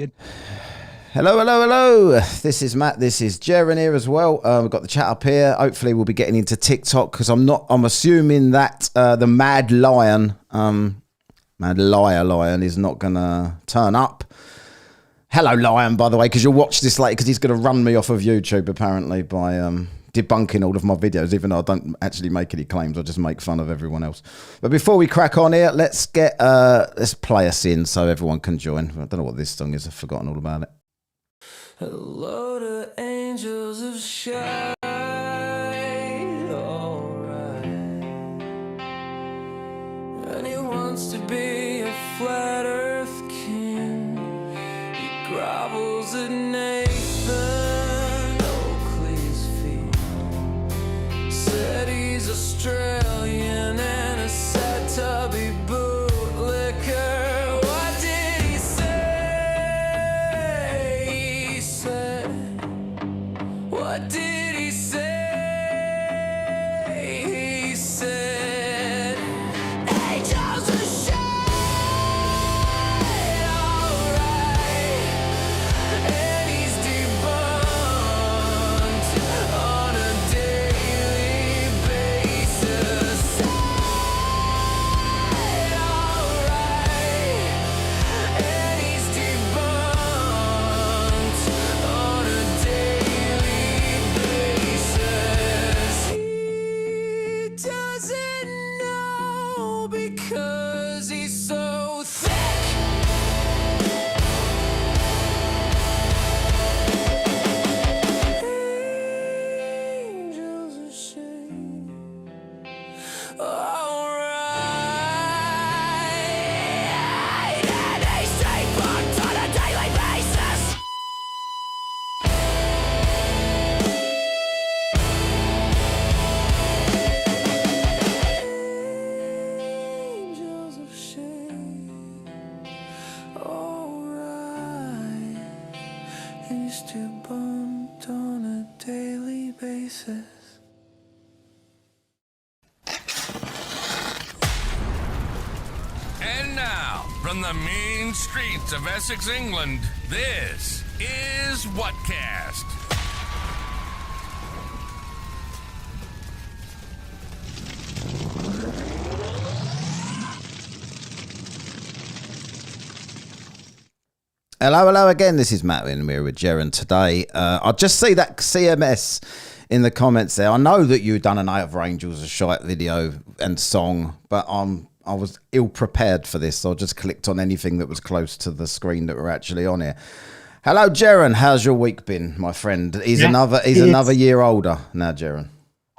Good. Hello, hello, hello. This is Matt. This is Jeran here as well. We've got the chat up here. Hopefully we'll be getting into TikTok because I'm assuming that the Mad Lion is not going to turn up. Hello, Lion, by the way, because you'll watch this later because he's going to run me off of YouTube apparently by debunking all of my videos, even though I don't actually make any claims. I just make fun of everyone else. But before we crack on here, let's play us in so everyone can join. I don't know what this song is. I've forgotten all about it. Hello to angels of shine, alright. And he wants to be a flat earth king. He grovels at Nathan Oakley's feet. Said he's Australian and a sad tubby bootlicker. What did he say? He said, angels are shine, alright. And he's debunked on a daily basis. Alright. And he's debunked on a daily doesn't know because he's so thick. Angels are shame. Alright. And he's debunked on a daily basis. Angels of shame, alright. He's too bumped on a daily basis. And now, from the mean streets of Essex, England, this is Whatcast. Hello, hello again. This is Matt in here with Jeran today. I just see that CMS in the comments there. I know that you've done an Eye of Angels, a shite video and song, but I was ill prepared for this, so I just clicked on anything that was close to the screen that were actually on here. Hello, Jeran. How's your week been, my friend? He's another year older now, Jeran.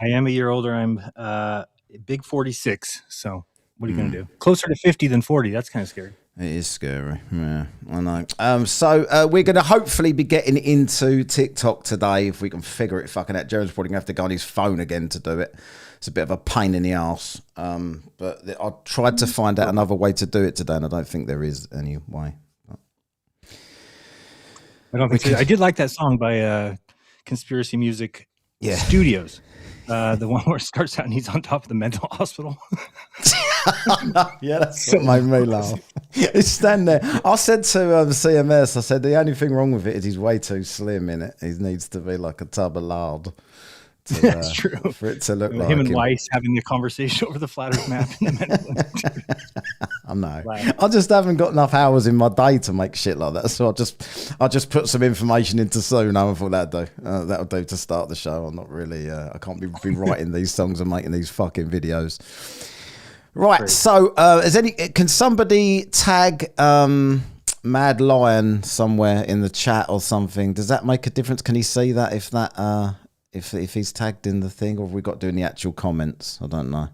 I am a year older. I'm big 46. So what are you going to do? Closer to 50 than 40. That's kind of scary. It is scary. Yeah, I know. So we're going to hopefully be getting into TikTok today if we can figure it fucking out. Jeran's probably going to have to go on his phone again to do it. It's a bit of a pain in the arse. But I tried to find out another way to do it today, and I don't think there is any way. I don't think so. I did like that song by Conspiracy Music Studios. The one where it starts out and he's on top of the mental hospital. Yeah, that's what made me laugh. He's standing there. I said to CMS, I said, the only thing wrong with it is he's way too slim in it. He needs to be like a tub of lard. That's true. For it to look like him and Weiss having the conversation over the flat earth map. I know. I just haven't got enough hours in my day to make shit like that. So I just put some information into Suno and thought that'll do to start the show. I'm not really, I can't be writing these songs and making these fucking videos. Right. Great. So can somebody tag Mad Lion somewhere in the chat or something? Does that make a difference? Can he see that if he's tagged in the thing, or have we got doing the actual comments? I don't know.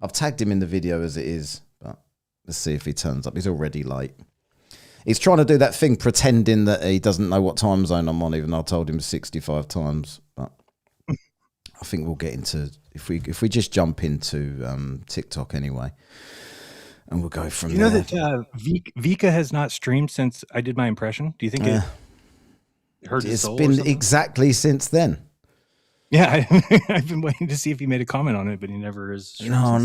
I've tagged him in the video as it is, but let's see if he turns up. He's already late. He's trying to do that thing, pretending that he doesn't know what time zone I'm on, even though I told him 65 times. But I think we'll get into, if we just jump into TikTok anyway, and we'll go from there. You know that Vika has not streamed since I did my impression? Do you think it hurt his soul? It's been exactly since then. Yeah, I've been waiting to see if he made a comment on it, but he never has. No, I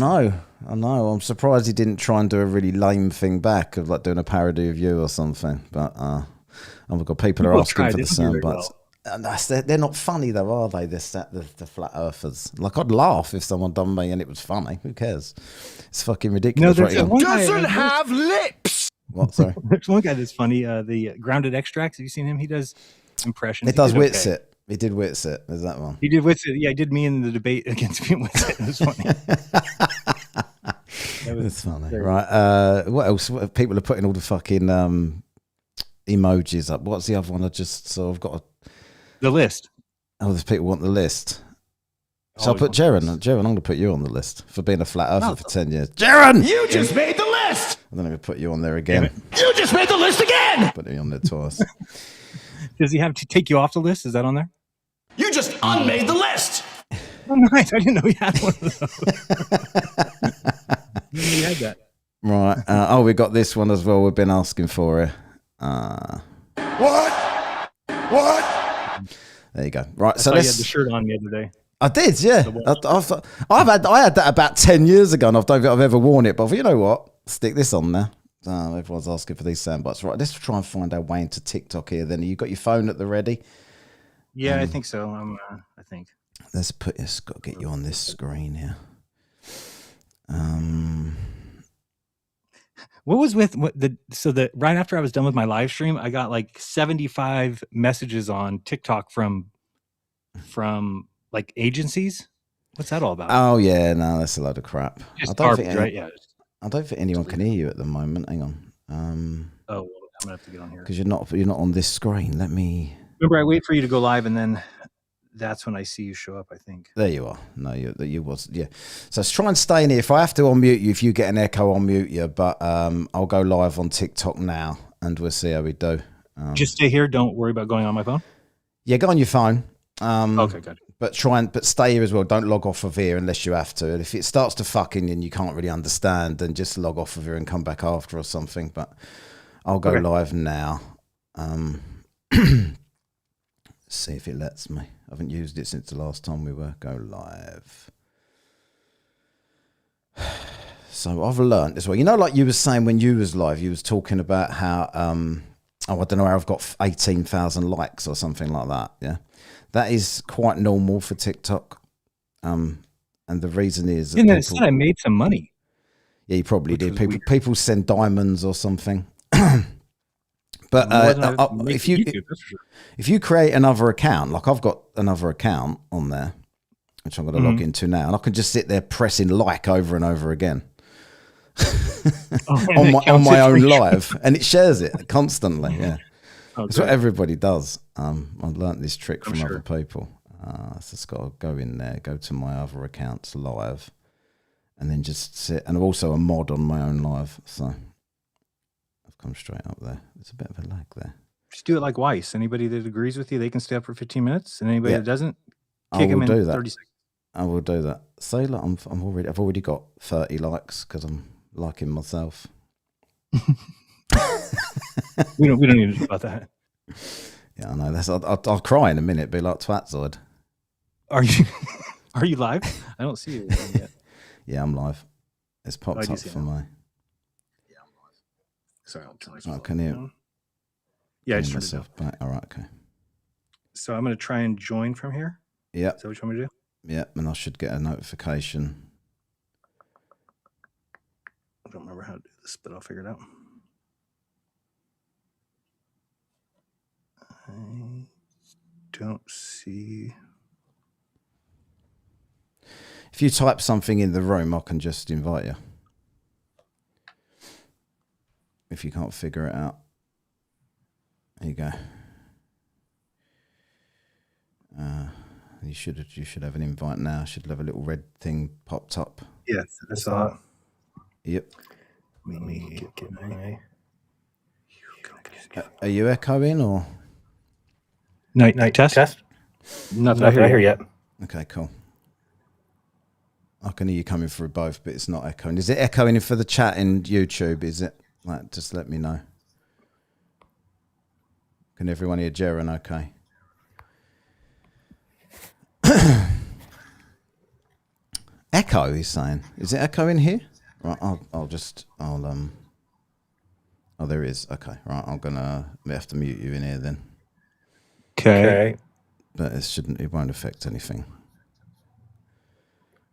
know. I'm surprised he didn't try and do a really lame thing back of like doing a parody of you or something. But Oh my god, people are asking for the sound bites. Well. They're not funny though, are they? The flat earthers. Like I'd laugh if someone done me and it was funny. Who cares? It's fucking ridiculous. No, there's one guy doesn't have lips. What? Sorry. There's one guy that's funny. The Grounded Extracts. Have you seen him? He does impressions. It does Witsit. Okay. He did Witsit. There's that one. He did Witsit. Yeah, he did me in the debate against me and Witsit. It was funny. That's funny, right? What else? People are putting all the fucking emojis up. What's the other one? I've got the list. Oh, there's people want the list. So I'll put Jeran. Jeran, I'm going to put you on the list for being a flat earther for 10 years. Jeran! You just made the list! I'm going to put you on there again. You just made the list again! Put me on there twice. Does he have to take you off the list? Is that on there? You just unmade the list! Oh, nice. I didn't know he had one of those. I didn't know he had that. Right. We got this one as well. We've been asking for it. What? There you go. Right. So you had the shirt on the other day. I did, yeah. I had that about 10 years ago, and I don't think I've ever worn it. But you know what? Stick this on there. Everyone's asking for these sound bites. Right, let's try and find our way into TikTok here. Then you got your phone at the ready? Yeah, I think so. I think. Let's got to get you on this screen here. What was with right after I was done with my live stream, I got like 75 messages on TikTok from like agencies. What's that all about? Oh yeah, no, that's a load of crap. Just garbage, right? Yeah. I don't think anyone can hear you at the moment. Hang on. I'm gonna have to get on here because you're not on this screen. Let me. Remember, I wait for you to go live, and then that's when I see you show up. I think. There you are. No, you was yeah. So let's try and stay in here. If I have to unmute you, if you get an echo, I'll mute you. But I'll go live on TikTok now, and we'll see how we do. Just stay here. Don't worry about going on my phone. Yeah, go on your phone. Okay, good. But stay here as well. Don't log off of here unless you have to. And if it starts to fucking and you can't really understand, then just log off of here and come back after or something. But I'll go live now. See if it lets me. I haven't used it since the last time we were go live. So I've learned as well. You know, like you were saying when you was live, you was talking about how I don't know how I've got 18,000 likes or something like that. Yeah. That is quite normal for TikTok. And the reason is that it said I made some money. Yeah, you probably did. People send diamonds or something. But if you create another account, like I've got another account on there, which I'm going to log into now, and I can just sit there pressing like over and over again on my own live, and it shares it constantly. Yeah. That's what everybody does. I've learnt this trick from other people. So it's got to go in there, go to my other accounts live, and then just sit. And I'm also a mod on my own live, so I've come straight up there. There's a bit of a lag there. Just do it like Weiss. Anybody that agrees with you, they can stay up for 15 minutes, and anybody that doesn't, kick them in 30 seconds. I will do that. Say like I've already got 30 likes because I'm liking myself. we don't need to do about that. Yeah, I know. I'll cry in a minute. Be like Twatzod. Are you live? I don't see you yet. Yeah, I'm live. It's popped up for me. Yeah, I'm live. Sorry, I'll turn this off. Can you? Yeah, I just turned myself back. All right, okay. So I'm going to try and join from here. Yeah. Is that what you want me to do? Yeah, and I should get a notification. I don't remember how to do this, but I'll figure it out. I don't see. If you type something in the room, I can just invite you. If you can't figure it out. There you go. You should have an invite now. Should have a little red thing popped up. Yes, I saw it. Yep. Let me get my. Are you echoing or? Night test. Nothing I hear yet. Okay, cool. I can hear you coming through both, but it's not echoing. Is it echoing for the chat in YouTube? Is it? Like, just let me know. Can everyone hear Jeran okay? Echo, he's saying. Is it echoing here? Right, I'll Oh, there is. Okay, right. I'm gonna have to mute you in here then. Okay. But it won't affect anything.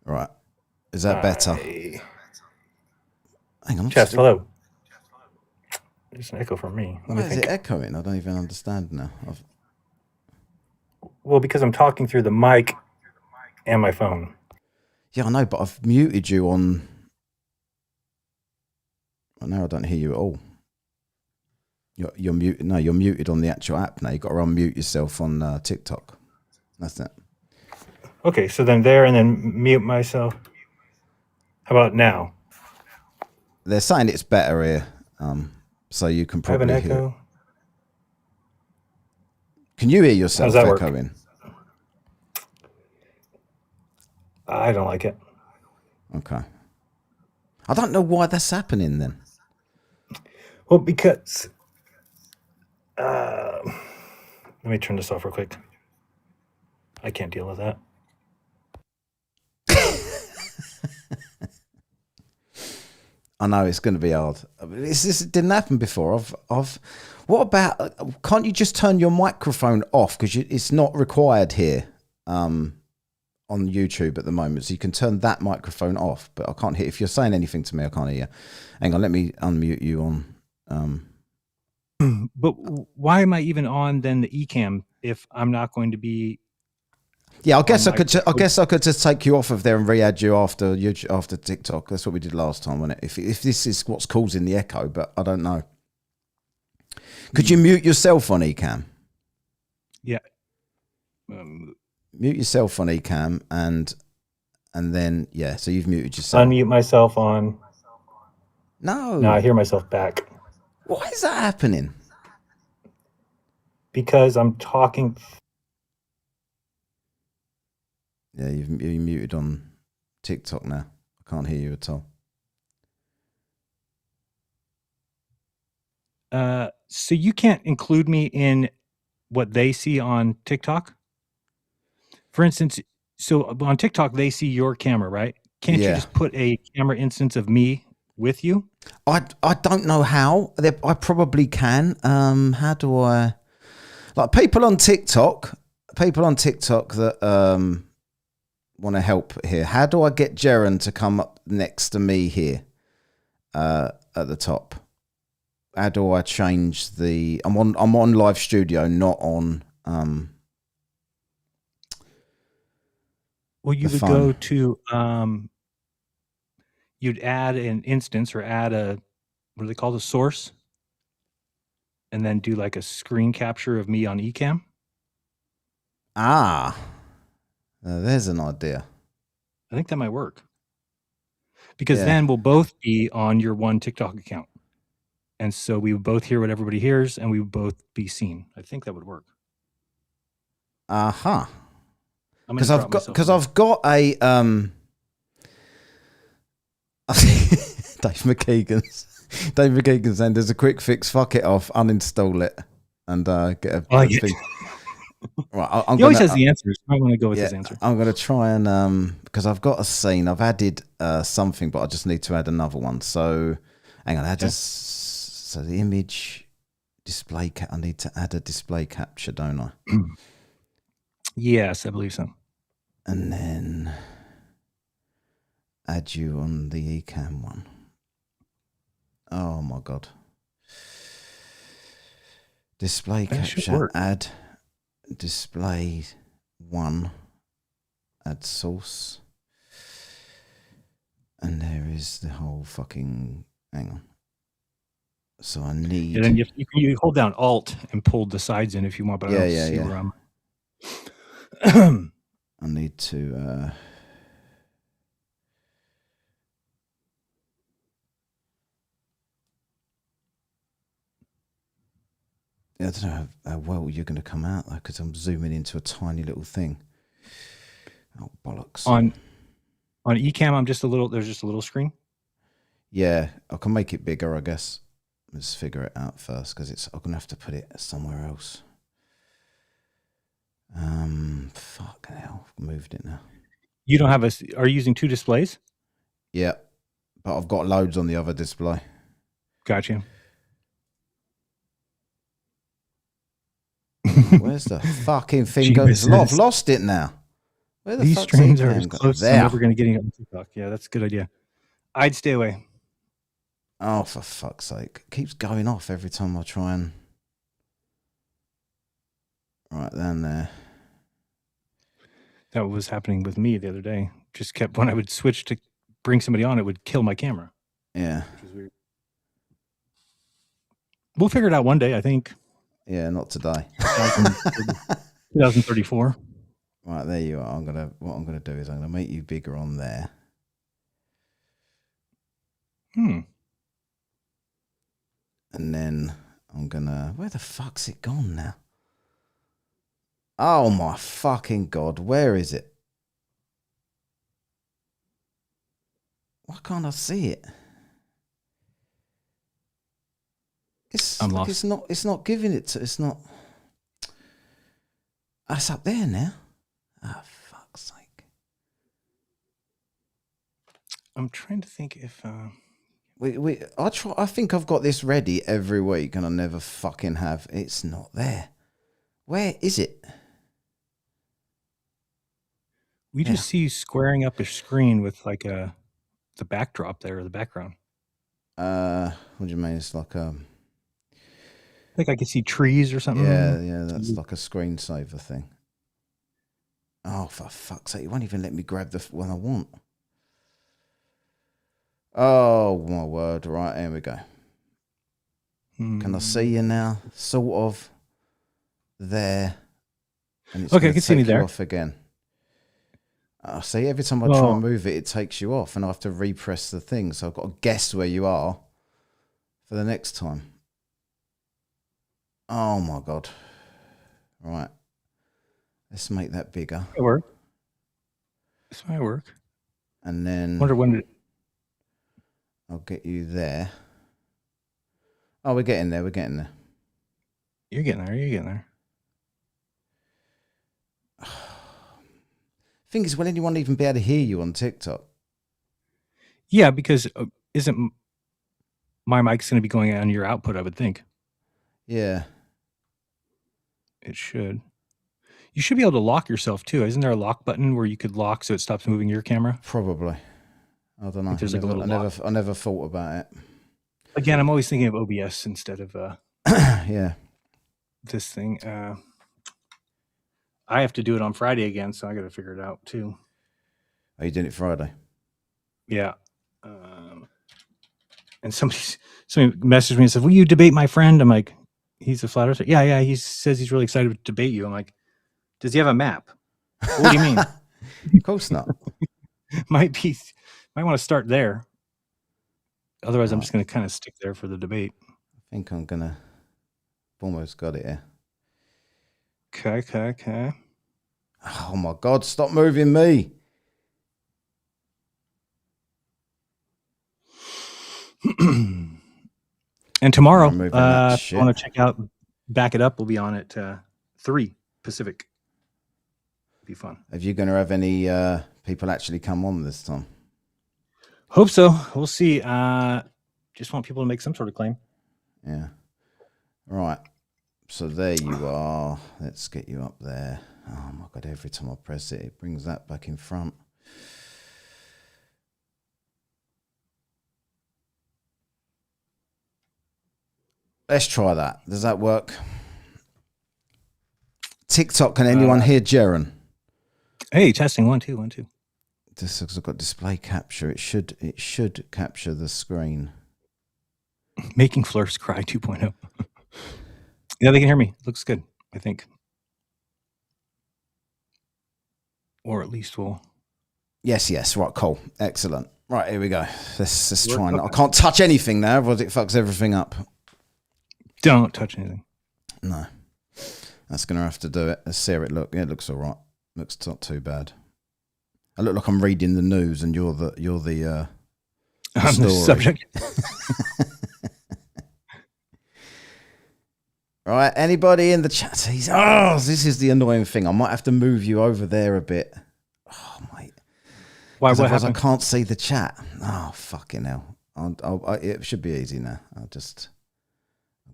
Right. Is that better? Hang on. Chest, hello. There's an echo from me. Why is it echoing? I don't even understand now. Well, because I'm talking through the mic and my phone. Yeah, I know, but I've muted you on. Well, now I don't hear you at all. You're muted. No, you're muted on the actual app now. You've got to unmute yourself on TikTok. That's it. Okay, so then there and then mute myself. How about now? They're saying it's better here, so you can probably I have an echo. Can you hear yourself echoing? I don't like it. Okay. I don't know why that's happening then. Well, because... let me turn this off real quick. I can't deal with that. I know it's going to be hard. It didn't happen before. What about? Can't you just turn your microphone off because it's not required here on YouTube at the moment? So you can turn that microphone off. But I can't hear. If you're saying anything to me, I can't hear you. Hang on, let me unmute you on. But why am I even on then the eCam if I'm not going to be? Yeah, I guess I could just take you off of there and re-add you after TikTok. That's what we did last time, wasn't it? If this is what's causing the echo, but I don't know. Could you mute yourself on eCam? Yeah. Mute yourself on eCam and then so you've muted yourself. Unmute myself on. No, I hear myself back. Why is that happening? Because I'm talking. Yeah, you're muted on TikTok now. I can't hear you at all. So you can't include me in what they see on TikTok? For instance, so on TikTok, they see your camera, right? Can't you just put a camera instance of me with you? I don't know how. I probably can. How do I... Like people on TikTok that... want to help here. How do I get Jeran to come up next to me here at the top? How do I change the... I'm on Live Studio, not on well, you would phone. go to you'd add an instance or add a, what do they call the source, and then do like a screen capture of me on eCam. There's an idea. I think that might work. Because then we'll both be on your one TikTok account. And so we would both hear what everybody hears and we would both be seen. I think that would work. Because I've got a Dave McKeegan saying there's a quick fix, fuck it off, uninstall it and get a thing. Right, he always has the answers. I want to go with his answer. I'm going to try and because I've got a scene. I've added something, but I just need to add another one. So hang on, so the image display. I need to add a display capture, don't I? Yes, I believe so. And then add you on the eCam one. Oh my god! Display capture. Add. Display one, add source, and there is the whole fucking... Hang on. So I need... And then you hold down Alt and pull the sides in if you want, but I don't see where I'm... I need to... I don't know how well you're going to come out though, because I'm zooming into a tiny little thing. Oh bollocks! On eCam, there's just a little screen. Yeah, I can make it bigger, I guess. Let's figure it out first, because I'm gonna have to put it somewhere else. Fucking hell, I've moved it now. You don't have are you using two displays? Yeah, but I've got loads on the other display. Gotcha. Where's the fucking thing go? Jesus. I've lost it now. Where the These fuck's streams are Ecam as go? close as There. I'm ever going to getting on TikTok. Yeah, that's a good idea. I'd stay away. Oh, for fuck's sake. It keeps going off every time I try and... Right down there. That was happening with me the other day. Just kept, when I would switch to bring somebody on, it would kill my camera. Yeah. Which is weird. We'll figure it out one day, I think. Yeah, not today. 2034. Right, there you are. What I'm gonna do is I'm gonna make you bigger on there. And then I'm gonna... Where the fuck's it gone now? Oh my fucking God, where is it? Why can't I see it? I'm lost. It's not giving it to... It's not... That's up there now. Oh, fuck's sake. I'm trying to think if... I think I've got this ready every week and I never fucking have. It's not there. Where is it? We just see you squaring up a screen with like the backdrop there, or the background. What do you mean? It's like I think I could see trees or something. Yeah, that's like a screensaver thing. Oh, for fuck's sake, you won't even let me grab the one I want. Oh my word! Right, here we go. Can I see you now? Sort of. There. And it's okay, I can see me there. off again. See, every time I try and move it, it takes you off, and I have to repress the thing. So I've got to guess where you are for the next time. Oh my God! Right, let's make that bigger. It work. This might work. And then Wonder when I'll get you there. Oh, we're getting there. We're getting there. You're getting there. You're getting there. Thing is, will anyone even be able to hear you on TikTok? Yeah, because isn't my mic's going to be going on your output, I would think. Yeah. It should. You should be able to lock yourself too. Isn't there a lock button where you could lock so it stops moving your camera? Probably. I don't know. Like there's like a little I never thought about it. Again, I'm always thinking of OBS instead of yeah. This thing. I have to do it on Friday again, so I got to figure it out too. Are you doing it Friday? Yeah. And somebody messaged me and said, "Will you debate my friend?" I'm like, "He's a flat earther." Yeah. He says he's really excited to debate you. I'm like, "Does he have a map?" What do you mean? Of course not. might want to start there. Otherwise, I'm just going to kind of stick there for the debate. I think I'm going to... Almost got it here. Okay. Oh my God, stop moving me. And tomorrow, if you want to check out Back It Up, we'll be on at 3 Pacific. Be fun. Are you going to have any people actually come on this time? Hope so. We'll see. Just want people to make some sort of claim. Yeah. Right. So there you are. Let's get you up there. Oh my God, every time I press it, it brings that back in front. Let's try that. Does that work? TikTok, can anyone hear Jeran? Hey, testing 1 2 1 2. This has got display capture. It should capture the screen. Making Flurs cry 2.0. Yeah, they can hear me. Looks good, I think. Or at least we'll. Yes. Right, cool. Excellent. Right, here we go. Let's try and... I can't touch anything now, otherwise it fucks everything up. Don't touch anything. No. That's going to have to do it. Let's see how it looks. Yeah, it looks all right. Looks not too bad. I look like I'm reading the news and you're the I'm the subject. Right, anybody in the chat? This is the annoying thing. I might have to move you over there a bit. Oh, mate. Why? What otherwise happened? I can't see the chat. Oh, fucking hell. It should be easy now. I'm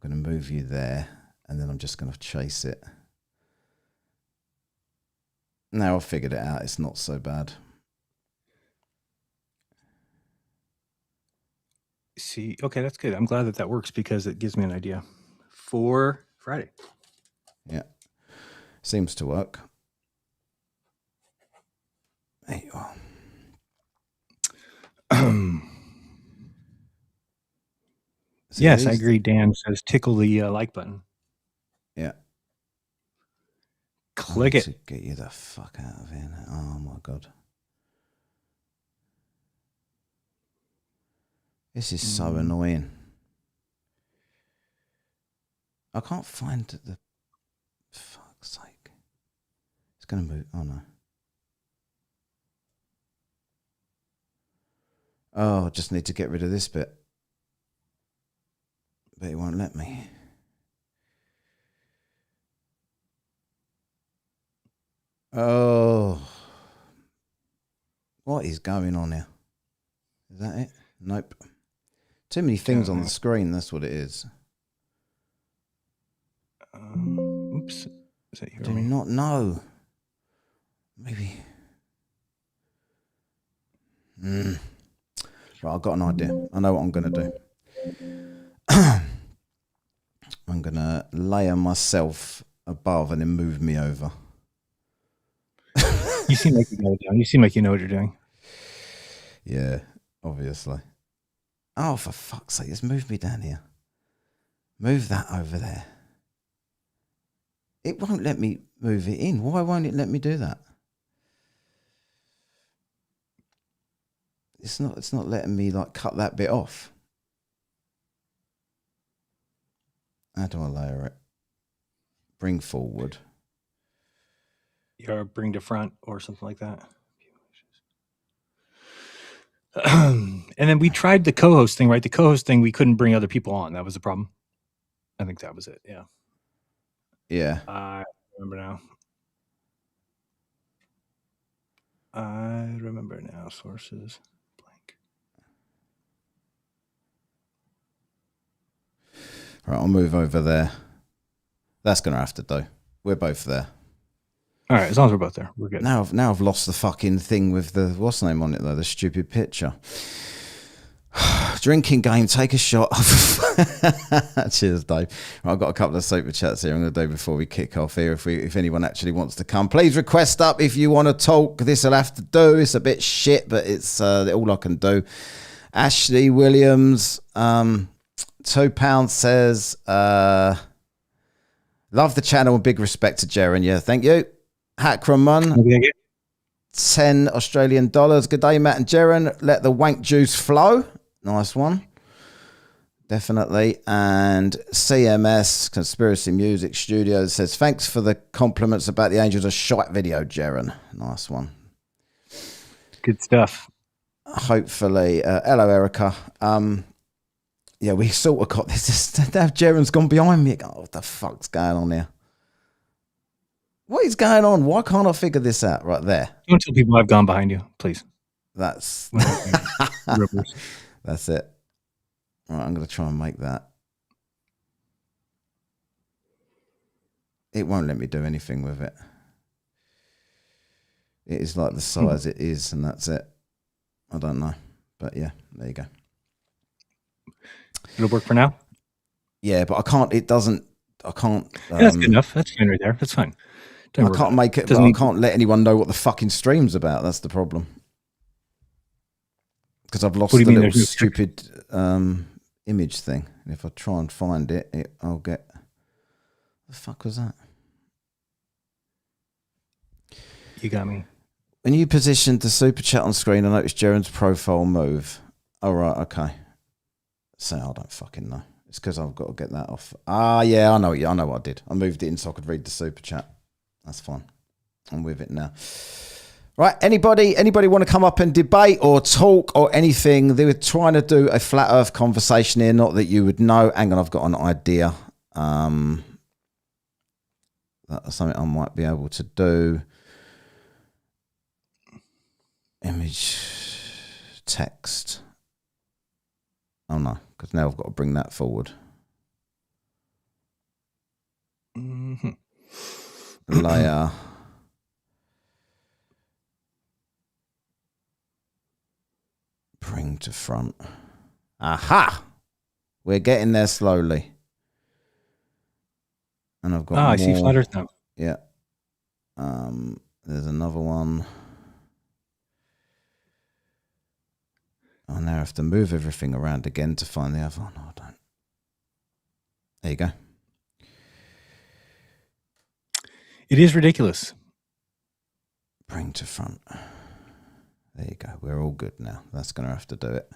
going to move you there, and then I'm just going to chase it. Now I've figured it out. It's not so bad. See, okay, that's good. I'm glad that works because it gives me an idea for Friday. Yeah. Seems to work. There you are. Yes, I agree. Dan says tickle the like button. Yeah. Click it. To get you the fuck out of here. Oh my God. This is so annoying. I can't find the... Fuck's sake. It's going to move... Oh, no. Oh, I just need to get rid of this bit. But it won't let me. Oh. What is going on here? Is that it? Nope. Too many things on the screen, that's what it is. Oops. Is that you or me? Do not know. Maybe. Right, I've got an idea. I know what I'm going to do. I'm going to layer myself above and then move me over. You seem like you know it down. You seem like you know what you're doing. Yeah, obviously. Oh, for fuck's sake, just move me down here. Move that over there. It won't let me move it in. Why won't it let me do that? It's not letting me like cut that bit off. How do I layer it? Bring forward. Or bring to front or something like that. And then we tried the co-host thing, right? The co-host thing, we couldn't bring other people on. That was the problem. I think that was it. Yeah. Yeah. I remember now. Sources. Blank. Right, I'll move over there. That's going to have to do. We're both there. All right, as long as we're both there, we're good. Now I've lost the fucking thing with the what's the name on it though, the stupid picture. Drinking game, take a shot. Cheers, Dave. Right, I've got a couple of super chats here I'm going to do before we kick off here. If anyone actually wants to come, please request up if you want to talk. This will have to do. It's a bit shit, but it's all I can do. Ashley Williams, £2 says, love the channel and big respect to Jeran. Yeah, thank you. Hackramon, 10 Australian dollars. Good day, Matt and Jeran. Let the wank juice flow. Nice one. Definitely. And CMS, Conspiracy Music Studios, says, thanks for the compliments about the Angels of Shite video, Jeran. Nice one. Good stuff. Hopefully. Hello, Erica. Yeah, we sort of got this. Now Jeran's gone behind me. Oh, what the fuck's going on here? What is going on? Why can't I figure this out right there? Don't tell people I've gone behind you, please. That's that's it. All right, I'm going to try and make that. It won't let me do anything with it. It is like the size it is, and that's it. I don't know. But yeah, there you go. It'll work for now? Yeah, but I can't. It doesn't. I can't. Yeah, that's good enough. That's fine right there. That's fine. I can't make it, but I can't let anyone know what the fucking stream's about. That's the problem. Because I've lost the little stupid image thing. And if I try and find it, I'll get... The fuck was that? You got me. When you positioned the super chat on screen, I noticed Jeran's profile move. Oh, right, okay. So I don't fucking know. It's because I've got to get that off. Ah, yeah, I know what I did. I moved it in so I could read the super chat. That's fine. I'm with it now. Right, anybody want to come up and debate or talk or anything? They were trying to do a flat earth conversation here, not that you would know. Hang on, I've got an idea. That's something I might be able to do. Image, text. Oh no, because now I've got to bring that forward. Mm-hmm. Layer. to front. Aha! We're getting there slowly. And I've got more. I see flat Earth now. Yeah. There's another one. Oh, now I have to move everything around again to find the other one. No, I don't. There you go. It is ridiculous. Bring to front. There you go. We're all good now. That's going to have to do it.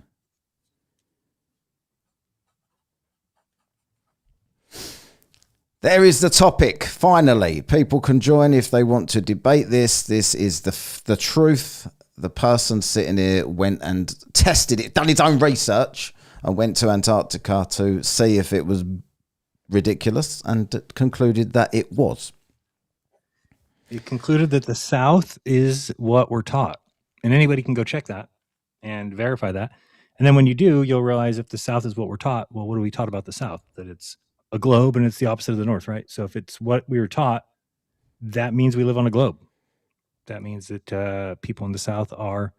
There is the topic. Finally, people can join if they want to debate this. This is the truth. The person sitting here went and tested it, done his own research, and went to Antarctica to see if it was ridiculous, and concluded that it was. It concluded that the South is what we're taught. And anybody can go check that and verify that. And then when you do, you'll realize if the South is what we're taught, well, what are we taught about the South? That it's a globe and it's the opposite of the North, right? So if it's what we were taught, that means we live on a globe. That means that people in the South are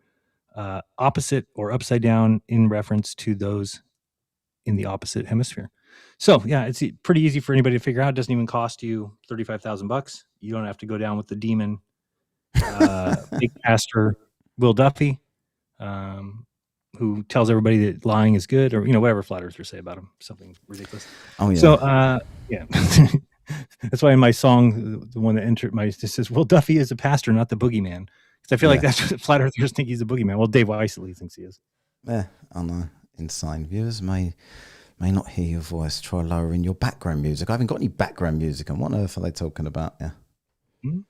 opposite or upside down in reference to those in the opposite hemisphere. So yeah, it's pretty easy for anybody to figure out. It doesn't even cost you $35,000. You don't have to go down with the demon, big pastor Will Duffy, who tells everybody that lying is good, or whatever flat earthers say about him, something ridiculous. Oh yeah. So yeah, that's why in my song, the one that entered it says Will Duffy is a pastor, not the boogeyman, because I feel like that's what flat earthers think he's a boogeyman. Well, Dave Weisley thinks he is. Yeah, I know. Insane. Viewers may not hear your voice. Try lowering your background music. I haven't got any background music. And what on earth are they talking about? Yeah. Mm-hmm.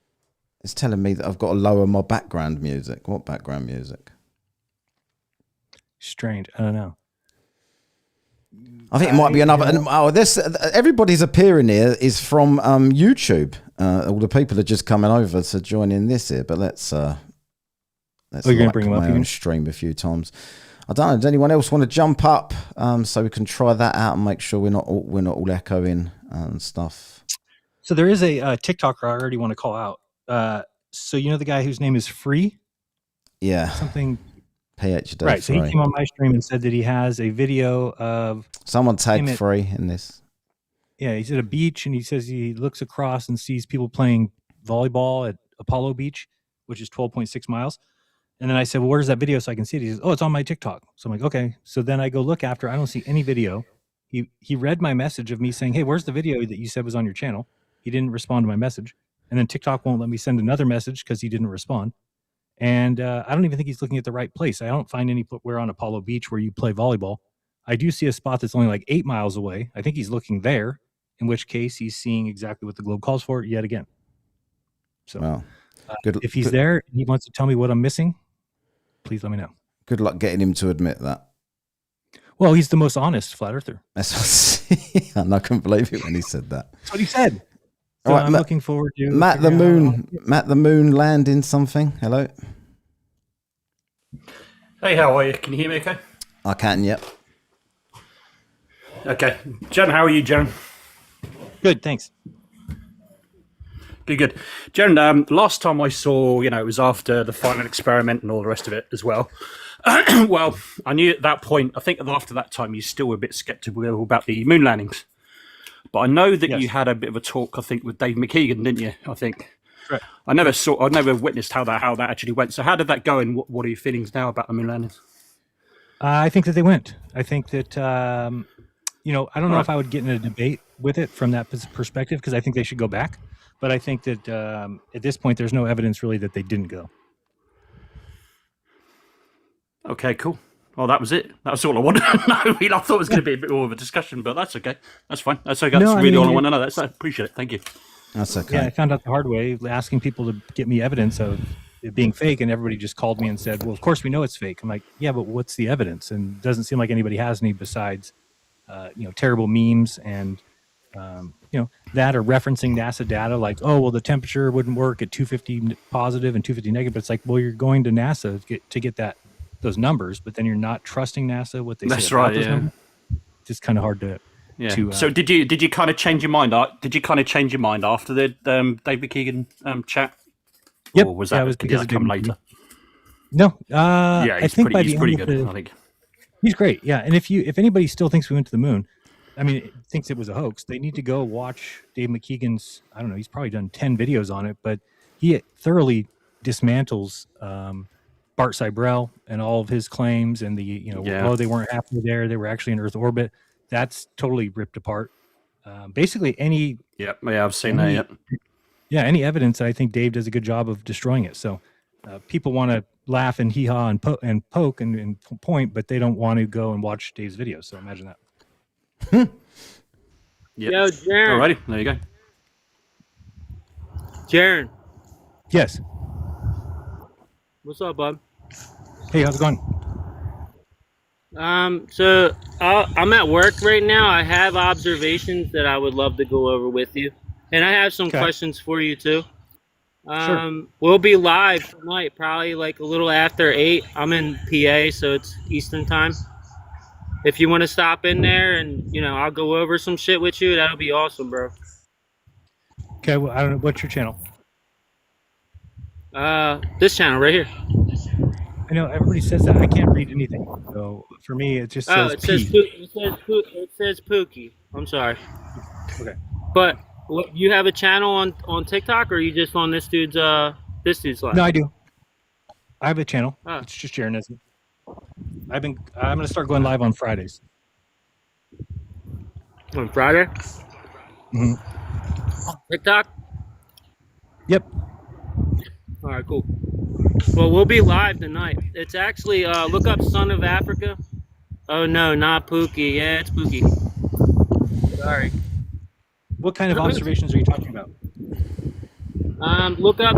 It's telling me that I've got to lower my background music. What background music? Strange. I don't know. I think it might be another. Everybody's appearing here is from YouTube. All the people are just coming over to join in this here. But let's you're gonna bring them up and stream a few times. I don't know. Does anyone else want to jump up so we can try that out and make sure we're not all echoing and stuff? So there is a TikToker I already want to call out. So the guy whose name is Free? Yeah. Something. PhD. Right. So he came on my stream and said that he has a video of someone tagged Free in this. Yeah, he's at a beach and he says he looks across and sees people playing volleyball at Apollo Beach, which is 12.6 miles. And then I said, well, where's that video so I can see it? He says, oh, it's on my TikTok. So I'm like, okay. So then I go look after. I don't see any video. He read my message of me saying, hey, where's the video that you said was on your channel? He didn't respond to my message. And then TikTok won't let me send another message because he didn't respond. And I don't even think he's looking at the right place. I don't find anywhere on Apollo Beach where you play volleyball. I do see a spot that's only like 8 miles away. I think he's looking there, in which case he's seeing exactly what the globe calls for yet again. So if he's there and he wants to tell me what I'm missing, please let me know. Good luck getting him to admit that. Well, he's the most honest flat earther. And I couldn't believe it when he said that. That's what he said. So right, I'm looking forward to Matt the Moon landing something. Hello. Hey, how are you? Can you hear me okay? I can, yep. Okay. Jeran, how are you, Jeran? Good, thanks. Good. Jeran, last time I saw, it was after the final experiment and all the rest of it as well. Well, I knew at that point, I think after that time, you still were a bit skeptical about the moon landings. But I know that you had a bit of a talk, I think, with Dave McKeegan, didn't you? I think. Correct. I never witnessed how that actually went. So how did that go, and what are your feelings now about the moon landings? I think that they went. I think that I don't know if I would get in a debate with it from that perspective, because I think they should go back. But I think that at this point, there's no evidence really that they didn't go. Okay, cool. Well, that was it. That's all I wanted to know. I thought it was going to be a bit more of a discussion, but that's okay. That's fine. That's okay. That's really all I want to know. I appreciate it. Thank you. That's okay. Yeah, I found out the hard way, asking people to get me evidence of it being fake, and everybody just called me and said, well, of course we know it's fake. I'm like, yeah, but what's the evidence? And it doesn't seem like anybody has any besides, terrible memes and, that or referencing NASA data like, oh, well, the temperature wouldn't work at 250 positive and 250 negative. But it's like, well, you're going to NASA to get those numbers, but then you're not trusting NASA, what they say. That's right, those numbers. It's just kind of hard to... Yeah. So did you kind of change your mind? Did you kind of change your mind after the David Keegan chat? Yep. Or was that because come later? No. Yeah, I think he's pretty good. I think. He's great. Yeah, and if anybody still thinks we went to the moon, I mean, thinks it was a hoax, they need to go watch Dave McKeegan's. I don't know. He's probably done 10 videos on it, but he thoroughly dismantles Bart Cybrell and all of his claims, and they weren't halfway there. They were actually in Earth orbit. That's totally ripped apart. Basically, I've seen that. Yep. Yeah, any evidence. I think Dave does a good job of destroying it. So people want to laugh and hee-haw and poke and point, but they don't want to go and watch Dave's videos. So imagine that. Yep. Yo, Jeran. Alrighty, there you go. Jeran, Yes. what's up, bud? Hey, how's it going? So I'm at work right now. I have observations that I would love to go over with you, and I have some questions for you too. Sure. We'll be live tonight, probably like a little after 8. I'm in PA, so it's Eastern time. If you want to stop in there and, I'll go over some shit with you, that'll be awesome, bro. Okay, well, I don't know. What's your channel? This channel right here. I know everybody says that. I can't read anything. So for me, it just says it says P. it says Pookie. I'm sorry. Okay. But you have a channel on TikTok, or are you just on this dude's live? No, I do. I have a channel. Oh. It's just Jeran Nesbitt. I'm going to start going live on Fridays. On Friday? Mm-hmm. TikTok? Yep. All right, cool. Well, we'll be live tonight. It's actually, look up Son of Africa. Oh, no, not Pookie. Yeah, it's Pookie. Sorry. What kind of observations are you talking about? Look up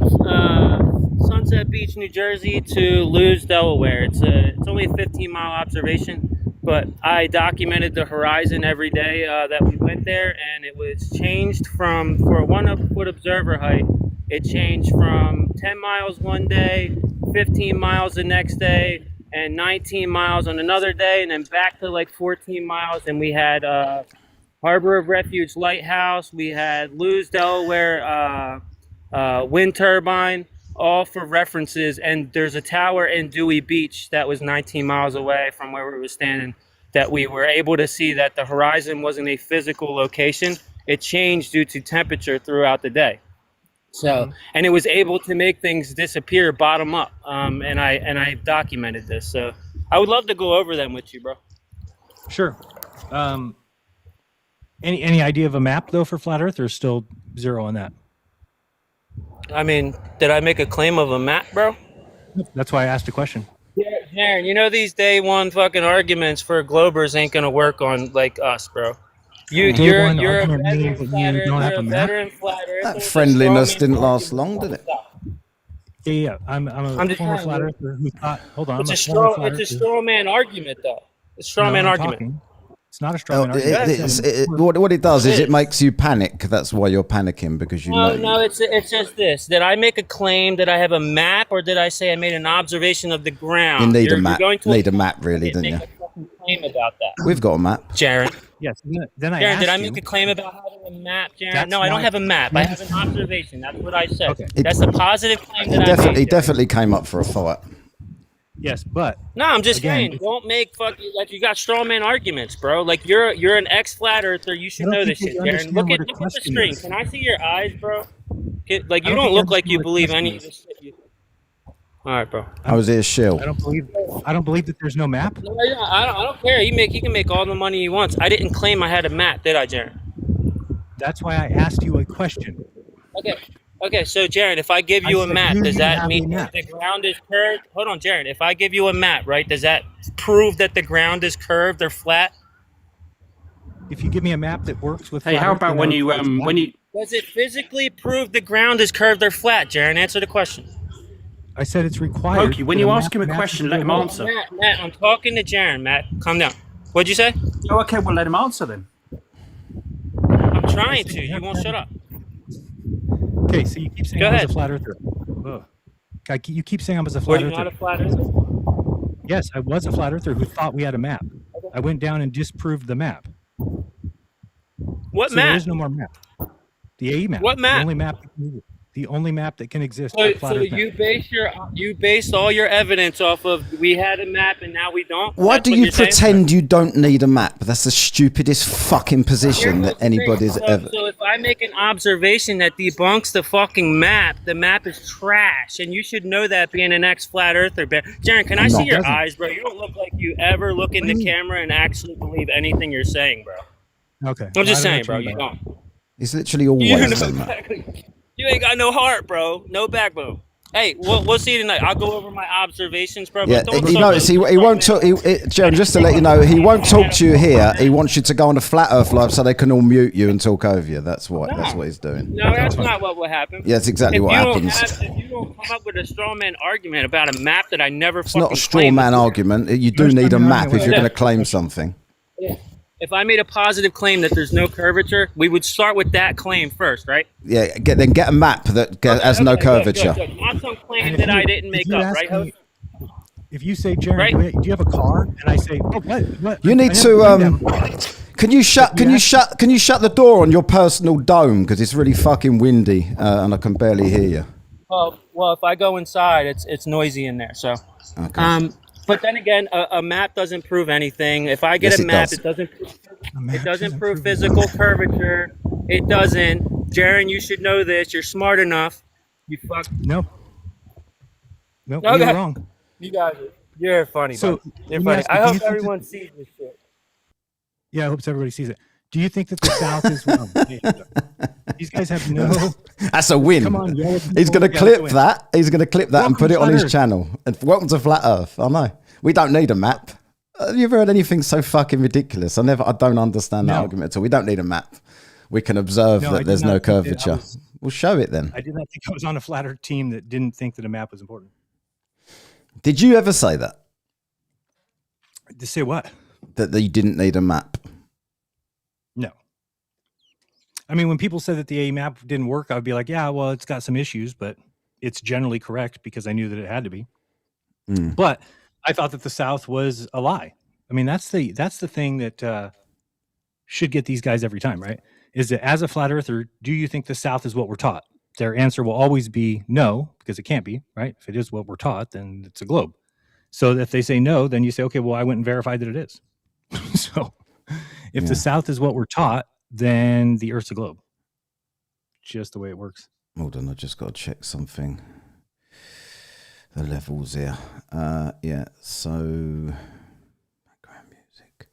Sunset Beach, New Jersey to Lewes, Delaware. It's only a 15-mile observation, but I documented the horizon every day that we went there, and it was changed from, for a 1-foot observer height, it changed from 10 miles one day, 15 miles the next day, and 19 miles on another day, and then back to like 14 miles, and we had Harbor of Refuge Lighthouse, we had Lewes, Delaware, wind turbine, all for references. And there's a tower in Dewey Beach that was 19 miles away from where we were standing that we were able to see that the horizon wasn't a physical location. It changed due to temperature throughout the day. So, and it was able to make things disappear bottom up. And I documented this. So I would love to go over them with you, bro. Sure. Any idea of a map though for flat Earth, or still zero on that? I mean, did I make a claim of a map, bro? That's why I asked a question. Yeah, Jeran, these day one fucking arguments for Globers ain't gonna work on like us, bro. You're a veteran flat earther. That friendliness didn't last long, did it? Yeah. I'm a former flat earther who thought. Hold on. It's a straw man argument, though. It's a straw man argument. It's not a straw man argument. What it does is it makes you panic. That's why you're panicking, because you know. No, it's just this. Did I make a claim that I have a map, or did I say I made an observation of the ground? You need a map. Need a map, really, don't you? Make a fucking claim about that. We've got a map. Jeran. Yes. Then I Jeran, asked did I you, make a claim about having a map, Jeran? That's No, I don't not- have a map. I have an observation. That's what I said. Okay. That's a positive claim that He I made. definitely came up for a fight. Yes, but No, I'm just Again, saying, don't make fucking like you got straw man arguments, bro. Like you're an ex-flat earther. You should I don't know this think shit, you Jeran. understand Look what at a the question screen. is. Can I see your eyes, bro? Like I you don't don't think look like you what a believe question any of is. this shit. All right, bro. I was here, shill. I don't believe that there's no map. No, I don't care. He can make all the money he wants. I didn't claim I had a map, did I, Jeran? That's why I asked you a question. Okay. So Jeran, if I give you I a said map, you does that have a mean map. that the ground is curved? Hold on, Jeran. If I give you a map, right, does that prove that the ground is curved or flat? If you give me a map that works with Hey, flat how Earth, about then when I you would say it's when you Does it physically prove the ground is curved or flat, Jeran? Answer the question. I said it's required. Pokey, when that you a ask him a map question, matches let the him world. answer. Matt, I'm talking to Jeran. Matt, calm down. What'd you say? Oh, okay, well let him answer then. I'm trying to. You won't shut up. Okay, so you keep saying Go I was ahead. a flat earther. Ugh. You keep saying I was a Were flat you earther. not a flat earther? Yes, I was a flat earther who thought we had a map. I went down and disproved the map. What So there map? is no more map. The AE map. What map? The only map. The only map that can exist. So, a flat Earth map. you based all your evidence off of we had a map and now we don't. Why That's do what you you're saying? pretend you don't need a map? That's the stupidest fucking position that anybody's ever. So if I make an observation that debunks the fucking map, the map is trash, and you should know that being an ex-flat earther. Jeran, can I see your eyes, bro? You don't look like you ever look in the camera and actually believe anything you're saying, bro. Okay. I'm just saying, bro. You don't. It's literally always You know done that. exactly. You ain't got no heart, bro. No backbone. Hey, we'll see you tonight. I'll go over my observations, bro. Yeah, But you notice he won't talk. Jeremy, just to let you know, he won't talk to you here. He wants you to go on a flat Earth live so they can all mute you and talk over you. That's what he's doing. No, that's not what will happen. Yeah, that's exactly what happens. If you don't come up with a straw man argument about a map that I never It's not a straw man argument. You do need a map if you're going to claim something. If I made a positive claim that there's no curvature, we would start with that claim first, right? Yeah, then get a map that has no curvature. Good. Not some claim that I didn't make up, right, host? If you say, Jeran, Right? do you have a car? And I say, oh, what? You need to. Can you shut the door on your personal dome because it's really fucking windy and I can barely hear you. Well, if I go inside, it's noisy in there. So, Okay. but then again, a map doesn't prove anything. If I get Yes, a it map, does. it doesn't prove physical curvature. It doesn't. Jeran, you should know this. You're smart enough. You fuck. No. Nope, Okay. you're wrong. You guys, you're funny. So, bud. You're let me funny. ask you, I do you hope think everyone sees this shit. Yeah, I hope everybody sees it. Do you think that the South is wrong? These guys have no. That's a win. Come on, yell at He's people, going to you clip gotta win. that. He's going to clip that and Welcome put it to on Flat his Earth. channel. And welcome to Flat Earth. I know. We don't need a map. Have you ever heard anything so fucking ridiculous? I don't understand that No. argument at all. We don't need a map. We can observe No, I that did there's not no think that I curvature. was- We'll show it then. I did not think I was on a Flat Earth team that didn't think that a map was important. Did you ever say that? To say what? That you didn't need a map? No. I mean, when people said that the A map didn't work, I'd be like, yeah, well, it's got some issues, but it's generally correct because I knew that it had to be. But I thought that the South was a lie. I mean, that's the thing that should get these guys every time, right? Is that as a flat earther, do you think the South is what we're taught? Their answer will always be no, because it can't be, right? If it is what we're taught, then it's a globe. So if they say no, then you say, okay, well, I went and verified that it is. So if the South is what we're taught, then the Earth's a globe. Just the way it works. Hold on, I just got to check something. The levels here. Yeah, so background music,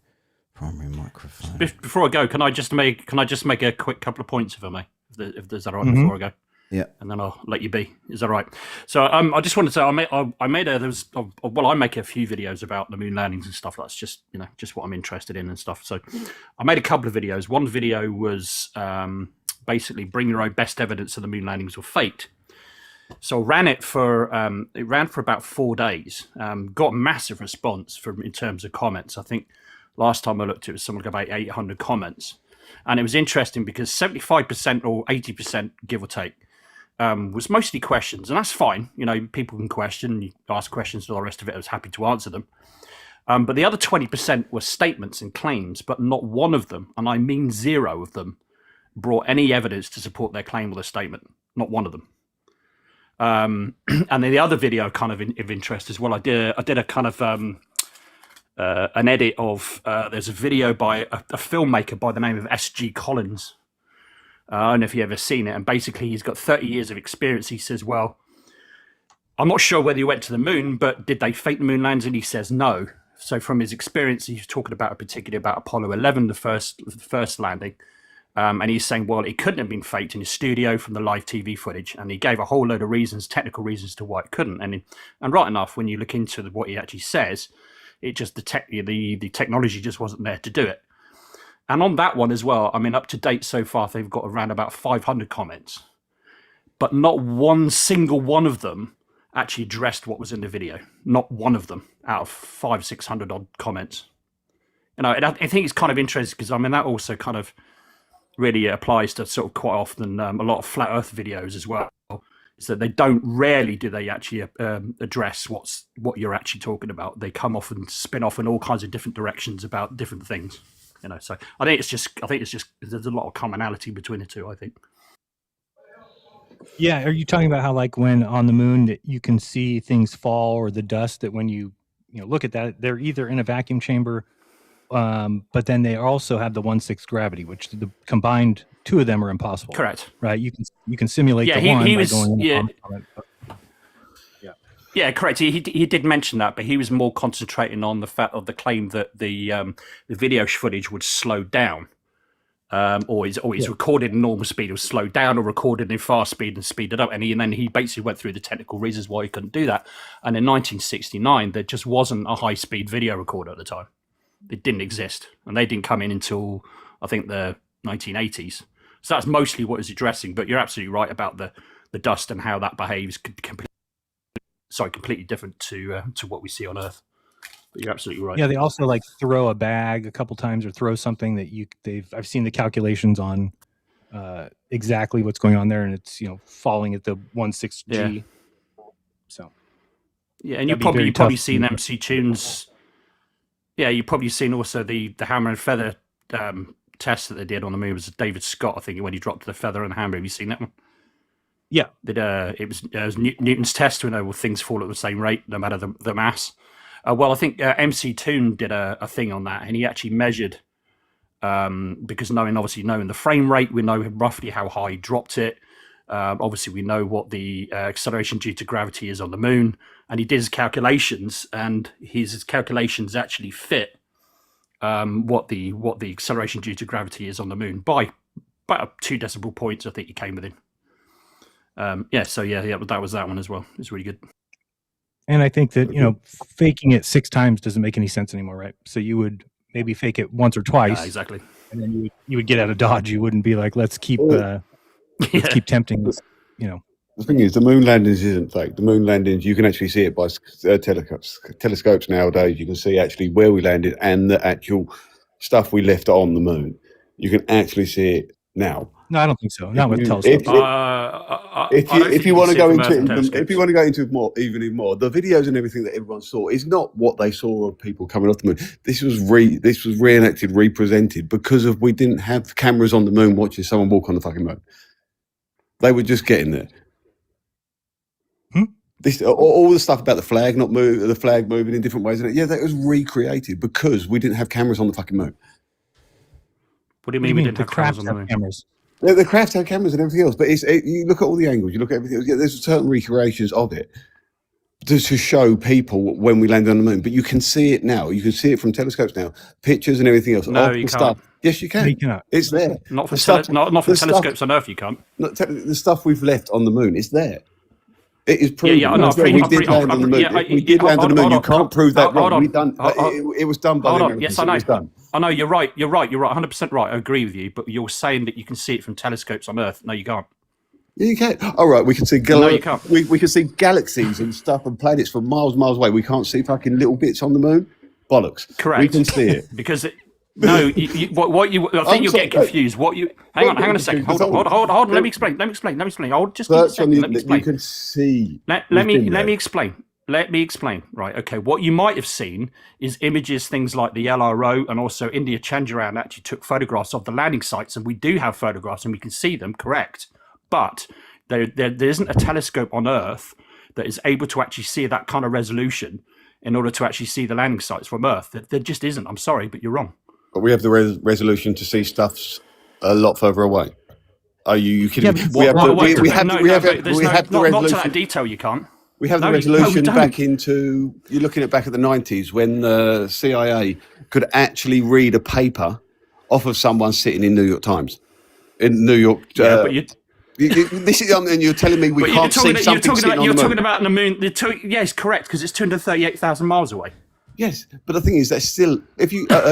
primary microphone. Before I go, can I just make a quick couple of points, if I may? If there's that all right before I go? Yeah, and then I'll let you be. Is that right? So I just wanted to say I make a few videos about the moon landings and stuff. That's just just what I'm interested in and stuff. So I made a couple of videos. One video was basically bring your own best evidence of the moon landings were faked. So ran it for about 4 days. Got a massive response in terms of comments. I think last time I looked, it was something like about 800 comments, and it was interesting because 75% or 80%, give or take, was mostly questions, and that's fine. People can question, you ask questions, and all the rest of it. I was happy to answer them. But the other 20% were statements and claims, but not one of them, and I mean zero of them, brought any evidence to support their claim or their statement. Not one of them. And then the other video kind of of interest as well. I did a kind of an edit of there's a video by a filmmaker by the name of S.G. Collins. I don't know if you've ever seen it. And basically, he's got 30 years of experience. He says, well, I'm not sure whether he went to the moon, but did they fake the moon lands? And he says no. So from his experience, he's talking about particularly about Apollo 11, the first landing. And he's saying, well, it couldn't have been faked in his studio from the live TV footage. And he gave a whole load of reasons, technical reasons to why it couldn't. And right enough, when you look into what he actually says, it just the technology just wasn't there to do it. And on that one as well, I mean, up to date so far, they've got around about 500 comments, but not one single one of them actually addressed what was in the video. Not one of them out of 500-600 odd comments. And I think it's kind of interesting because I mean that also kind of really applies to sort of quite often a lot of flat Earth videos as well. Is that they rarely do they actually address what you're actually talking about. They come off and spin off in all kinds of different directions about different things. So I think it's just there's a lot of commonality between the two, I think. Yeah, are you talking about how, like, when on the moon that you can see things fall or the dust, that when you look at that, they're either in a vacuum chamber, but then they also have the 1/6 gravity, which the combined two of them are impossible. Correct. Right? You can simulate the one by going in the comet. Yeah. Yeah, correct. He did mention that, but he was more concentrating on the fact of the claim that the video footage would slow down. Or he's recorded in normal speed, or slowed down, or recorded in fast speed and speeded up. And then he basically went through the technical reasons why he couldn't do that. And in 1969, there just wasn't a high speed video recorder at the time. It didn't exist, and they didn't come in until I think the 1980s. So that's mostly what it's addressing. But you're absolutely right about the dust and how that behaves. Completely different to what we see on Earth. But you're absolutely right. Yeah, they also like throw a bag a couple times, or throw something that I've seen the calculations on exactly what's going on there, and it's falling at the 1/6 G. Yeah. So yeah, and you've probably seen MC Tunes. Yeah, you've probably seen also the hammer and feather test that they did on the moon. It was David Scott, I think, when he dropped the feather and the hammer. Have you seen that one? Yeah, it was Newton's test. We know things fall at the same rate, no matter the mass. Well, I think MC Toon did a thing on that, and he actually measured, because knowing the frame rate, we know roughly how high he dropped it. Obviously, we know what the acceleration due to gravity is on the moon, and he did his calculations, and his calculations actually fit what the acceleration due to gravity is on the moon by about 2 decimal points. I think he came within. That was that one as well. It's really good. And I think that faking it 6 times doesn't make any sense anymore, right? So you would maybe fake it once or twice, exactly, and then you would get out of Dodge. You wouldn't be like, let's keep keep tempting this. The thing is, the moon landings isn't fake. The moon landings, you can actually see it by telescopes nowadays. You can see actually where we landed and the actual stuff we left on the moon. You can actually see it now. No, I don't think so. Not with telescopes. If you want to go into it, even more, the videos and everything that everyone saw is not what they saw of people coming off the moon. This was reenacted, represented because we didn't have cameras on the moon watching someone walk on the fucking moon. They were just getting there. This all the stuff about the flag moving in different ways. Yeah, that was recreated because we didn't have cameras on the fucking moon. What do you mean we didn't have cameras on the moon? The craft had cameras and everything else, but you look at all the angles, you look at everything else. Yeah, there's certain recreations of it to show people when we landed on the moon. But you can see it now. You can see it from telescopes now, pictures and everything else. No, you can't. Yes, you can. No, you cannot. It's there. Not from telescopes on Earth, you can't. The stuff we've left on the moon is there. It is proven. Yeah, I know. We did land on the moon. We did land on the moon. You can't prove that wrong. It was done by them. Yes, I know. I know. You're right. You're 100% right. I agree with you. But you're saying that you can see it from telescopes on Earth. No, you can't. Yeah, you can. All right, we can see. No, you can't. We can see galaxies and stuff and planets from miles away. We can't see fucking little bits on the moon. Bollocks. Correct. We can see it because it. No, I think you're getting confused. Hang on a second. Hold on. Let me explain. I'll just give a second. Let me explain. You can see. Let me explain. Right. Okay. What you might have seen is images, things like the LRO and also India Chandrayaan actually took photographs of the landing sites, and we do have photographs and we can see them. Correct. But there isn't a telescope on Earth that is able to actually see that kind of resolution in order to actually see the landing sites from Earth. There just isn't. I'm sorry, but you're wrong. But we have the resolution to see stuff a lot further away. Are you kidding me? We have the resolution. Not to that detail, you can't. We have the resolution back into. You're looking at back at the 90s when the CIA could actually read a paper off of someone sitting in New York Times, in New York. This is, and you're telling me we can't see something sitting on the moon. You're talking about the moon. Yes, correct, because it's 238,000 miles away. Yes, but the thing is, that's still. If you go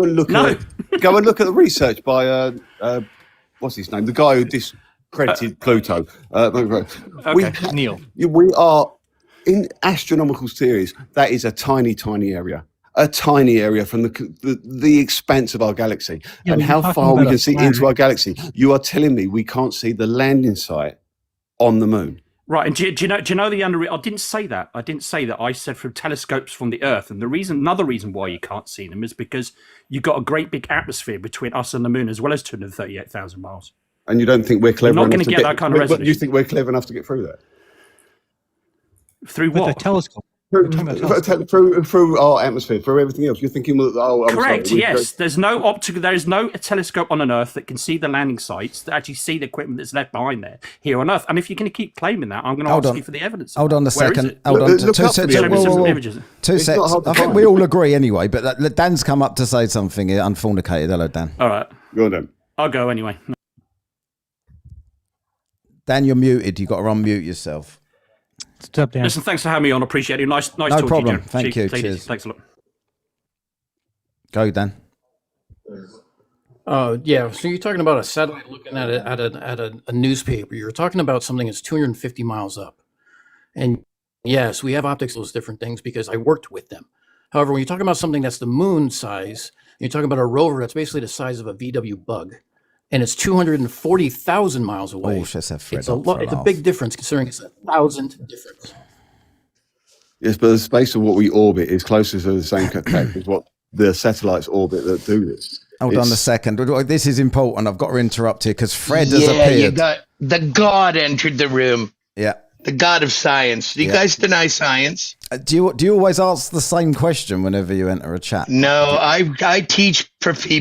and look at the research by what's his name, the guy who discredited Pluto. Neil. We are in astronomical theories. That is a tiny area. A tiny area from the expanse of our galaxy, and how far we can see into our galaxy. You are telling me we can't see the landing site on the moon? Right, and do you know the I didn't say that. I said from telescopes from the Earth, and another reason why you can't see them is because you've got a great big atmosphere between us and the moon, as well as 238,000 miles. And you don't think we're clever You're not enough to get that kind of resolution. You think we're clever enough to get through that? Through what? With a telescope. Through our atmosphere, through everything else. You're thinking, I'm correct, sorry, yes. There's no telescope on Earth that can see the landing sites, that actually see the equipment that's left behind there here on Earth. And if you're going to keep claiming that, I'm going to ask you for the evidence. Hold on a second. Hold on. Two seconds. I think we all agree anyway, but Dan's come up to say something here, unfornicated. Hello, Dan. All right. Go on, Dan. I'll go anyway. Dan, you're muted. You've got to unmute yourself. What's up, Dan? Listen, thanks for having me on. Appreciate it. Nice no talking problem. to you. Thank you. Cheers. Thanks a lot. Go, Dan. Yeah. So you're talking about a satellite looking at a newspaper. You're talking about something that's 250 miles up, and yes, we have optics, those different things because I worked with them. However, when you're talking about something that's the moon size, you're talking about a rover that's basically the size of a VW Bug, and it's 240,000 miles away. Oh, it's a big difference considering it's 1,000 difference. Yes, but the space of what we orbit is closer to the same as what the satellites orbit that do this. Hold on a second. This is important. I've got to interrupt here because Fred has appeared. You got the God entered the room. Yeah. The God of science. Do you guys deny science? Do you always ask the same question whenever you enter a chat? No, I teach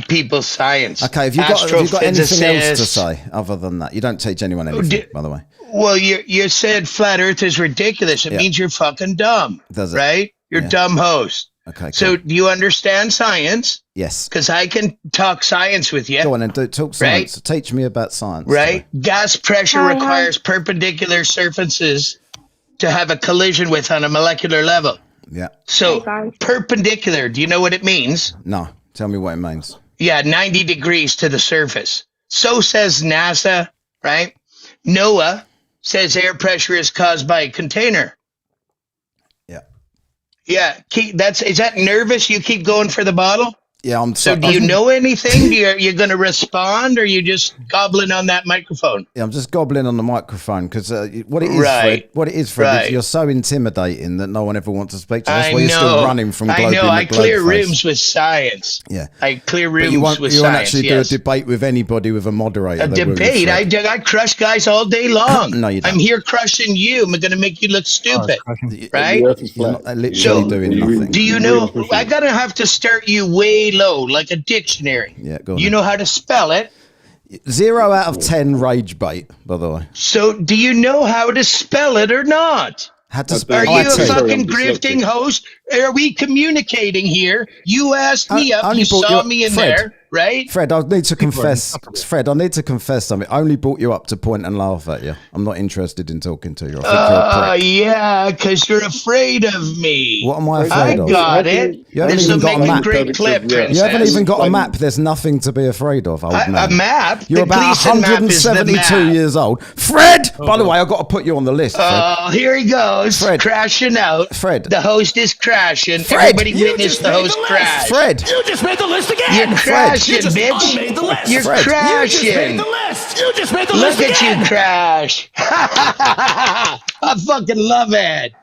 people science. Okay, have you got anything else to say other than that? You don't teach anyone anything, by the way. Well, you said flat Earth is ridiculous. It means you're fucking dumb. Does it? Right? You're dumb host. Okay. Cool. So do you understand science? Yes. Because I can talk science with you. Go on and talk science. Right? Teach me about science. Right? Today. Gas pressure requires perpendicular surfaces to have a collision with on a molecular level. Yeah. So perpendicular, do you know what it means? No. Tell me what it means. Yeah, 90 degrees to the surface. So says NASA, right? NOAA says air pressure is caused by a container. Yeah, is that nervous? You keep going for the bottle? Yeah, So do you know anything? You're going to respond, or are you just gobbling on that microphone? Yeah, I'm just gobbling on the microphone because what it is, Fred, is you're so intimidating that no one ever wants to speak to you. That's why you're still running from globe. I know. I clear rooms with science. Yeah, I clear rooms with science. You won't actually do a debate with anybody with a moderator. A debate? I crush guys all day long. No, you don't. I'm here crushing you. I'm going to make you look stupid, right? You're not literally doing nothing. Do you know? I gotta have to start you way low, like a dictionary. Yeah, go on. You know how to spell it? 0 out of 10 rage bait, by the way. So, do you know how to spell it or not? How to spell Are you a fucking grifting host? Are we communicating here? You asked me up. You saw me in there, right? Fred, I need to confess. Fred, I need to confess something. I only brought you up to point and laugh at you. I'm not interested in talking to you. I think you're a prick. Yeah, because you're afraid of me. What am I afraid of? I got it. You haven't even got a map. Great clip, you haven't even got a map. There's nothing to be afraid of. A map? You're about 172 years old. Fred! By the way, I've got to put you on the list, Fred. Oh, here he goes. Fred. Crashing out. Fred. The host is crashing. Fred. Everybody witnessed the host crash. Fred. You just made the list again. You're crashing, bitch. Made the list. You're Fred. crashing. You just made the list. You just made the Look list again. Look at you crash. I fucking love it.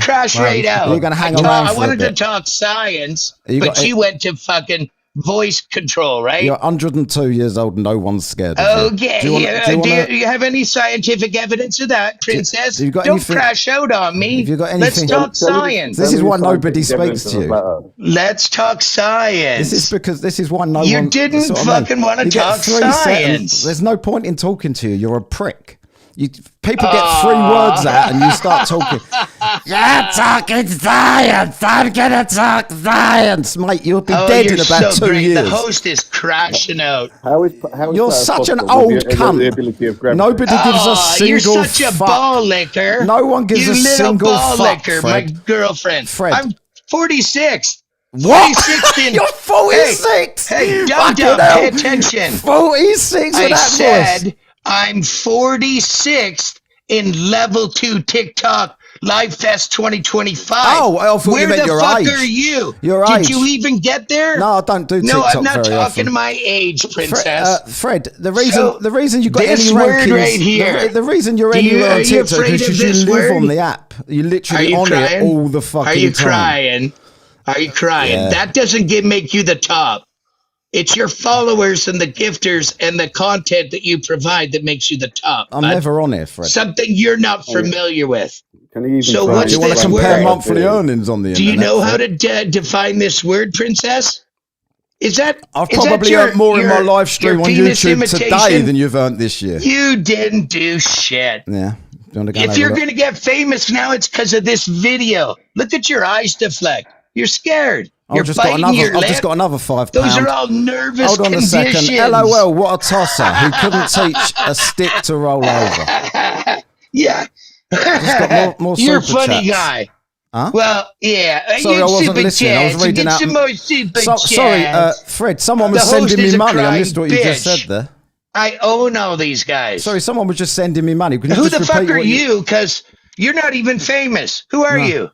Crash right out. You're going to hang around I for wanted a to bit. talk science, but you went to fucking voice control, right? You're 102 years old. No one's scared of you. Okay. Do you have any scientific evidence of that, Princess? Don't crash out on me. Have you got anything? Let's talk science. This is why nobody speaks to you. Let's talk science. This is why no one. You didn't fucking want to talk science. There's no point in talking to you. You're a prick. People get 3 words out and you start talking. You're talking science. I'm gonna talk science, mate. You'll be dead in about 2 years. The host is crashing out. How is you're such an old cunt. Nobody gives a single You're such a ball licker. No one gives a single ball fuck, licker, Fred. my girlfriend. Fred. I'm 46. What? 46 You're 46. Hey, dumb, pay attention. 46 with that voice. I'm 46th in level 2 TikTok Live Fest 2025. Oh, I thought you meant your age. Where the fuck are you? Your age. Did you even get there? No, I don't do TikTok. No, I'm not very talking often. my age, Princess. Fred, the reason you got this any word rankings, right here. the reason you're anywhere on TikTok is because you live word? on the app. You literally on it all the fucking time. Are you crying? Are you crying? Yeah. That doesn't make you the top. It's your followers and the gifters and the content that you provide that makes you the top. I'm never on here, Fred. Something you're not familiar with. Can you even So try? what's Do you want to this compare word? monthly earnings on the Do internet? you know how to define this word, Princess? Is that I've is that probably earned more in my live stream on penis YouTube imitation? today than you've earned this year. You didn't do shit. Yeah. If you're going to get famous now, it's because of this video. Look at your eyes deflect. You're scared. You're biting your lip. I've just got another £5. Those are all nervous Hold on conditions. a second. LOL, what a tosser. He couldn't teach a stick to roll over. Yeah. Just got more You're a super funny chats. guy. Huh? Well, yeah. Sorry, I wasn't listening. I was reading out. Some more super Sorry, chats. Fred, someone was The host sending is me a money. I crying missed what you just bitch. said there. I own all these guys. Sorry, someone was just sending me money. Can you Who just the fuck repeat are what you? Because you're not even famous. Who are you?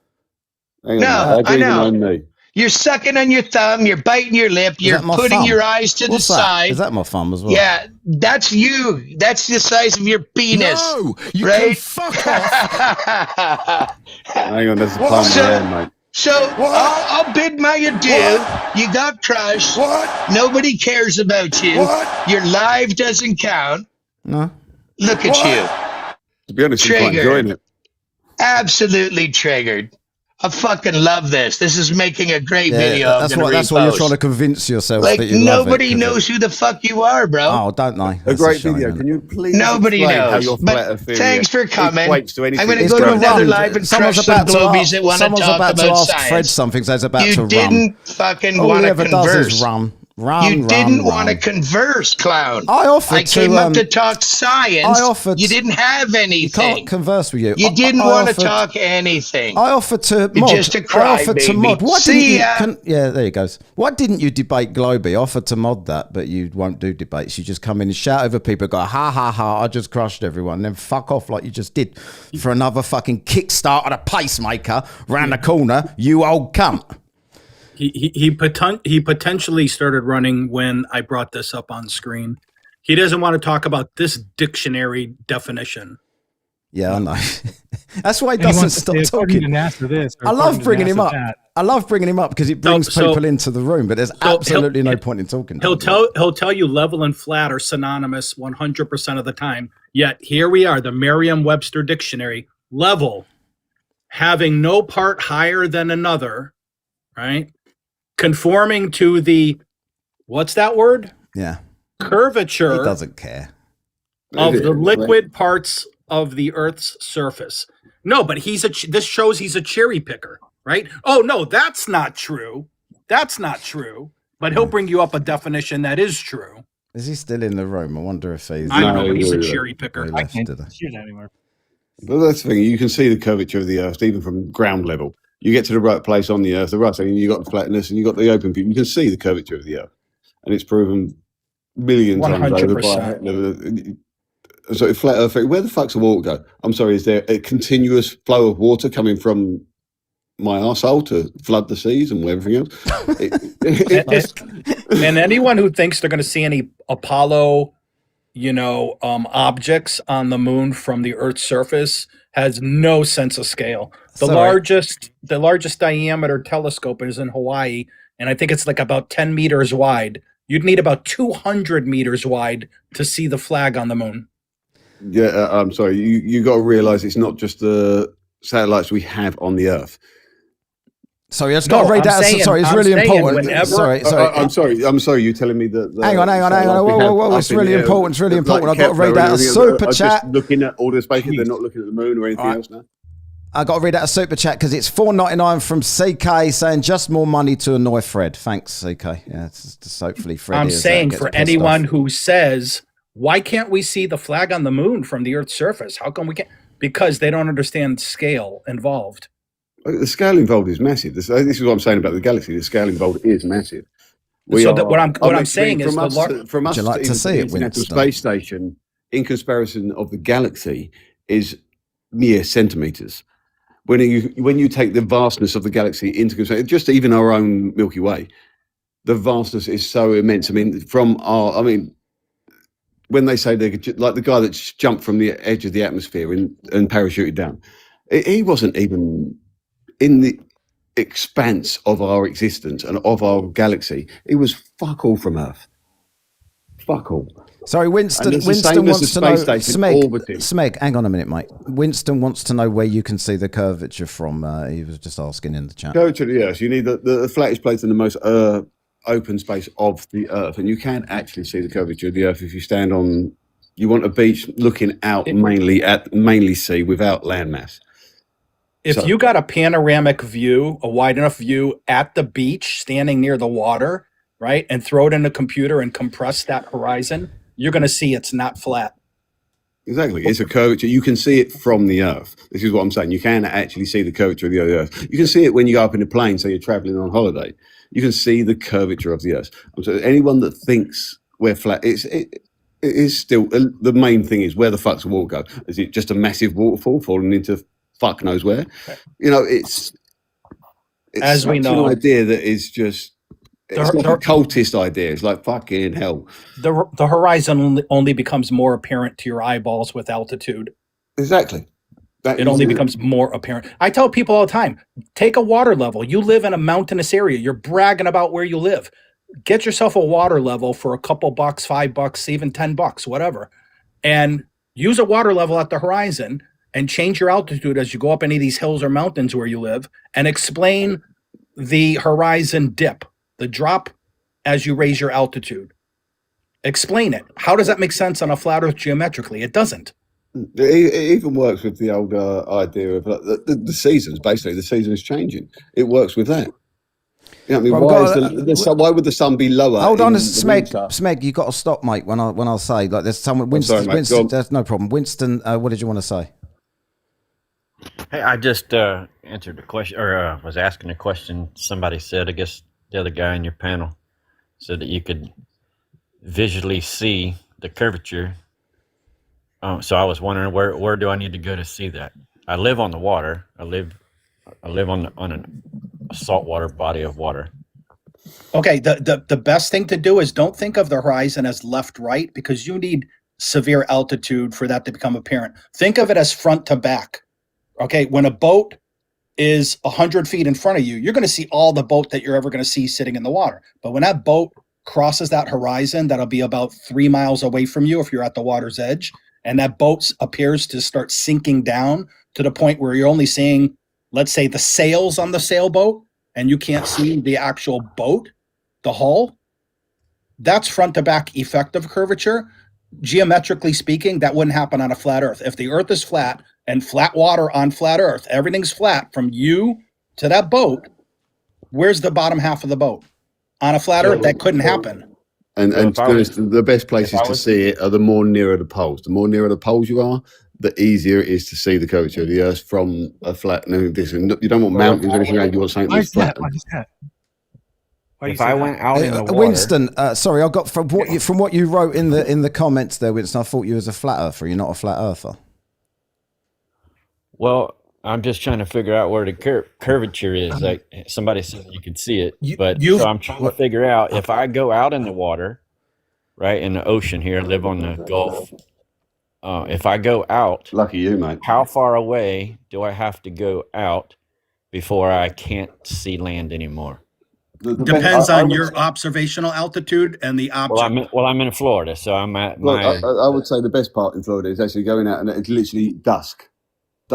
No, I know. You're sucking on your thumb. You're biting your lip. You're putting thumb? your eyes to What's the that? side. Is that my thumb as well? Yeah, that's you. That's the size of your penis. No, you right? can fuck off. Hang on, there's a palm of there, mate. So I'll bid my adieu. You got crushed. Nobody cares about you. Your live doesn't count. No. Look at you. To be honest, I'm quite enjoying it. Absolutely triggered. I fucking love this. This is making a great video. That's why you're trying to convince yourself like that you nobody love it, knows who the fuck you are, bro. Oh, don't they? A great video. Can you please Nobody explain how knows. your But flat earth theory thanks for coming. equates to anything? I'm going to It's go to gonna another run. live and Someone's crush some about to globies ask- that want to someone's talk about to about ask science. Fred something, so he's about You to run. didn't fucking All want he to ever converse. does is run. You didn't want to converse, clown. I came up to talk science. I offered. You didn't have anything. You can't converse with you. You didn't I want to offered- talk anything. I offered to You're mod. just a I offered to crybaby. mod. Why See didn't you? ya. Yeah, there you goes. Why didn't you debate Globy? I offered to mod that, but you won't do debates. You just come in and shout over people, go ha ha ha. I just crushed everyone, and then fuck off like you just did for another fucking kickstart of the pacemaker round the corner. You old cunt. He potentially started running when I brought this up on screen. He doesn't want to talk about this dictionary definition. Yeah, I know. That's why he doesn't stop talking. I love bringing him up. I love bringing him up because it brings people into the room. But there's absolutely no point in talking. He'll tell you level and flat are synonymous 100% of the time. Yet here we are, the Merriam-Webster dictionary. Level, having no part higher than another, right? Conforming to the, what's that word? Yeah. Curvature. He doesn't care. Of the liquid parts of the Earth's surface. No, but this shows he's a cherry picker, right? Oh, no, that's not true. That's not true. But he'll bring you up a definition that is true. Is he still in the room? I wonder if he's. I don't know, but he's a cherry picker. I can't see it anymore. But that's the thing. You can see the curvature of the Earth even from ground level. You get to the right place on the Earth, the right thing, and you got the flatness, and you got the open view. You can see the curvature of the Earth, and it's proven millions times over by. So flat Earth. Where the fuck's the water go? I'm sorry. Is there a continuous flow of water coming from my arsehole to flood the seas and everything else? And anyone who thinks they're going to see any Apollo, objects on the moon from the Earth's surface has no sense of scale. The largest diameter telescope is in Hawaii, and I think it's like about 10 meters wide. You'd need about 200 meters wide to see the flag on the moon. Yeah, I'm sorry. You got to realize it's not just the satellites we have on the Earth. Sorry, I just got to read that. Sorry, it's really important. Sorry. I'm sorry. You're telling me that. Hang on. Whoa. It's really important. It's really important. I've got to read out a super chat. Just looking at all the space, they're not looking at the moon or anything else now. I got to read out a super chat because it's $4.99 from CK saying just more money to annoy Fred. Thanks, CK. Yeah, it's just hopefully Fred. I'm saying for anyone who says, why can't we see the flag on the moon from the Earth's surface? How come we can't? Because they don't understand scale involved. The scale involved is massive. This is what I'm saying about the galaxy. The scale involved is massive. What I'm saying is, from us would you like to see it, the Winston? Space Station, in comparison of the galaxy, is mere centimeters. When you take the vastness of the galaxy into consideration, just even our own Milky Way, the vastness is so immense. I mean, when they say they could, like the guy that jumped from the edge of the atmosphere and parachuted down, he wasn't even in expanse of our existence and of our galaxy, it was fuck all from Earth. Fuck all. Sorry, Winston wants to know, Smeg, hang on a minute, mate. Winston wants to know where you can see the curvature from. He was just asking in the chat. Curvature of the Earth. You need the flattest place in the most open space of the Earth, and you can actually see the curvature of the Earth if you stand on. You want a beach looking out mainly sea without landmass. If you got a panoramic view, a wide enough view at the beach, standing near the water, right, and throw it in a computer and compress that horizon, you're going to see it's not flat. Exactly. It's a curvature. You can see it from the Earth. This is what I'm saying. You can actually see the curvature of the Earth. You can see it when you go up in a plane, so you're traveling on holiday. You can see the curvature of the Earth. So anyone that thinks we're flat, it is still, the main thing is, where the fuck's the water go? Is it just a massive waterfall falling into fuck knows where? You know, it's as we know, an idea that is just, it's like a cultist idea. It's like fucking hell. The horizon only becomes more apparent to your eyeballs with altitude. Exactly. It only becomes more apparent. I tell people all the time, take a water level. You live in a mountainous area. You're bragging about where you live. Get yourself a water level for a couple bucks, $5, even $10, whatever. And use a water level at the horizon and change your altitude as you go up any of these hills or mountains where you live, and explain the horizon dip, the drop as you raise your altitude. Explain it. How does that make sense on a flat Earth geometrically? It doesn't. It even works with the old idea of the seasons. Basically, the season is changing. It works with that. You know what I mean? Why would the sun be lower? Hold on, Smeg, you got to stop, mate. When I say, like, there's someone. Winston, there's no problem. Winston, what did you want to say? Hey, I just answered the question, or was asking a question. Somebody said, I guess the other guy in your panel said that you could visually see the curvature. So I was wondering, where do I need to go to see that? I live on the water. I live on a saltwater body of water. Okay, the best thing to do is don't think of the horizon as left-right, because you need severe altitude for that to become apparent. Think of it as front to back. Okay, when a boat is 100 feet in front of you, you're going to see all the boat that you're ever going to see sitting in the water. But when that boat crosses that horizon, that'll be about 3 miles away from you if you're at the water's edge, and that boat appears to start sinking down to the point where you're only seeing, let's say, the sails on the sailboat, and you can't see the actual boat, the hull. That's front to back effective curvature. Geometrically speaking, that wouldn't happen on a flat Earth. If the Earth is flat and flat water on flat Earth, everything's flat from you to that boat, where's the bottom half of the boat? On a flat Earth, that couldn't happen. And to be honest, the best places to see it are the more nearer the poles. The more nearer the poles you are, the easier it is to see the curvature of the Earth from a flat. No, you don't want mountains or anything around. You want something that's flat. If I went out in the water, Winston, sorry, I got from what you wrote in the comments there, Winston. I thought you was a flat earther. You're not a flat earther. Well, I'm just trying to figure out where the curvature is. Like somebody said, you can see it, so I'm trying to figure out if I go out in the water, right in the ocean here, live on the Gulf. If I go out, lucky you, mate. How far away do I have to go out before I can't see land anymore? Depends on your observational altitude and the object. Well, I'm in Florida, so I'm at I would say the best part in Florida is actually going out, and it's literally dusk,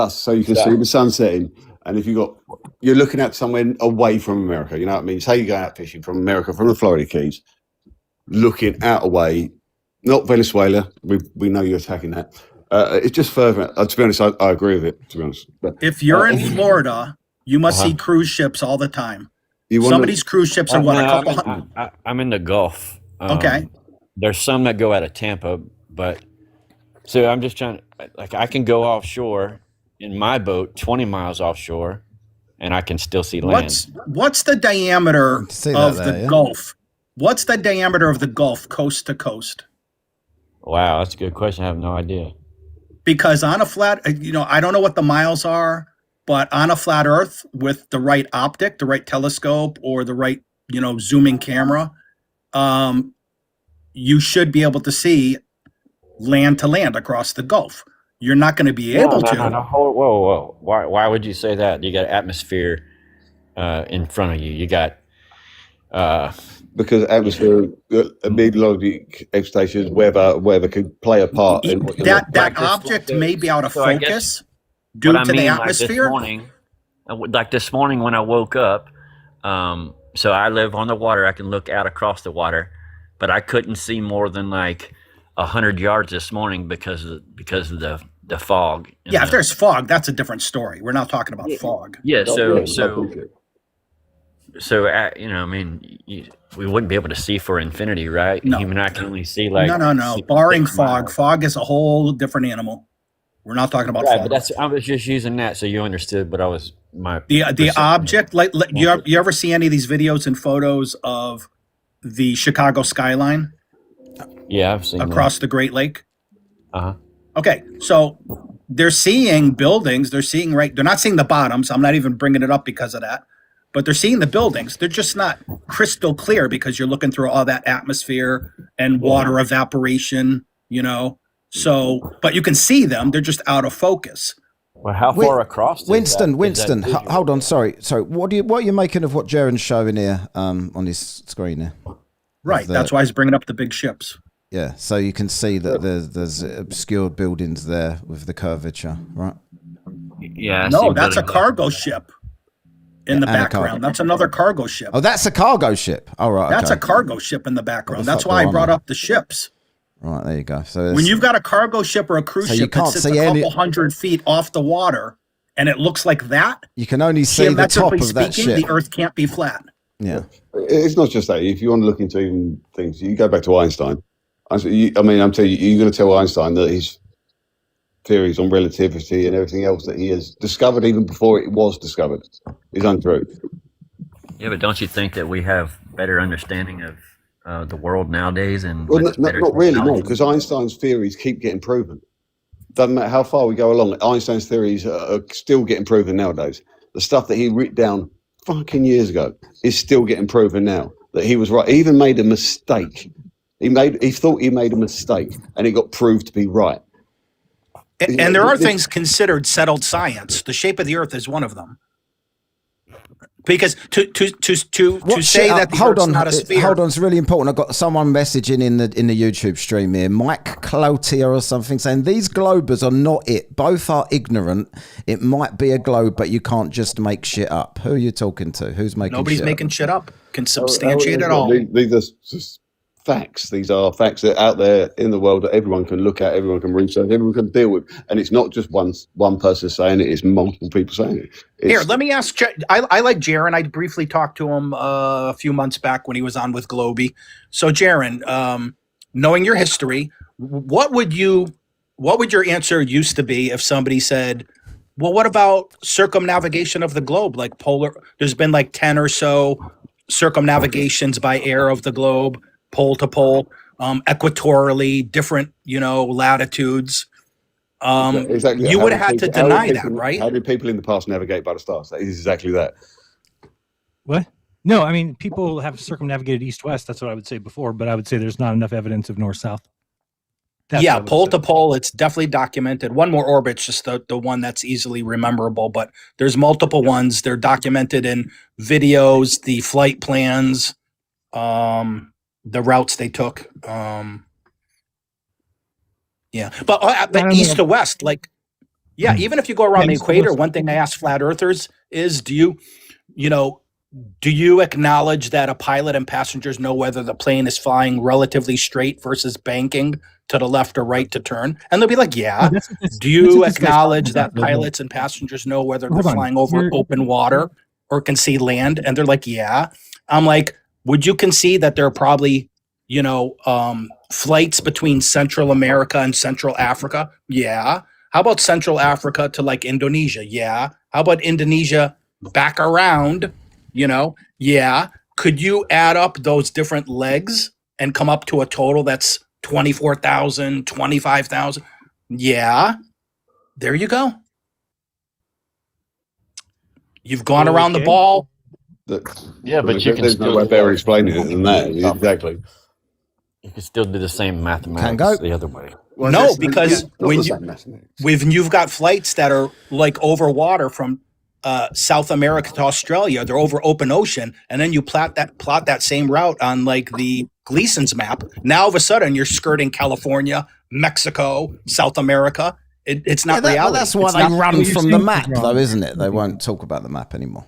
so you can see the sun setting. And if you're looking at somewhere away from America, you know what I mean? Say you go out fishing from America, from the Florida Keys, looking out away, not Venezuela. We know you're attacking that. It's just further. To be honest, I agree with it. To be honest, but, if you're in Florida, you must see cruise ships all the time. Some of these cruise ships are I'm in the Gulf. Okay. There's some that go out of Tampa, but so I'm just trying. Like I can go offshore in my boat, 20 miles offshore, and I can still see land. What's the diameter of the Gulf? What's the diameter of the Gulf coast to coast? Wow, that's a good question. I have no idea. Because on a flat, I don't know what the miles are. But on a flat Earth with the right optic, the right telescope, or the right, zooming camera, you should be able to see land to land across the Gulf. You're not going to be able to. No. Whoa. Why would you say that? You got atmosphere in front of you. You got because atmosphere, meteorologic expectations, weather could play a part in what you're that object may be out of focus due to the atmosphere. Like this morning when I woke up, so I live on the water. I can look out across the water, but I couldn't see more than like 100 yards this morning because of the fog. Yeah, if there's fog, that's a different story. We're not talking about fog. Yeah, so you know, I mean, we wouldn't be able to see for infinity, right? No. Even I can only see like no. Barring fog, fog is a whole different animal. We're not talking about fog. But I was just using that so you understood what I was the object. Like you ever see any of these videos and photos of the Chicago skyline? Yeah, I've seen across the Great Lake. Okay, so they're seeing buildings. They're not seeing the bottoms. I'm not even bringing it up because of that. But they're seeing the buildings. They're just not crystal clear because you're looking through all that atmosphere and water evaporation, you know. So, but you can see them. They're just out of focus. Well, how far across? Winston, hold on. Sorry. What are you making of what Jeran's showing here on his screen here? Right. That's why he's bringing up the big ships. Yeah. So you can see that there's obscured buildings there with the curvature, right? Yeah. No, that's a cargo ship. In the background. That's another cargo ship. Oh, that's a cargo ship. All right. That's a cargo ship in the background. That's why I brought up the ships. Right, there you go. So when you've got a cargo ship or a cruise ship that sits a couple hundred feet off the water and it looks like that, you can only see the top of that ship. The Earth can't be flat. Yeah. It's not just that. If you want to look into even things, you go back to Einstein. I'm telling you, you're going to tell Einstein that his theories on relativity and everything else that he has discovered even before it was discovered is untrue. Yeah, but don't you think that we have better understanding of the world nowadays? And not really, no, because Einstein's theories keep getting proven. Doesn't matter how far we go along, Einstein's theories are still getting proven nowadays. The stuff that he wrote down fucking years ago is still getting proven now that he was right. He even made a mistake. He thought he made a mistake and it got proved to be right. And there are things considered settled science. The shape of the Earth is one of them. Because to say that the Earth's not a sphere. Hold on, it's really important. I've got someone messaging in the YouTube stream here, Mike Cloutier or something, saying these globers are not it. Both are ignorant. It might be a globe, but you can't just make shit up. Who are you talking to? Who's making? Nobody's making shit up. Can substantiate it all. These are just facts. These are facts that are out there in the world that everyone can look at, everyone can research, everyone can deal with, and it's not just one person saying it; it's multiple people saying it. Here, let me ask. I like Jeran. I briefly talked to him a few months back when he was on with Globey. So, Jeran, knowing your history, what would your answer used to be if somebody said, "Well, what about circumnavigation of the globe? Like polar? There's been like 10 or so circumnavigations by air of the globe." Pole to pole, equatorially, different, latitudes. Exactly. You would have had to deny that, right? How did people in the past navigate by the stars? That is exactly that. What? No, I mean, people have circumnavigated east-west. That's what I would say before, but I would say there's not enough evidence of north-south. Yeah, pole to pole, it's definitely documented. One more orbit's just the one that's easily rememberable, but there's multiple ones. They're documented in videos, the flight plans, the routes they took. But east to west, even if you go around the equator, one thing I ask flat earthers is, do you acknowledge that a pilot and passengers know whether the plane is flying relatively straight versus banking to the left or right to turn? And they'll be like, yeah. Do you acknowledge that pilots and passengers know whether they're flying over open water or can see land? And they're like, yeah. I'm like, would you concede that there are probably, flights between Central America and Central Africa? Yeah. How about Central Africa to like Indonesia? Yeah. How about Indonesia back around? Yeah. Could you add up those different legs and come up to a total that's 24,000, 25,000? Yeah. There you go. You've gone around the ball. Yeah, but you can there's still no way better explaining it than that. Exactly. You can still do the same mathematics the other way. Well, no, because when you've got flights that are like over water from South America to Australia. They're over open ocean, and then you plot that same route on like the Gleason's map. Now all of a sudden you're skirting California, Mexico, South America. It's not reality. That's why it's they not, run from the map, though, isn't it? They won't talk about the map anymore.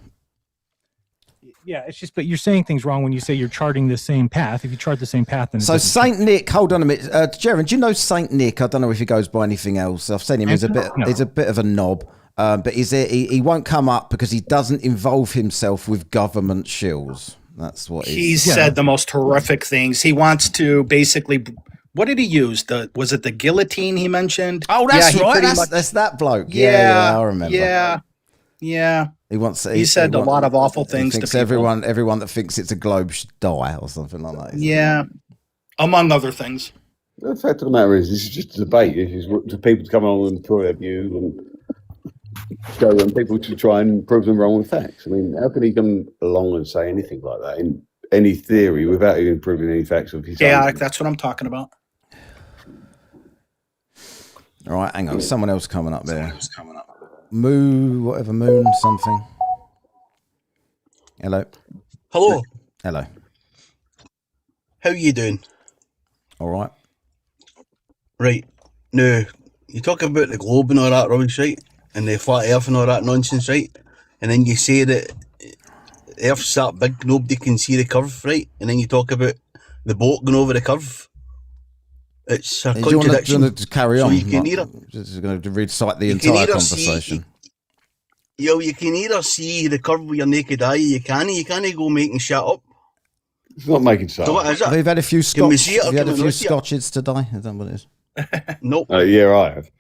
Yeah, it's just, but you're saying things wrong when you say you're charting the same path. If you chart the same path, then so Saint Nick. Hold on a minute, Jeran. Do you know Saint Nick? I don't know if he goes by anything else. I've seen him. He's a bit of a knob. But he won't come up because he doesn't involve himself with government shills. That's what he's said. The most horrific things. He wants to basically. What did he use? Was it the guillotine he mentioned? Oh, that's right. That's that bloke. Yeah, I remember. Yeah. He wants. He said a lot of awful things to people. Everyone that thinks it's a globe should die or something like that. Yeah, among other things. The fact of the matter is, this is just a debate. This is for people to come on and throw their views and show them people to try and prove them wrong with facts. I mean, how can he come along and say anything like that in any theory without even proving any facts of his own? Yeah, that's what I'm talking about. All right, hang on. Someone else coming up there. Moon something. Hello. Hello. Hello. How you doing? All right. Right. Now, you talk about the globe and all that rubbish, right? And the flat earth and all that nonsense, right? And then you say that the earth's that big, nobody can see the curve, right? And then you talk about the boat going over the curve. It's a contradiction. Do you want to carry on? So you can either, just going to recite the entire conversation. You can either see the curve with your naked eye, you can't go making shit up. It's not making shit up. Have you had a few scotches today? Is that what it is? Nope. Yeah, I have.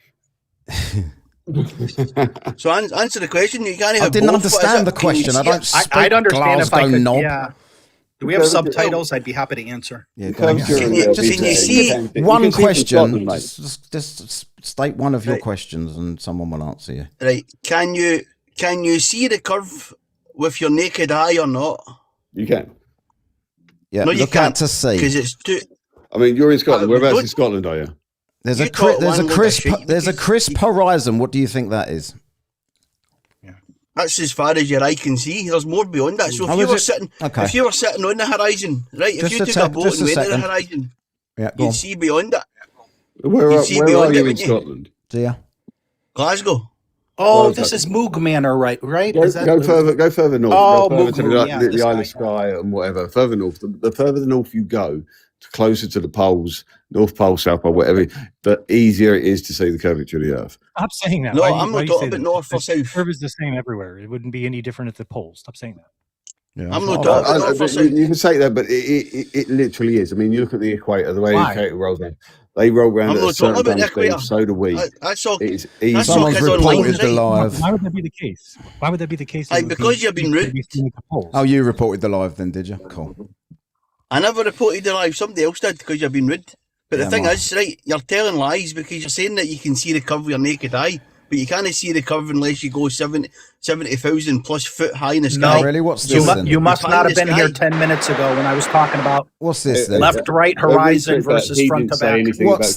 So answer the question. You can't. I didn't understand the question. I don't speak I'd understand if I could. knob. Yeah. Do we have subtitles? I'd be happy to answer. Yeah, can you see one question? Just state one of your questions, and someone will answer you. Right? Can you see the curve with your naked eye or not? You can. Yeah, no, you look can't out to sea. Because it's too. I mean, you're in Scotland. Whereabouts in Scotland are you? There's a crisp horizon. What do you think that is? That's as far as your eye can see. There's more beyond that. So if you were sitting on the horizon, right? If you took a boat and went to the horizon, you'd see beyond it. Where are you in Scotland? Yeah. Glasgow. Oh, this is Moog Manor, right? Go further north. Oh, go further Moog, to the Isle of Skye and whatever. Further north. The further north you go, closer to the poles, North Pole, South Pole, whatever, the easier it is to see the curvature of the Earth. Stop saying that. No, I'm not talking about north or south. The curve is the same everywhere. It wouldn't be any different at the poles. Stop saying that. Yeah, I'm not talking about north or south. You can say that, but it literally is. I mean, you look at the equator, the way the equator rolls down. They roll around at a certain time speed, so do we. Someone's reported alive. Why would that be the case? Why would that be the case? Because you've been rude. Oh, you reported the live then, did you? Cool. I never reported the live. Somebody else did because you've been rude. But the thing is, right, you're telling lies because you're saying that you can see the curve with your naked eye, but you can't see the curve unless you go 70,000 plus foot high in the sky. No, really? What's this? You must not have been here 10 minutes ago when I was talking about what's this then? Left, right horizon versus front to back. What's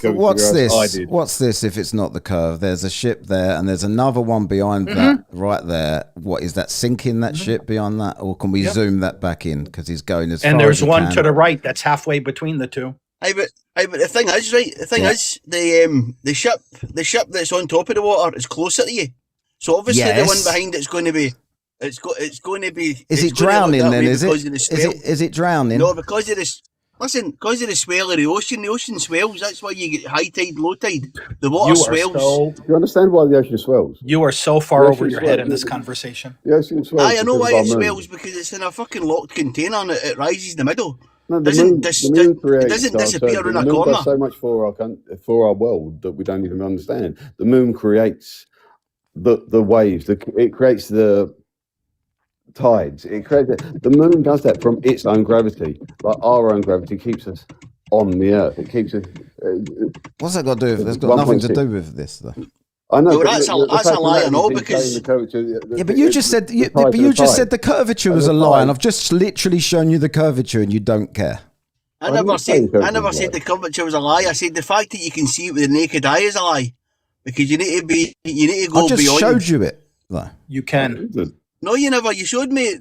this? What's this if it's not the curve? There's a ship there and there's another one behind that right there. What is that, sinking that ship behind that? Or can we zoom that back in? Because he's going as far as and there's he one can. to the right that's halfway between the two. But the thing is, right? The thing is, the ship that's on top of the water is closer to you. So obviously the one behind it's going to be, it's going to be. Is it drowning then? Is it drowning? No, because of this. Listen, because of the swell of the ocean swells. That's why you get high tide, low tide. The water swells. Do you understand why the ocean swells? You are so far over your head in this conversation. The ocean swells. I know why it swells because it's in a fucking locked container and it rises in the middle. No, it doesn't disappear in a corner. The moon does so much for our world that we don't even understand. The moon creates the waves. It creates the tides. The moon does that from its own gravity. Like our own gravity keeps us on the Earth. It keeps us. What's that got to do with? It's got nothing to do with this, though. I know, well, that's a lie, and all because but you just said the curvature was a lie, and I've just literally shown you the curvature, and you don't care. I never said the curvature was a lie. I said the fact that you can see it with the naked eye is a lie, because you need to go beyond. I just showed you it. No. You can. No, you never. You showed me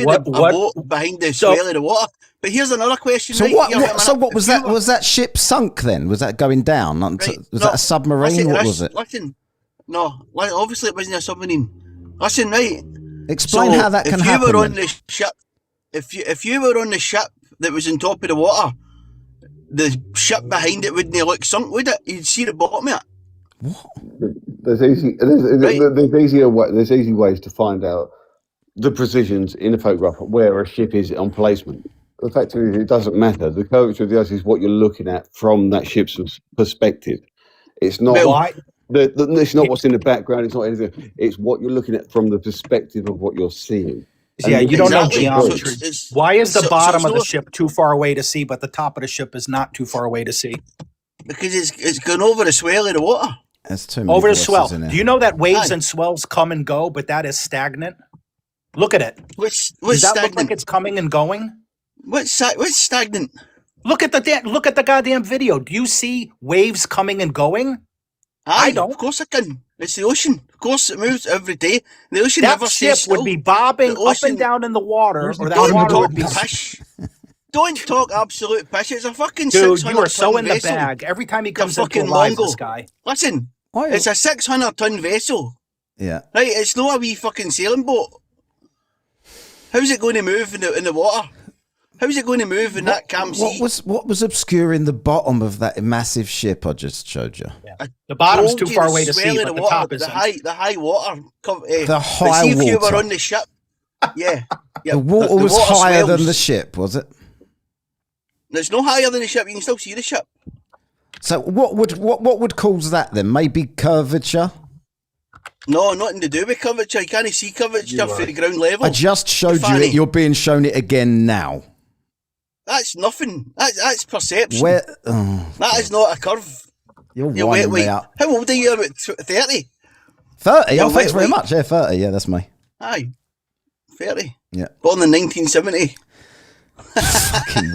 What- a what- boat behind the so- swell of the water. But here's another question. So right? what? Here, What so what if was you that? were- Was that ship sunk then? Was that going down? Right, Was no, that a submarine? listen, What this- was it? Listen, no, obviously it wasn't a submarine. Listen, right. Explain how that can if happen. you were on then. the ship, if you were on the ship that was on top of the water, the ship behind it wouldn't look sunk, would it? You'd see the bottom of it. There's easy ways to find out the precisions in a photograph where a ship is on placement. The fact is, it doesn't matter. The curvature of the ice is what you're looking at from that ship's perspective. It's not. It's not what's in the background. It's not anything. It's what you're looking at from the perspective of what you're seeing. Yeah, you don't know Exactly. geometry. it's- Why is the so- bottom so of the it's ship too far away to see, but the top of the ship is not too far away to see? Because it's going over the swell of the water. There's too many Over the voices swell. in there. Do you know that waves Aye. and swells come and go, but that is stagnant? Look at it. What's Does that stagnant? look like it's coming and going? What's stagnant? Look at the goddamn video. Do you see waves coming and going? Aye, I don't. Of course I can. It's the ocean. Of course it moves every day. The ocean That never ship stays would still. be bobbing The up ocean- and down in the water, or that Don't water talk would be. pish. Don't talk absolute pish. It's a fucking Dude, 600 you are so ton in the vessel. bag. Every time he comes into fucking live, Longo. this guy. Listen, Why- it's a 600-ton vessel. Yeah. Right, it's not a wee fucking sailing boat. How's it going to move in the water? How's it going to move in that calm sea? What was obscuring the bottom of that massive ship I just showed you? The bottom's Told too you far the away to swell see, of but the water, top is. the high water. The but high see if you water. were on the ship. Yeah. yeah The water was water higher swells. than the ship, was it? It's no higher than the ship. You can still see the ship. So what would cause that then? Maybe curvature. No, nothing to do with curvature. You can't see curvature for the ground level. I just showed you Fanny. it. You're being shown it again now. That's nothing. That's perception. Where? Oh, That is not a curve. you're Wait, winding me wait. up. How old are you? About 30? 30. Yeah, Oh, thanks wait, very wait. much. Yeah, 30. Yeah, that's me. Aye. 30. Yeah. Born in 1970. Fucking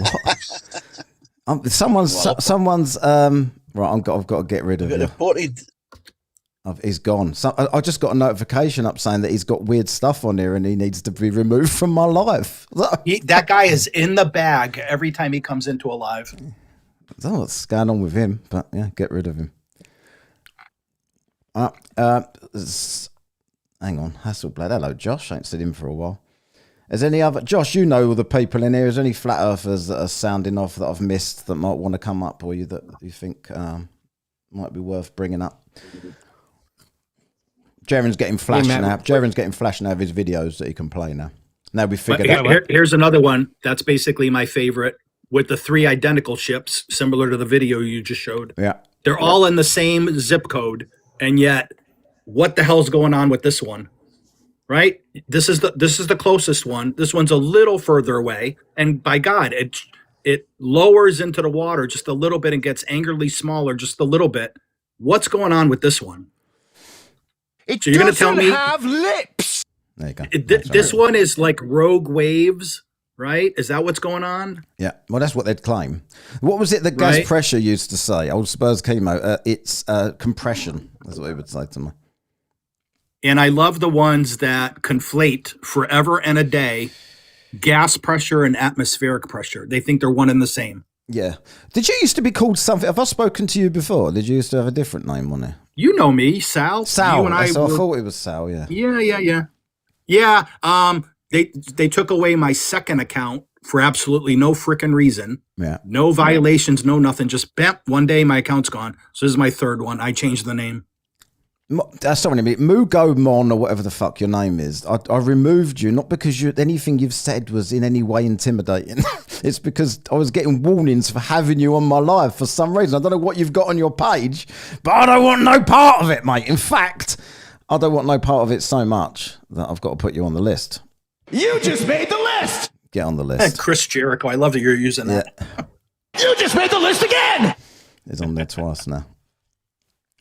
what? Someone's. Right, I've got to get rid of Got you. reported. He's gone. I just got a notification up saying that he's got weird stuff on here and he needs to be removed from my life. That guy is in the bag every time he comes into a live. I don't know what's going on with him, but yeah, get rid of him. Hang on, Hasselblad. Hello, Josh. I ain't seen him for a while. Is any other Josh? You know all the people in here. Is there any flat earthers that are sounding off that I've missed that might want to come up, or that you think might be worth bringing up? Jeran's getting flash now. Jeran's getting flash now of his videos that he can play now. Now we figured out. Here's another one that's basically my favorite with the 3 identical ships, similar to the video you just showed. Yeah, they're all in the same zip code, and yet, what the hell's going on with this one? Right? This is the closest one. This one's a little further away, and by God, it lowers into the water just a little bit and gets angularly smaller just a little bit. What's going on with this one? So you're going to tell me have lips. There you go. This one is like rogue waves, right? Is that what's going on? Yeah, well, that's what they'd claim. What was it that gas Right. pressure used to say? Old Spurs chemo. It's compression. That's what he would say to me. And I love the ones that conflate forever and a day gas pressure and atmospheric pressure. They think they're one and the same. Yeah. Did you used to be called something? Have I spoken to you before? Did you used to have a different name on it? You know me, Sal. Sal. You and I So I were- thought it was Sal. Yeah. Yeah. They took away my second account for absolutely no freaking reason. Yeah. No violations, no nothing. Just bam, one day my account's gone. So this is my third one. I changed the name. Sorry, Mugo Mon or whatever the fuck your name is. I removed you not because anything you've said was in any way intimidating. It's because I was getting warnings for having you on my live for some reason. I don't know what you've got on your page, but I don't want no part of it, mate. In fact, I don't want no part of it so much that I've got to put you on the list. You just made the list. Get on the list. Chris Jericho. I love that you're using that. You just made the list again. It's on there twice now.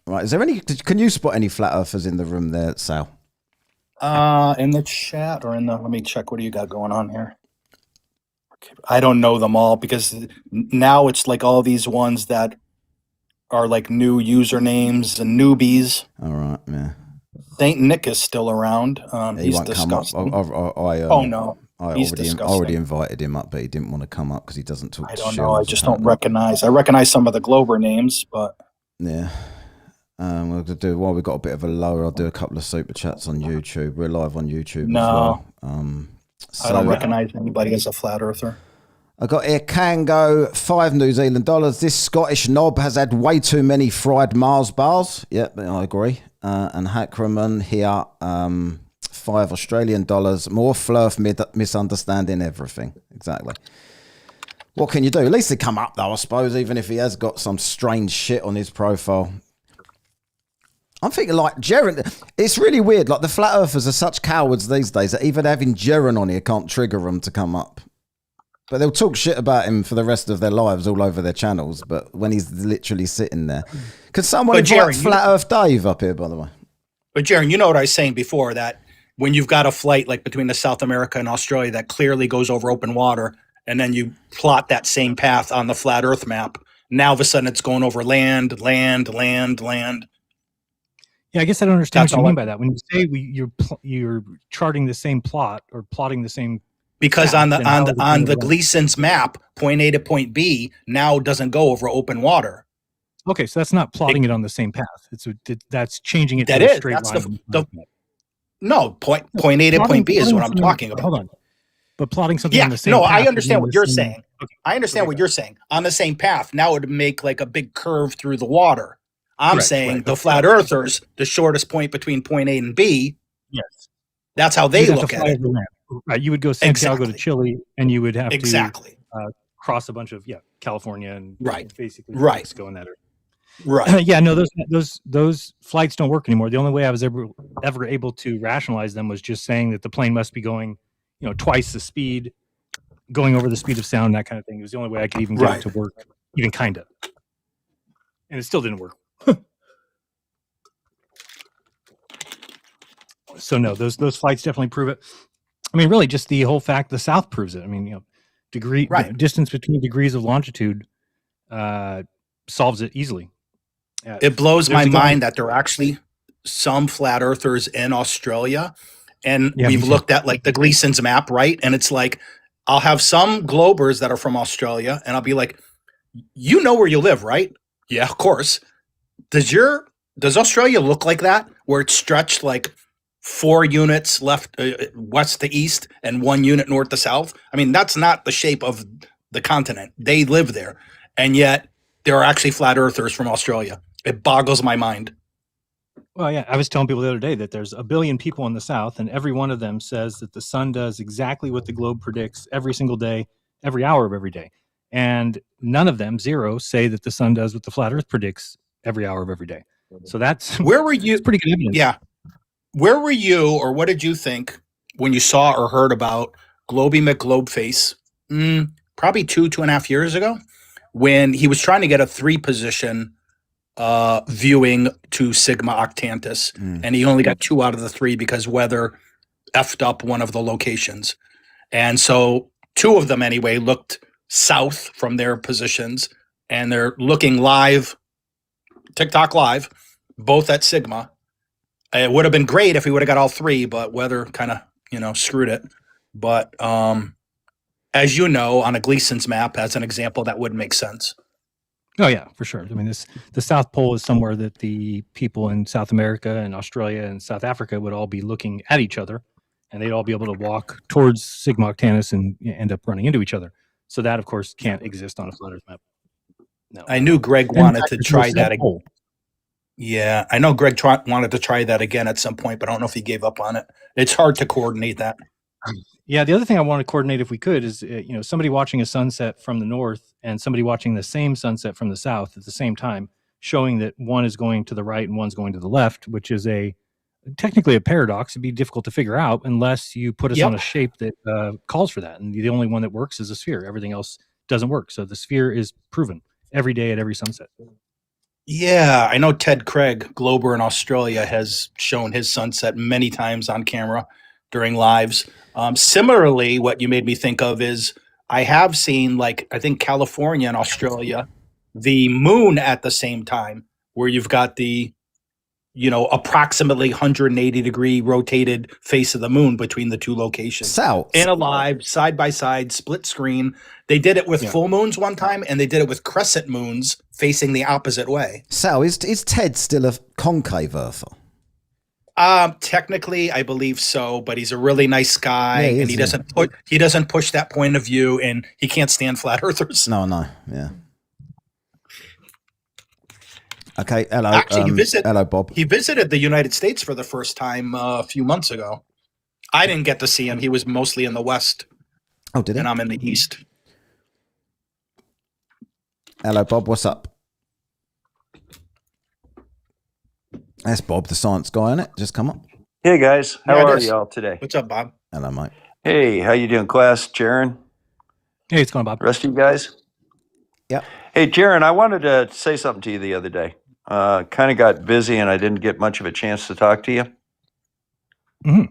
Right, is there any? Can you spot any flat earthers in the room there, Sal? In the chat or in the, let me check. What do you got going on here? I don't know them all because now it's like all these ones that are like new usernames and newbies. All right, yeah. Saint Nick is still around. He He's won't come up. disgusting. Oh no, I he's already disgusting. invited him up, but he didn't want to come up because he doesn't talk I to don't know. I shills, just apparently. don't recognize. I recognize some of the Glober names, but yeah. We'll do while we've got a bit of a low. I'll do a couple of super chats on YouTube. We're live on YouTube as well. I don't recognize anybody as a flat earther. I got here Kango, $5 New Zealand. This Scottish knob has had way too many fried Mars bars. Yep, I agree. And Hackerman here, $5 Australian. More fluff, misunderstanding everything. Exactly. What can you do? At least they come up though, I suppose, even if he has got some strange shit on his profile. I'm thinking like Jeran, it's really weird. Like the flat earthers are such cowards these days that even having Jeran on here can't trigger them to come up. But they'll talk shit about him for the rest of their lives all over their channels. But when he's literally sitting there, could someone invite Flat Earth Dave up here, by the way? But Jeran, you know what I was saying before, that when you've got a flight like between the South America and Australia that clearly goes over open water, and then you plot that same path on the flat Earth map, now all of a sudden it's going over land. Yeah, I guess I don't understand what you mean by that. When you say you're charting the same plot or plotting the same. Because on the Gleason's map, point A to point B now doesn't go over open water. Okay, so that's not plotting it on the same path. That's changing it to a straight line. No, point A to point B is what I'm talking about. Hold on. But plotting something on the same path. No, I understand what you're saying. Okay. I understand what you're saying. On the same path, now it would make like a big curve through the water. I'm saying the flat earthers, the shortest point between point A and B. Yes. That's how they look at it. Right, you would go Santiago to Chile, and you would have to cross a bunch of California and basically Mexico in that area. Right. Yeah, no, those flights don't work anymore. The only way I was ever able to rationalize them was just saying that the plane must be going, twice the speed, going over the speed of sound, that kind of thing. It was the only way I could even get it to work, even kind of. And it still didn't work. So no, those flights definitely prove it. I mean, really, just the whole fact the South proves it. I mean, distance between degrees of longitude solves it easily. It blows my mind that there are actually some flat earthers in Australia, and we've looked at like the Gleason's map, right? And it's like I'll have some Globers that are from Australia, and I'll be like, "You know where you live, right?" Yeah, of course. Does Australia look like that, where it's stretched like 4 units left west to east and 1 unit north to south? I mean, that's not the shape of the continent. They live there, and yet there are actually flat earthers from Australia. It boggles my mind. Well, yeah, I was telling people the other day that there's 1 billion people in the South, and every one of them says that the sun does exactly what the globe predicts every single day, every hour of every day. And none of them, 0, say that the sun does what the flat earth predicts every hour of every day. So that's where were you? Pretty good evidence. Yeah. Where were you, or what did you think when you saw or heard about Globey McGlobeface? Probably 2.5 years ago, when he was trying to get a 3-position viewing to Sigma Octantis, and he only got 2 out of the 3 because weather effed up one of the locations. And so 2 of them anyway looked south from their positions, and they're looking live, TikTok live, both at Sigma. It would have been great if we would have got all 3, but weather kind of, screwed it. But as you know, on a Gleason's map, as an example, that would make sense. Oh yeah, for sure. I mean, the South Pole is somewhere that the people in South America and Australia and South Africa would all be looking at each other, and they'd all be able to walk towards Sigma Octantis and end up running into each other. So that, of course, can't exist on a flat Earth map. No. I knew Greg wanted to try that again. Yeah, I know Greg wanted to try that again at some point, but I don't know if he gave up on it. It's hard to coordinate that. Yeah, the other thing I want to coordinate, if we could, is somebody watching a sunset from the north and somebody watching the same sunset from the south at the same time, showing that one is going to the right and one's going to the left, which is technically a paradox. It'd be difficult to figure out unless you put us on a shape that calls for that. And the only one that works is a sphere. Everything else doesn't work. So the sphere is proven every day at every sunset. Yeah, I know Ted Craig, Glober in Australia, has shown his sunset many times on camera during lives. Similarly, what you made me think of is I have seen, like, I think California and Australia, the moon at the same time, where you've got the approximately 180 degree rotated face of the moon between the two locations. Sal. And alive, side by side, split screen. They did it with full moons one time, and they did it with crescent moons facing the opposite way. Sal, is Ted still a concave earther? Technically, I believe so, but he's a really nice guy, and he doesn't push that point of view, and he can't stand flat earthers. No, yeah. Okay, hello. Actually, hello, Bob. He visited the United States for the first time a few months ago. I didn't get to see him. He was mostly in the West. Oh, did he? And I'm in the East. Hello, Bob. What's up? That's Bob, the science guy, isn't it? Just come up. Hey, guys. How are y'all today? What's up, Bob? Hello, mate. Hey, how you doing, class? Jeran? Hey, it's going, Bob. Rest of you guys? Yep. Hey, Jeran, I wanted to say something to you the other day. Kind of got busy and I didn't get much of a chance to talk to you. Mm-hmm.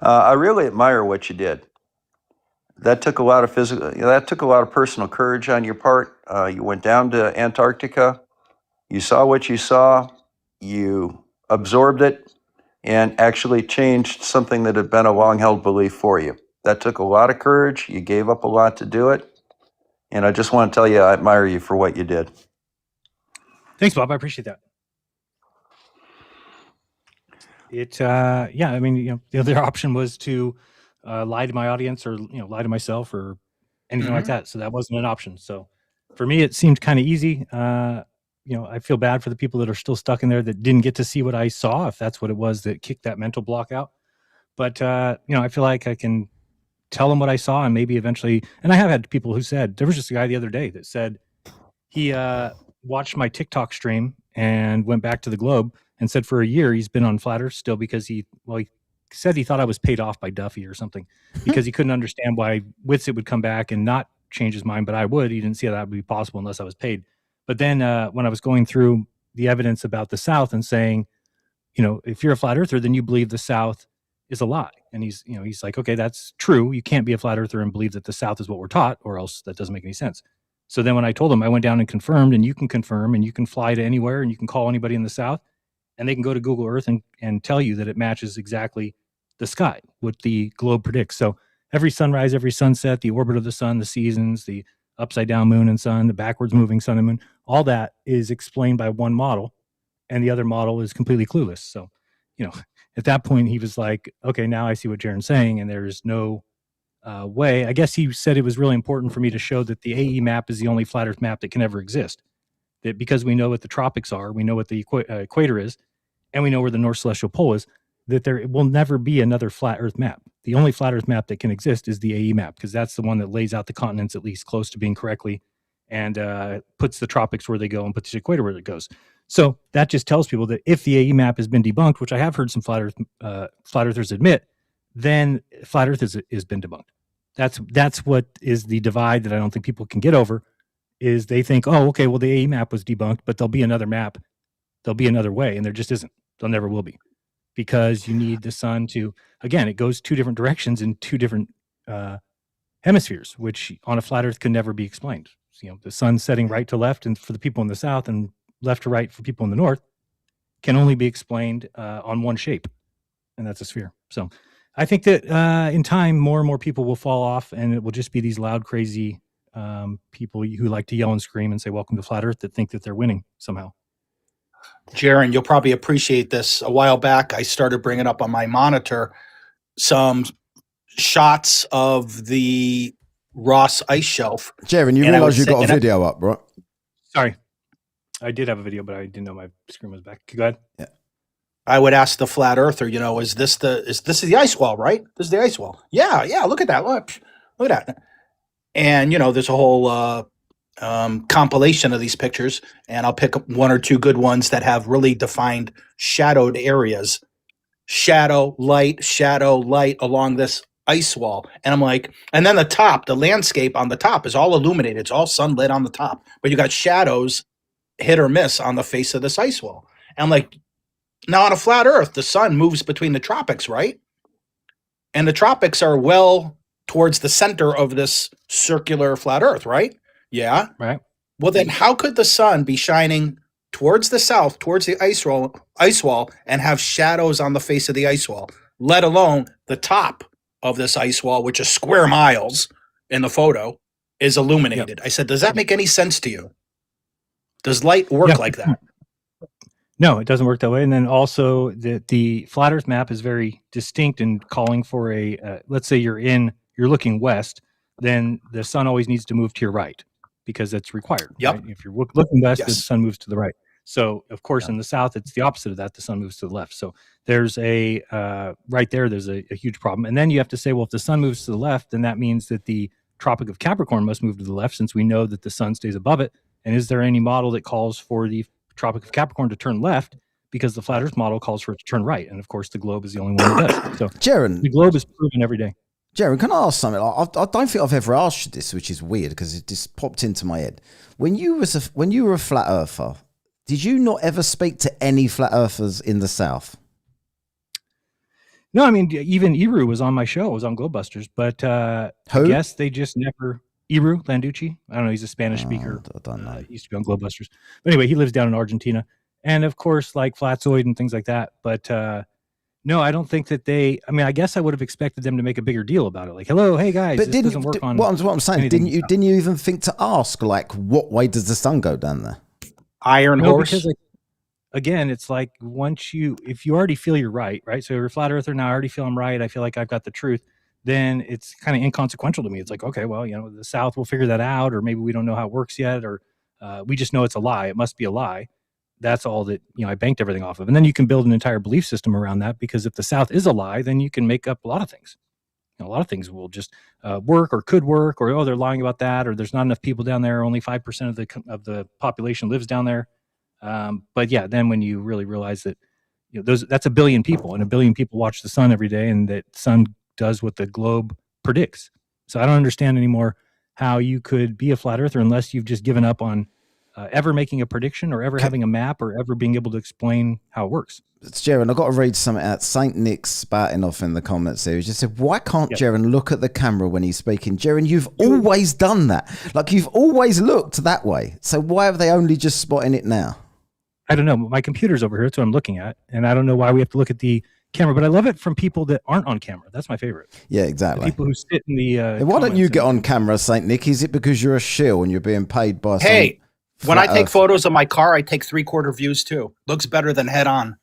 I really admire what you did. That took a lot of personal courage on your part. You went down to Antarctica. You saw what you saw. You absorbed it and actually changed something that had been a long-held belief for you. That took a lot of courage. You gave up a lot to do it. And I just want to tell you, I admire you for what you did. Thanks, Bob. I appreciate that. I mean, the other option was to lie to my audience or, lie to myself or anything like that. So that wasn't an option. So for me, it seemed kind of easy. I feel bad for the people that are still stuck in there that didn't get to see what I saw, if that's what it was that kicked that mental block out. But, I feel like I can tell them what I saw and maybe eventually, and I have had people who said, there was just a guy the other day that said he watched my TikTok stream and went back to the globe and said for a year he's been on Flat Earth still because he said he thought I was paid off by Duffy or something because he couldn't understand why Witsit would come back and not change his mind, but I would. He didn't see how that would be possible unless I was paid. But then when I was going through the evidence about the South and saying, if you're a flat earther, then you believe the South is a lie. And he's like, okay, that's true. You can't be a flat earther and believe that the South is what we're taught, or else that doesn't make any sense. So then when I told him, I went down and confirmed, and you can confirm, and you can fly to anywhere, and you can call anybody in the South, and they can go to Google Earth and tell you that it matches exactly the sky, what the globe predicts. So every sunrise, every sunset, the orbit of the sun, the seasons, the upside down moon and sun, the backwards moving sun and moon, all that is explained by one model, and the other model is completely clueless. So, at that point he was like, okay, now I see what Jeran's saying, and there's no way. I guess he said it was really important for me to show that the AE map is the only flat Earth map that can ever exist. That because we know what the tropics are, we know what the equator is, and we know where the North Celestial Pole is, that there will never be another flat Earth map. The only flat Earth map that can exist is the AE map, because that's the one that lays out the continents at least close to being correctly and puts the tropics where they go and puts the equator where it goes. So that just tells people that if the AE map has been debunked, which I have heard some flat earthers admit, then flat Earth has been debunked. That's what is the divide that I don't think people can get over, is they think, oh, okay, well, the AE map was debunked, but there'll be another map. There'll be another way, and there just isn't. There never will be, because you need the sun to, again, it goes two different directions in two different hemispheres, which on a flat Earth can never be explained. The sun setting right to left, and for the people in the South, and left to right for people in the North, can only be explained on one shape, and that's a sphere. So I think that in time, more and more people will fall off, and it will just be these loud, crazy people who like to yell and scream and say, welcome to flat Earth, that think that they're winning somehow. Jeran, you'll probably appreciate this. A while back, I started bringing up on my monitor some shots of the Ross ice shelf. Jeran, you realize you got a video up, right? Sorry. I did have a video, but I didn't know my screen was back. Go ahead. Yeah. I would ask the flat earther, is this the ice wall, right? This is the ice wall. Yeah. Look at that. Look at that. And there's a whole compilation of these pictures, and I'll pick up one or two good ones that have really defined shadowed areas, shadow, light along this ice wall. And I'm like, and then the landscape on the top is all illuminated. It's all sunlit on the top, but you got shadows hit or miss on the face of this ice wall. And I'm like, now on a flat Earth, the sun moves between the tropics, right? And the tropics are well towards the center of this circular flat Earth, right? Yeah. Right. Well, then how could the sun be shining towards the south, towards the ice wall, and have shadows on the face of the ice wall, let alone the top of this ice wall, which is square miles in the photo, is illuminated. Yep. I said, does that make any sense to you? Does light work like that? No, it doesn't work that way. And then also the flat Earth map is very distinct in calling for a, let's say you're looking west, then the sun always needs to move to your right because it's required. Yep. Right? If you're looking west, the sun moves to the right. So of course in the south, it's the opposite of that. The sun moves to the left. So there's a, right there, there's a huge problem. And then you have to say, well, if the sun moves to the left, then that means that the Tropic of Capricorn must move to the left since we know that the sun stays above it. And is there any model that calls for the Tropic of Capricorn to turn left, because the flat Earth model calls for it to turn right, and of course the globe is the only one that does. So Jeran, the globe is proven every day. Jeran, can I ask something? I don't think I've ever asked you this, which is weird because it just popped into my head. When you were a flat earther, did you not ever speak to any flat earthers in the South? No, I mean even Iru was on my show. It was on Globebusters, but I guess they just never. Iru Landucci. I don't know. He's a Spanish speaker. I don't know. He used to be on Globebusters. But anyway, he lives down in Argentina. And of course, like Flatzoid and things like that. But no, I don't think that I guess I would have expected them to make a bigger deal about it. Like, hello, hey guys, but this doesn't work on. What I'm saying, didn't you even think to ask, like, what way does the sun go down there? Iron horse. Because, again, it's like if you already feel you're right? So you're a flat earther now, I already feel I'm right. I feel like I've got the truth. Then it's kind of inconsequential to me. It's like, okay, well, the South will figure that out, or maybe we don't know how it works yet, or we just know it's a lie. It must be a lie. That's all that, I banked everything off of. And then you can build an entire belief system around that, because if the South is a lie, then you can make up a lot of things. A lot of things will just work or could work, or, they're lying about that, or there's not enough people down there. Only 5% of the population lives down there. But yeah, then when you really realize that, that's a billion people, and a billion people watch the sun every day, and that sun does what the globe predicts. So I don't understand anymore how you could be a flat earther unless you've just given up on ever making a prediction, or ever having a map, or ever being able to explain how it works. It's Jeran. I've got to read something out. Saint Nick's spouting off in the comments here. He just said, why can't Jeran look at the camera when he's speaking? Jeran, you've always done that. Like, you've always looked that way. So why have they only just spotting it now? I don't know. My computer's over here. That's what I'm looking at. And I don't know why we have to look at the camera, but I love it from people that aren't on camera. That's my favorite. Yeah, exactly. The people who sit in the why don't you get on camera, Saint Nick? Is it because you're a shill and you're being paid by when I take photos of my car, I take 3/4 views too. Looks better than head on.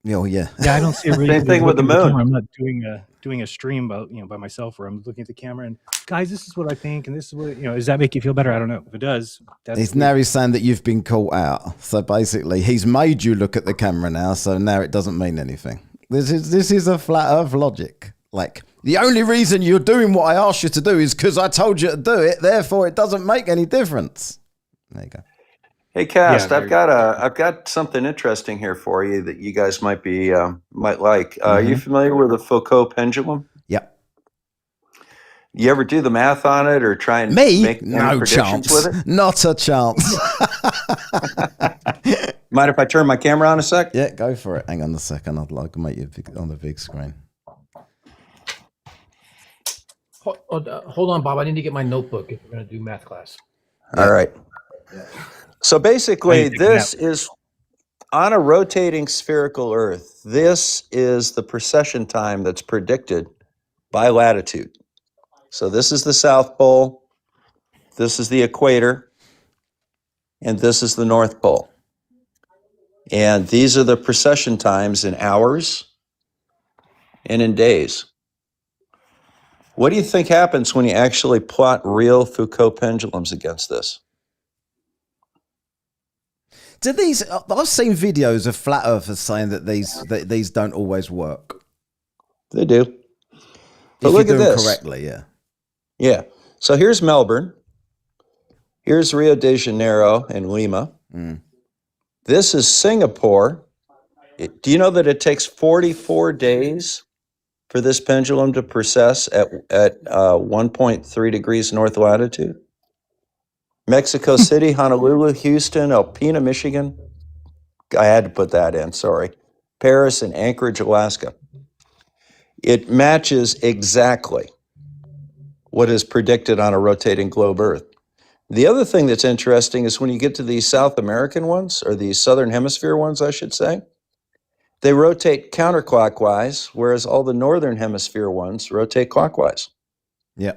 Oh yeah. Yeah, I don't see a reason. Same thing with the moon. I'm not doing a stream by myself where I'm looking at the camera and, guys, this is what I think, and this is what does that make you feel better? I don't know. If it does, he's saying that you've been caught out. So basically, he's made you look at the camera now. So now it doesn't mean anything. This is a flat earth logic. Like, the only reason you're doing what I asked you to do is because I told you to do it. Therefore, it doesn't make any difference. There you go. Hey, Cast, I've got something interesting here for you that you guys might like. Are you familiar with the Foucault pendulum? Yep. You ever do the math on it, or try and make no predictions chance with it? Not a chance. Mind if I turn my camera on a sec? Yeah, go for it. Hang on a second. I'd like to make you on the big screen. Hold on, Bob. I need to get my notebook if we're going to do math class. All right. So basically, this is on a rotating spherical Earth. This is the precession time that's predicted by latitude. So this is the South Pole, this is the equator, and this is the North Pole. And these are the precession times in hours and in days. What do you think happens when you actually plot real Foucault pendulums against this? I've seen videos of flat earthers saying that these don't always work. They do. But if look you at do them this. correctly, yeah. Yeah. So here's Melbourne. Here's Rio de Janeiro and Lima. This is Singapore. Do you know that it takes 44 days for this pendulum to precess at 1.3 degrees north latitude? Mexico City, Honolulu, Houston, Alpena, Michigan. I had to put that in, sorry. Paris and Anchorage, Alaska. It matches exactly what is predicted on a rotating globe Earth. The other thing that's interesting is when you get to these South American ones, or these Southern Hemisphere ones, I should say, they rotate counterclockwise, whereas all the Northern Hemisphere ones rotate clockwise. Yeah.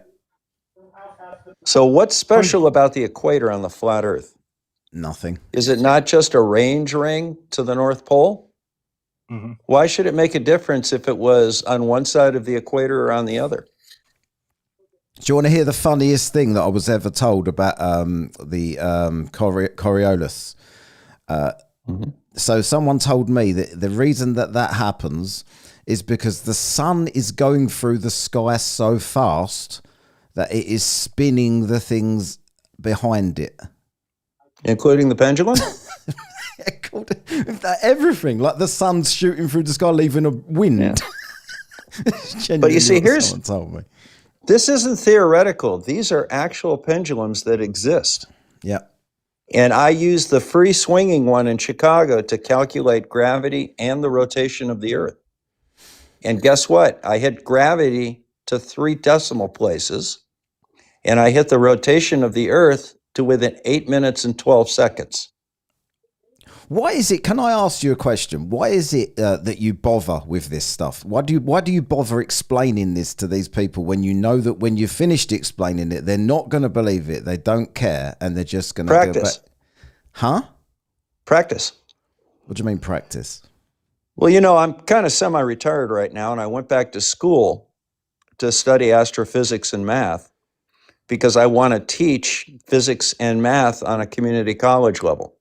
So what's special about the equator on the flat Earth? Nothing. Is it not just a range ring to the North Pole? Mm-hmm. Why should it make a difference if it was on one side of the equator or on the other? Do you want to hear the funniest thing that I was ever told about the Coriolis? So someone told me that the reason that happens is because the sun is going through the sky so fast that it is spinning the things behind it. Including the pendulum? Everything. Like the sun's shooting through the sky, leaving a wind. Yeah. But you see, here's... Someone told me. This isn't theoretical. These are actual pendulums that exist. Yeah. And I used the free swinging one in Chicago to calculate gravity and the rotation of the Earth. And guess what? I hit gravity to 3 decimal places, and I hit the rotation of the Earth to within 8 minutes and 12 seconds. Why is it? Can I ask you a question? Why is it that you bother with this stuff? Why do you bother explaining this to these people when you know that when you've finished explaining it, they're not going to believe it, they don't care, and they're just going to practice? Huh? Practice. What do you mean practice? Well, you know, I'm kind of semi-retired right now, and I went back to school to study astrophysics and math because I want to teach physics and math on a community college level.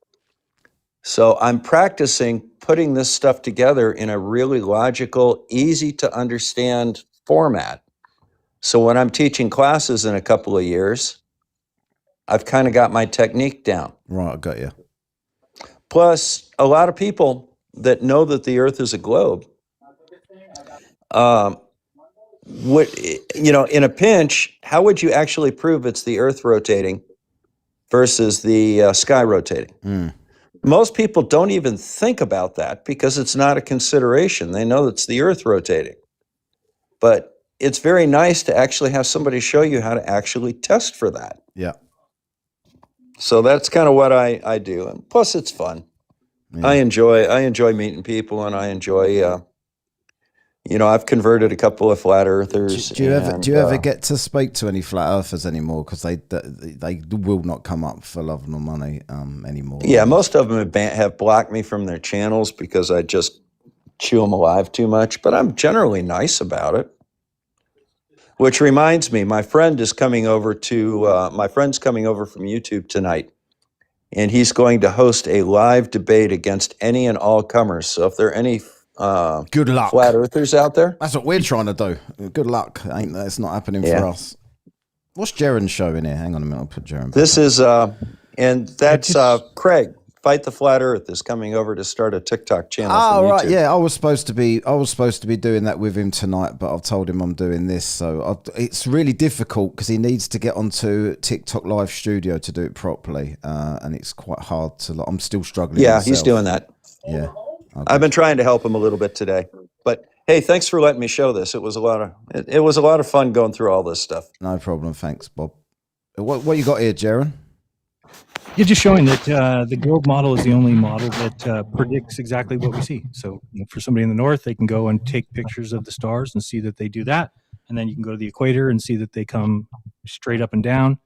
So I'm practicing putting this stuff together in a really logical, easy to understand format. So when I'm teaching classes in a couple of years, I've kind of got my technique down. Right, I got you. Plus, a lot of people that know that the Earth is a globe, in a pinch, how would you actually prove it's the Earth rotating versus the sky rotating? Most people don't even think about that because it's not a consideration. They know it's the Earth rotating. But it's very nice to actually have somebody show you how to actually test for that. Yeah. So that's kind of what I do. And plus, it's fun. Yeah. I enjoy meeting people, and I enjoy, I've converted a couple of flat earthers. Do you ever get to speak to any flat earthers anymore? Because they will not come up for love nor money anymore. Yeah, most of them have blocked me from their channels because I just chew them alive too much. But I'm generally nice about it. Which reminds me, my friend's coming over from YouTube tonight, and he's going to host a live debate against any and all comers. So if there are any good luck flat earthers out there, that's what we're trying to do. Good luck. It's not happening for us. What's Jeran's show in here? Hang on a minute, I'll put Jeran. This is and that's Craig. Fight the Flat Earth is coming over to start a TikTok channel. Oh right, yeah. I was supposed to be doing that with him tonight, but I've told him I'm doing this. So it's really difficult because he needs to get onto TikTok Live Studio to do it properly, and it's quite hard to. I'm still struggling. Yeah, myself. He's doing that. Yeah, I've been trying to help him a little bit today, but hey, thanks for letting me show this. It was a lot of fun going through all this stuff. No problem. Thanks, Bob. What you got here, Jeran? You're just showing that the globe model is the only model that predicts exactly what we see. So for somebody in the north, they can go and take pictures of the stars and see that they do that. And then you can go to the equator and see that they come straight up and down,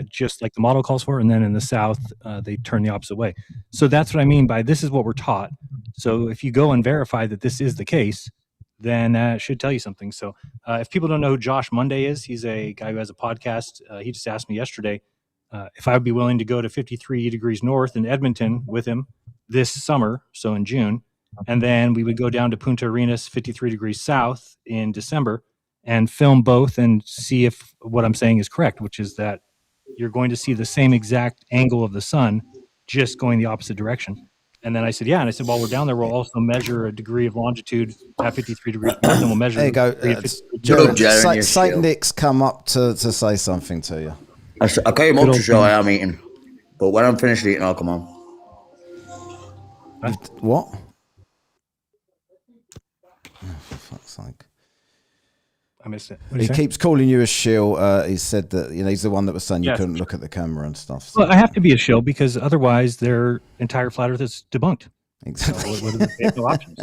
just like the model calls for. And then in the south, they turn the opposite way. So that's what I mean by this is what we're taught. So if you go and verify that this is the case, then it should tell you something. So if people don't know who Josh Monday is, he's a guy who has a podcast. He just asked me yesterday if I would be willing to go to 53 degrees north in Edmonton with him this summer, so in June, and then we would go down to Punta Arenas, 53 degrees south in December, and film both and see if what I'm saying is correct, which is that you're going to see the same exact angle of the sun, just going the opposite direction. And then I said, yeah. And I said, while we're down there, we'll also measure a degree of longitude at 53 degrees north, and we'll measure. There you go. Saint Nick's come up to say something to you. I came up to show I am eating, but when I'm finished eating, I'll come on. What? Oh, for fuck's sake. I missed it. He keeps calling you a shill. He said that he's the one that was saying you couldn't look at the camera and stuff. So. Well, I have to be a shill because otherwise their entire flat Earth is debunked. Exactly. So they have no options.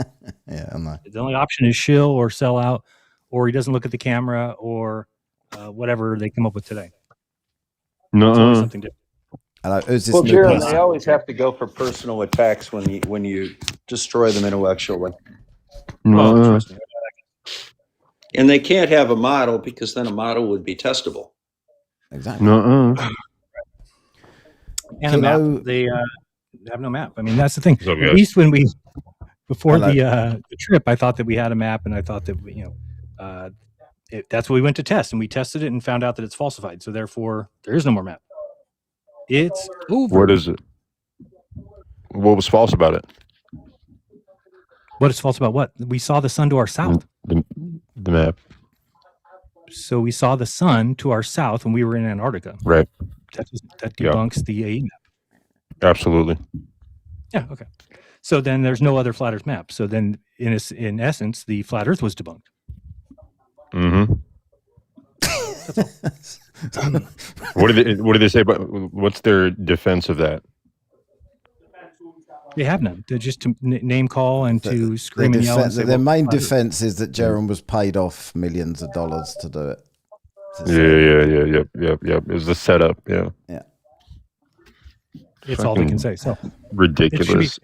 Yeah, I know. The only option is shill or sell out, or he doesn't look at the camera, or whatever they come up with today. No, something different. Well, Jeran, they always have to go for personal attacks when you destroy them intellectually. No. And they can't have a model because then a model would be testable. Exactly. No. And a map. They have no map. I mean, that's the thing. At least when before the trip, I thought that we had a map, and I thought that that's what we went to test, and we tested it and found out that it's falsified. So therefore, there is no more map. It's over. What is it? What was false about it? What is false about what? We saw the sun to our south. The map. So we saw the sun to our south when we were in Antarctica. Right. That debunks the AE map. Absolutely. Yeah. Okay. So then there's no other flat Earth map. So then, in essence, the flat Earth was debunked. Mm-hmm. What did they say about? What's their defense of that? They have none. They're just to name call and to scream and yell. And say, their main defense is that Jeran was paid off millions of dollars to do it. Yeah. It was the setup. Yeah. It's all they can say. So ridiculous.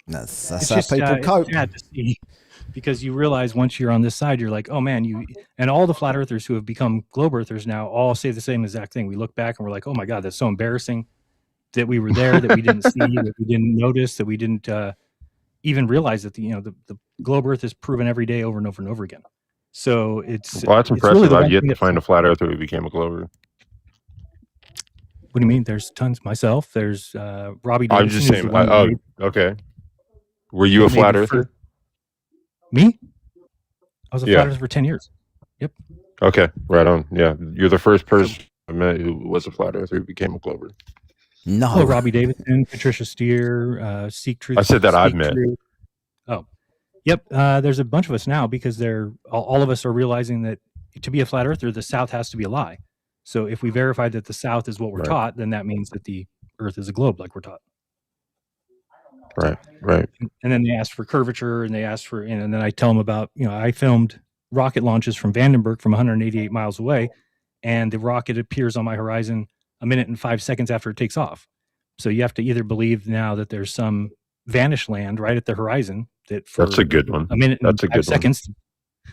That's how people cope. It's sad to see, because you realize once you're on this side, you're like, oh man, and all the flat earthers who have become globe earthers now all say the same exact thing. We look back and we're like, oh my God, that's so embarrassing that we were there, that we didn't see, that we didn't notice, that we didn't even realize that the globe Earth is proven every day over and over and over again. So that's impressive. Really I've yet to find a flat earther who became a globe. What do you mean? There's tons. Myself. There's Robbie. I'm just saying. Okay. Were you a flat earther? Me? I was a flat earther for 10 years. Yep. Okay. Right on. Yeah. You're the first person I met who was a flat earther who became a globe. No. Oh, Robbie Davidson, Patricia Steer, Seek Truth. I said that I've met. Truth. Oh, yep. There's a bunch of us now because all of us are realizing that to be a flat earther, the South has to be a lie. So if we verify that the South is what we're taught, then that means that the Earth is a globe, like we're taught. Right. And then they ask for curvature, and they ask for, and then I tell them about, I filmed rocket launches from Vandenberg from 188 miles away, and the rocket appears on my horizon a minute and 5 seconds after it takes off. So you have to either believe now that there's some vanished land right at the horizon that for that's a good one. A minute and 5 seconds,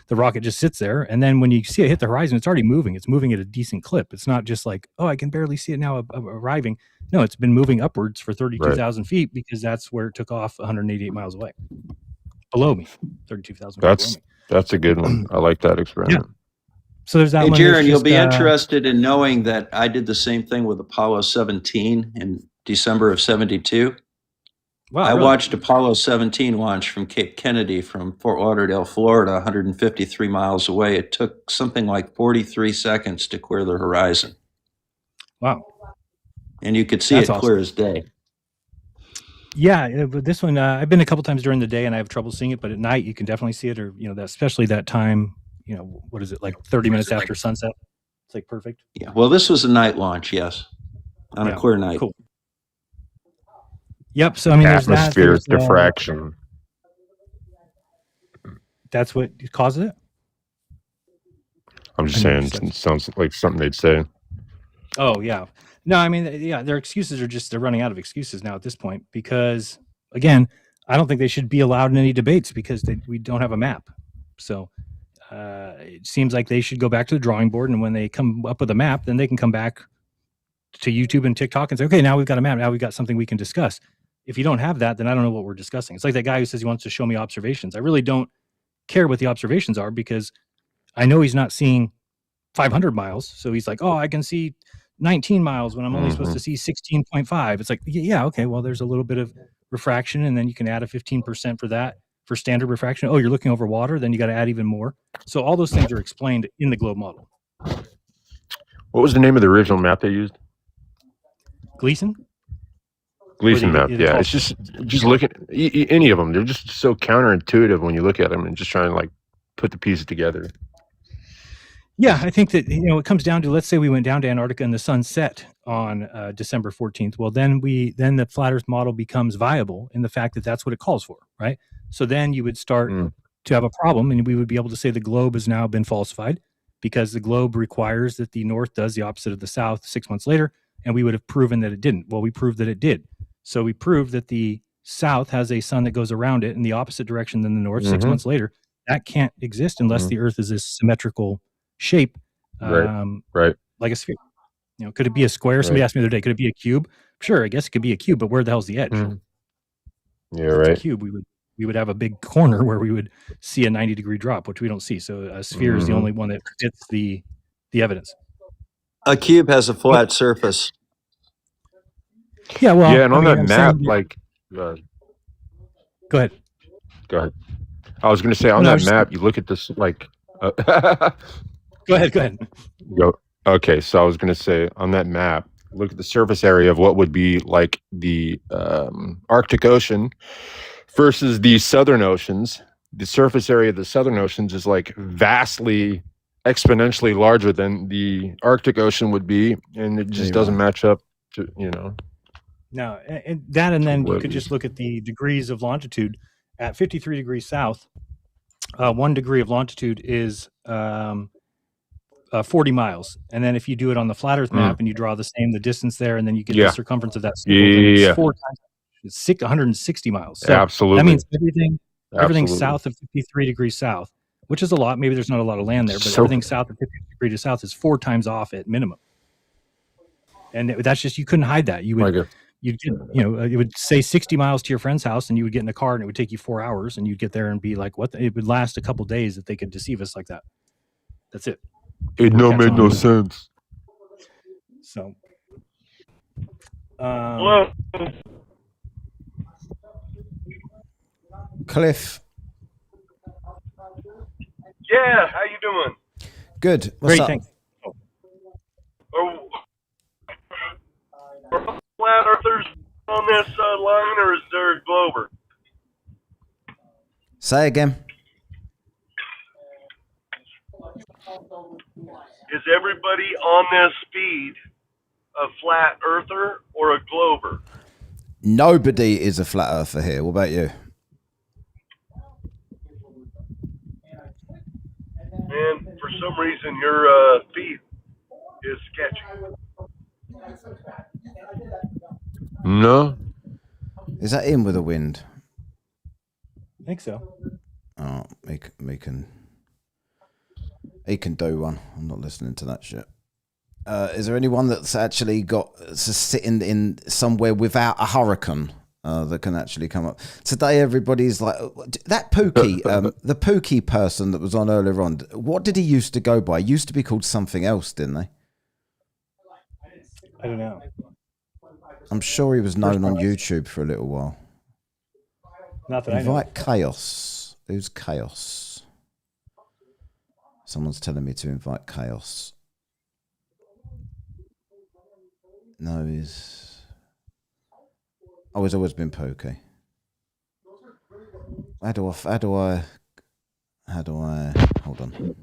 the rocket just sits there, and then when you see it hit the horizon, it's already moving. It's moving at a decent clip. It's not just like, oh, I can barely see it now arriving. No, it's been moving upwards for 32,000 feet because that's where it took off 188 miles away. Below me, 32,000 feet below me. That's a good one. I like that experiment. Yeah. So there's that one. Jeran, you'll be interested in knowing that I did the same thing with Apollo 17 in December of 72. Wow, I watched Apollo 17 launch from Cape Kennedy from Fort Lauderdale, Florida, 153 miles away. It took something like 43 seconds to clear the horizon. Wow. And you could see it clear as day. Yeah, but this one, I've been a couple times during the day and I have trouble seeing it, but at night you can definitely see it, or, especially that time, what is it, like 30 minutes after sunset? It's like perfect. Yeah, well, this was a night launch, yes, on a clear night. Cool. Yep. So I mean, atmosphere diffraction. That's what causes it. I'm just saying, it sounds like something they'd say. Oh yeah, no, I mean, their excuses are they're running out of excuses now at this point because, again, I don't think they should be allowed in any debates because we don't have a map. So it seems like they should go back to the drawing board, and when they come up with a map, then they can come back to YouTube and TikTok and say, okay, now we've got a map. Now we've got something we can discuss. If you don't have that, then I don't know what we're discussing. It's like that guy who says he wants to show me observations. I really don't care what the observations are because I know he's not seeing 500 miles. So he's like, oh, I can see 19 miles when I'm only supposed to see 16.5. It's like, yeah, okay, well, there's a little bit of refraction, and then you can add a 15% for that for standard refraction. Oh, you're looking over water, then you got to add even more. So all those things are explained in the globe model. What was the name of the original map they used? Gleason map, yeah. It's just looking any of them. They're just so counterintuitive when you look at them and just trying to put the pieces together. Yeah, I think that it comes down to, let's say we went down to Antarctica and the sun set on December 14th. Well, then the flat Earth model becomes viable in the fact that that's what it calls for, right? So then you would start to have a problem, and we would be able to say the globe has now been falsified because the globe requires that the North does the opposite of the South 6 months later, and we would have proven that it didn't. Well, we proved that it did. So we proved that the South has a sun that goes around it in the opposite direction than the North 6 months later. That can't exist unless the Earth is this symmetrical shape, right, like a sphere. Could it be a square? Somebody asked me the other day, could it be a cube? Sure, I guess it could be a cube, but where the hell's the edge? Yeah, if right. it's a cube, we would have a big corner where we would see a 90-degree drop, which we don't see. So a sphere is the only one that fits the evidence. A cube has a flat surface. Yeah, well, and on that map, go ahead. Go ahead. I was going to say on that map, you look at this Go ahead. Okay, so I was going to say on that map, look at the surface area of what would be like the Arctic Ocean versus the Southern Oceans. The surface area of the Southern Oceans is like vastly, exponentially larger than the Arctic Ocean would be, and it just doesn't match up to, No, and then you could just look at the degrees of longitude. At 53 degrees south, 1 degree of longitude is 40 miles. And then if you do it on the flat Earth map and you draw the distance there, and then you get the circumference of that circle, then it's 4 times, it's 160 miles. So absolutely. That means everything south of 53 degrees south, which is a lot. Maybe there's not a lot of land there, but everything south of 53 degrees south is 4 times off at minimum. And that's just, you couldn't hide that. It would say 60 miles to your friend's house, and you would get in a car and it would take you 4 hours, and you'd get there and be like, what? It would last a couple days that they could deceive us like that. That's it. It made no sense. So, hello, Cliff. Yeah, how you doing? Good. What's up? Thanks. Are flat earthers on this line, or is there a glober? Say again. Is everybody on this feed a flat earther or a glober? Nobody is a flat earther here. What about you? And for some reason, your feed is sketchy. No. Is that in with the wind? I think so. Oh, he can do one. I'm not listening to that shit. Is there anyone that's actually got sitting in somewhere without a hurricane that can actually come up? Today, everybody's like, that Pookie, the Pookie person that was on earlier on, what did he used to go by? He used to be called something else, didn't they? I don't know. I'm sure he was known on YouTube for a little while. Not that Invite I know. Chaos. Who's Chaos? Someone's telling me to invite Chaos. No, he's always been Pokey. How do I hold on.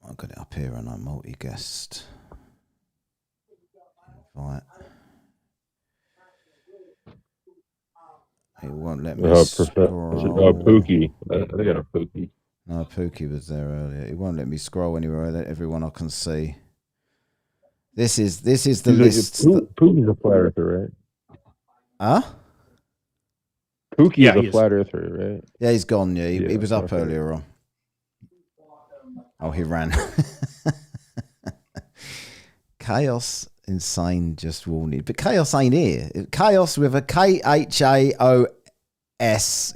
I've got it up here and I'm multi-guest. Invite. It won't let me scroll. Pookie. I got a Pookie. No, Pookie was there earlier. It won't let me scroll anywhere. Everyone I can see. This is the list. Pookie's a flat earther, right? Huh? Pookie is a flat earther, right? Yeah, he's gone. Yeah, he was up earlier on. Oh, he ran. Chaos Insane just warned. But Chaos ain't here. Chaos with a KHAOS.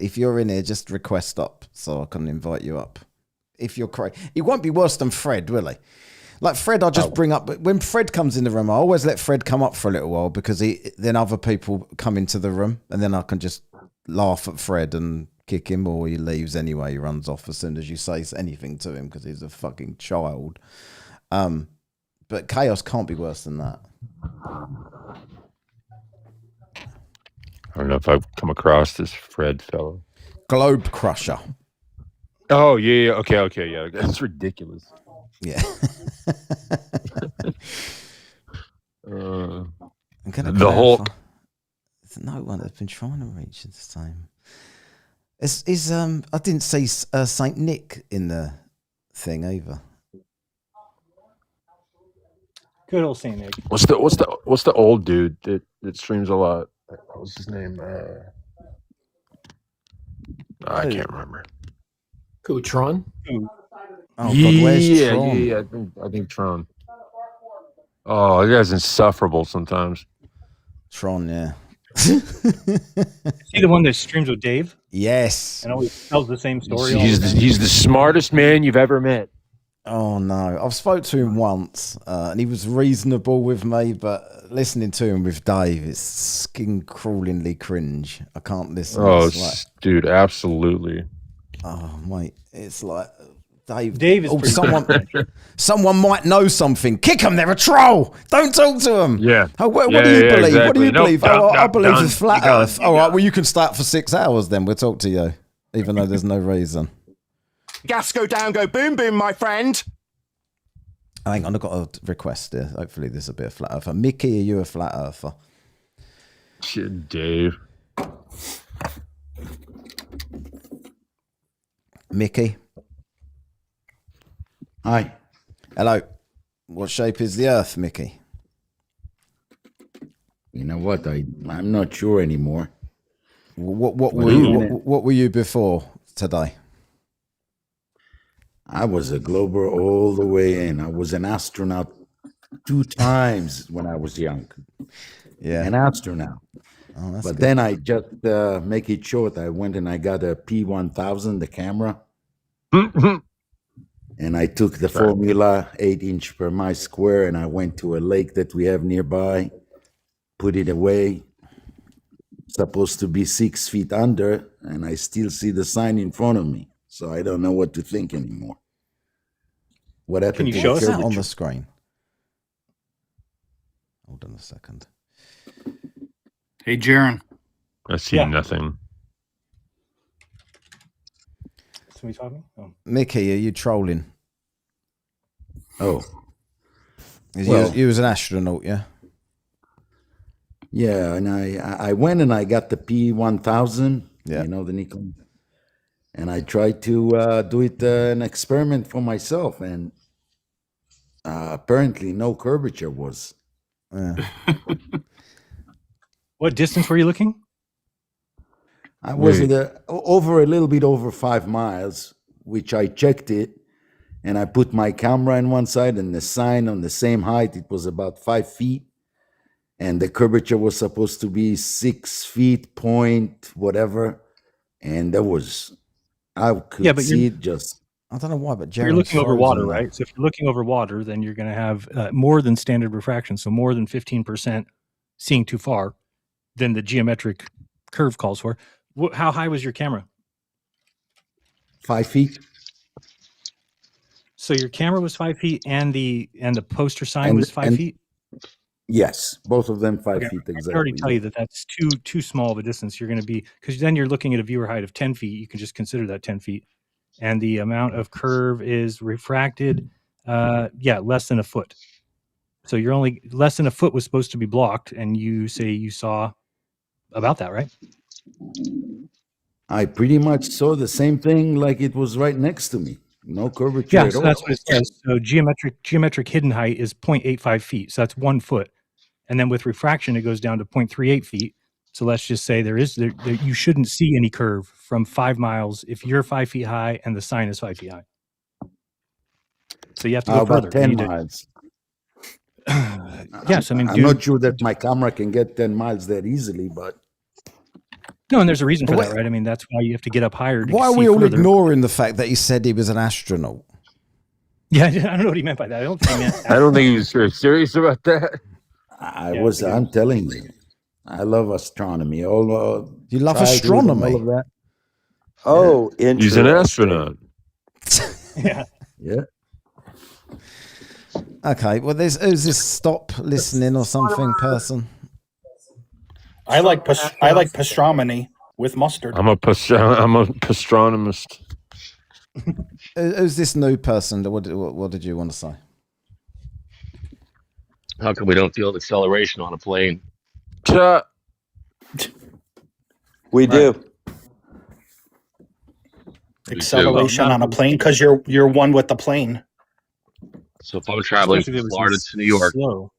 If you're in here, just request up so I can invite you up. If you're crazy. It won't be worse than Fred, will he? Like Fred, I'll just bring up. When Fred comes in the room, I always let Fred come up for a little while because then other people come into the room and then I can just laugh at Fred and kick him, or he leaves anyway. He runs off as soon as you say anything to him because he's a fucking child. But Chaos can't be worse than that. I don't know if I've come across this Fred fellow. Globe Crusher. Oh yeah. Okay. Yeah, that's ridiculous. Yeah. I'm gonna The Hulk. There's no one that's been trying to reach at the time. Is I didn't see Saint Nick in the thing either. Good old Saint Nick. What's the old dude that streams a lot? What's his name? I can't remember. Who, Tron? Oh God, where's Tron? Yeah. I think Tron. Oh, that guy's insufferable sometimes. Tron, yeah. Is he the one that streams with Dave? Yes. And always tells the same story. He's the smartest man you've ever met. Oh no, I've spoke to him once, and he was reasonable with me, but listening to him with Dave, it's skin crawlingly cringe. I can't listen. Oh, dude, absolutely. Oh mate, it's like Dave is someone might know something. Kick them, they're a troll. Don't talk to them. Yeah. Oh, what do you believe? Exactly. What do you believe? I believe it's flat Earth. All right, well you can start for 6 hours then. We'll talk to you, even though there's no reason. Gas go down, go boom boom, my friend. Hang on, I've got a request here. Hopefully this will be a flat earther. Mickey, are you a flat earther? Shit, Dave. Mickey. Hi. Hello. What shape is the Earth, Mickey? You know what? I'm not sure anymore. What were you before today? I was a Glober all the way in. I was an astronaut 2 times when I was young. Yeah. An astronaut. Oh, that's but good. then I just, make it short, I went and I got a P1000, the camera. And I took the formula, 8" per mile square, and I went to a lake that we have nearby, put it away. Supposed to be 6 feet under, and I still see the sign in front of me. So I don't know what to think anymore. What happened? Can you show us that on the screen? Hold on a second. Hey, Jeran. I see nothing. Somebody talking? Oh. Mickey, are you trolling? Oh. You was an astronaut, yeah? Yeah, and I went and I got the P1000, you know, the Nikon. And I tried to do it an experiment for myself, and apparently no curvature was. What distance were you looking? I was over a little bit over 5 miles, which I checked it, and I put my camera on one side and the sign on the same height. It was about 5 feet, and the curvature was supposed to be 6 feet point whatever, and there was. I could see it just. I don't know why, but you're looking over water, right? So if you're looking over water, then you're going to have more than standard refraction, so more than 15% seeing too far than the geometric curve calls for. How high was your camera? 5 feet. So your camera was 5 feet, and the poster sign was 5 feet. Yes, both of them 5 feet exactly. I already tell you that that's too small of a distance. You're going to be, because then you're looking at a viewer height of 10 feet. You can just consider that 10 feet, and the amount of curve is refracted. Less than a foot. So you're only less than a foot was supposed to be blocked, and you say you saw about that, right? I pretty much saw the same thing, like it was right next to me. No curvature at all. That's what it says. So geometric hidden height is 0.85 feet. So that's 1 foot. And then with refraction, it goes down to 0.38 feet. So let's just say you shouldn't see any curve from 5 miles if you're 5 feet high and the sign is 5 feet high. So you have to go further. About 10 miles. Yes, I mean, I'm not sure that my camera can get 10 miles that easily, but. No, and there's a reason for that, right? I mean, that's why you have to get up higher. Why are we all ignoring the fact that he said he was an astronaut? Yeah, I don't know what he meant by that. I don't think he was very serious about that. I'm telling you, I love astronomy. You love astronomy? All of that. Oh, he's an astronaut. Yeah. Okay, well, who's this stop listening or something person? I like pastrami with mustard. I'm a pastronomist. Who's this new person? What did you want to say? How come we don't feel acceleration on a plane? We do. Acceleration on a plane because you're one with the plane. So if I'm traveling Especially if from it was Florida to New York, slow.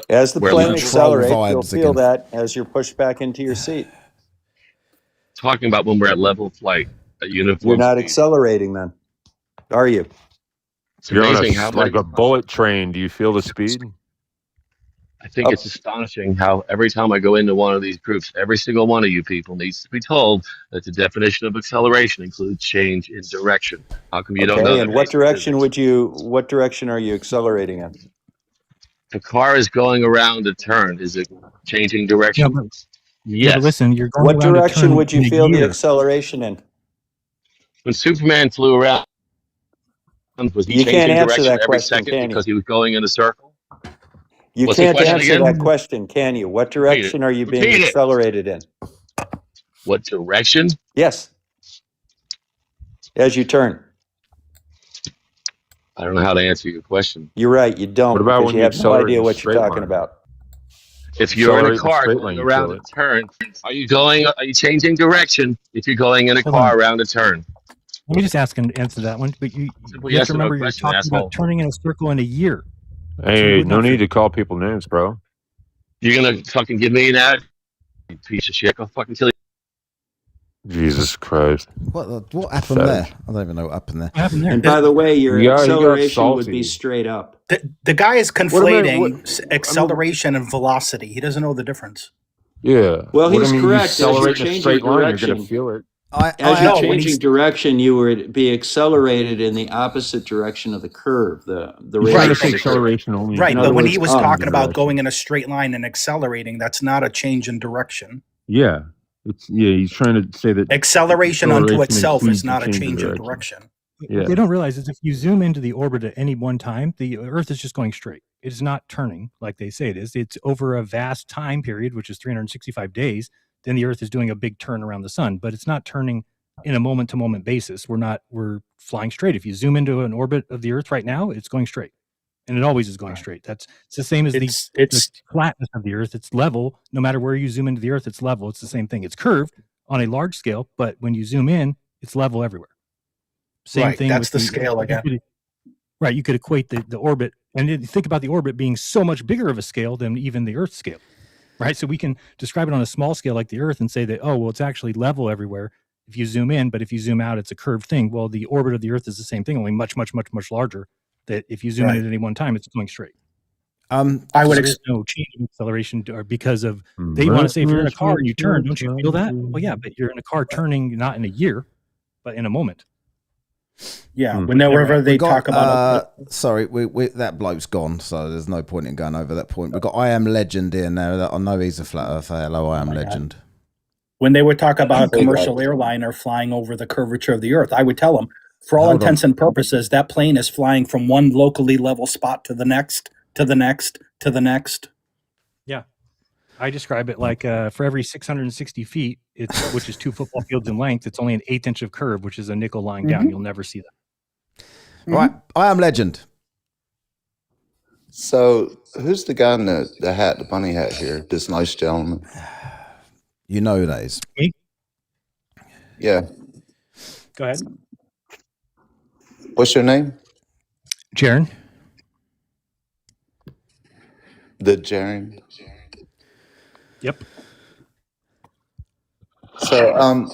As the where plane level- accelerates, you'll vibes feel again. that as you're pushed back into your seat. talking about when we're at level flight at uniform You're not speed. accelerating then, are you? It's You're on amazing how like many. a bullet train. Do you feel the speed? I think it's astonishing how every time I go into one of these groups, every single one of you people needs to be told that the definition of acceleration includes change in direction. How come you don't know Okay, that? and what basic direction physics? what direction are you accelerating in? The car is going around a turn. Is it changing Yeah, direction? but Yes. listen, you're going What around a direction turn would you in a feel the year. acceleration in? When Superman flew around, was he You can't changing answer direction that every question, second can you? because he was going in a circle? You What's the can't question answer again? that question, can you? What Repeat it. direction are you being Repeat it. accelerated in? What direction? Yes, as you turn. I don't know how to answer your question. You're right, you What don't, about because when you you have no accelerate idea in a what you're straight talking line? about. If you're in a Accelerate in a car straight going line, you around feel a it. turn, are you changing direction if you're going in a Hold on. car around a turn? Let me just answer that one. But you Simple have yes to or no remember you're question, talking asshole. about turning in a circle in a year. So you Hey, would no not need forget. to call people names, bro. You're gonna fucking give me that, you piece of shit. I'll fucking kill you. Jesus Christ. What happened Pathetic. there? I don't even know what happened there. What happened there? And by the way, your Yeah, he got acceleration would be salty. straight up. The guy is What am I- conflating what- acceleration and velocity. He doesn't know the difference. Yeah. Well, What he's I mean, correct. you As you're accelerate in a changing straight line, you're direction, gonna feel it. as you're No, when changing he's direction, you would be accelerated in the opposite direction of the curve, the You're trying to right, say radius of the curve. acceleration only. right. In But other when words, he was up. talking about Direction. going in a straight line and accelerating, that's not a change in direction. Yeah. He's trying to say that Acceleration unto acceleration itself is includes not a change change in in direction. direction. Yeah. What they don't realize is if you zoom into the orbit at any one time, the Earth is just going straight. It is not turning like they say it is. It's over a vast time period, which is 365 days. Then the Earth is doing a big turn around the sun, but it's not turning in a moment-to-moment basis. We're flying straight. If you zoom into an orbit of the Earth right now, it's going straight, and it always is going straight. It's the same as the flatness of the Earth. It's level. No matter where you zoom into the Earth, it's level. It's the same thing. It's curved on a large scale, but when you zoom in, it's level everywhere. Same Right, thing that's with the scale again. Right, you could equate the orbit, and think about the orbit being so much bigger of a scale than even the Earth scale. Right, so we can describe it on a small scale like the Earth and say that, oh, well, it's actually level everywhere if you zoom in, but if you zoom out, it's a curved thing. Well, the orbit of the Earth is the same thing, only much, much, much, much larger. That if you zoom in Right. at any one time, it's going straight. I would There is no change in acceleration, or because of they want to say if you're in a car and you turn, don't you feel that? Well, yeah, but you're in a car turning not in a year, but in a moment. Yeah, whenever they talk about sorry, we that bloke's gone, so there's no point in going over that point. We've got I Am Legend here now. That I know he's a flat earther. Hello, I Am Legend. when they would talk about a Hey, commercial guys. airliner flying over the curvature of the Earth, I would tell them, for all Hold on. intents and purposes, that plane is flying from one locally level spot to the next, to the next, to the next. Yeah, I describe it like for every 660 feet, which is 2 football fields in length, it's only an 1/8 inch of curve, which is a nickel line down. You'll never see that. Right, I Am Legend. So, who's the guy in the hat, the bunny hat here? This nice gentleman. You know who that is. Me? Yeah. Go ahead. What's your name? Jeran. The Jeran. Yep. So,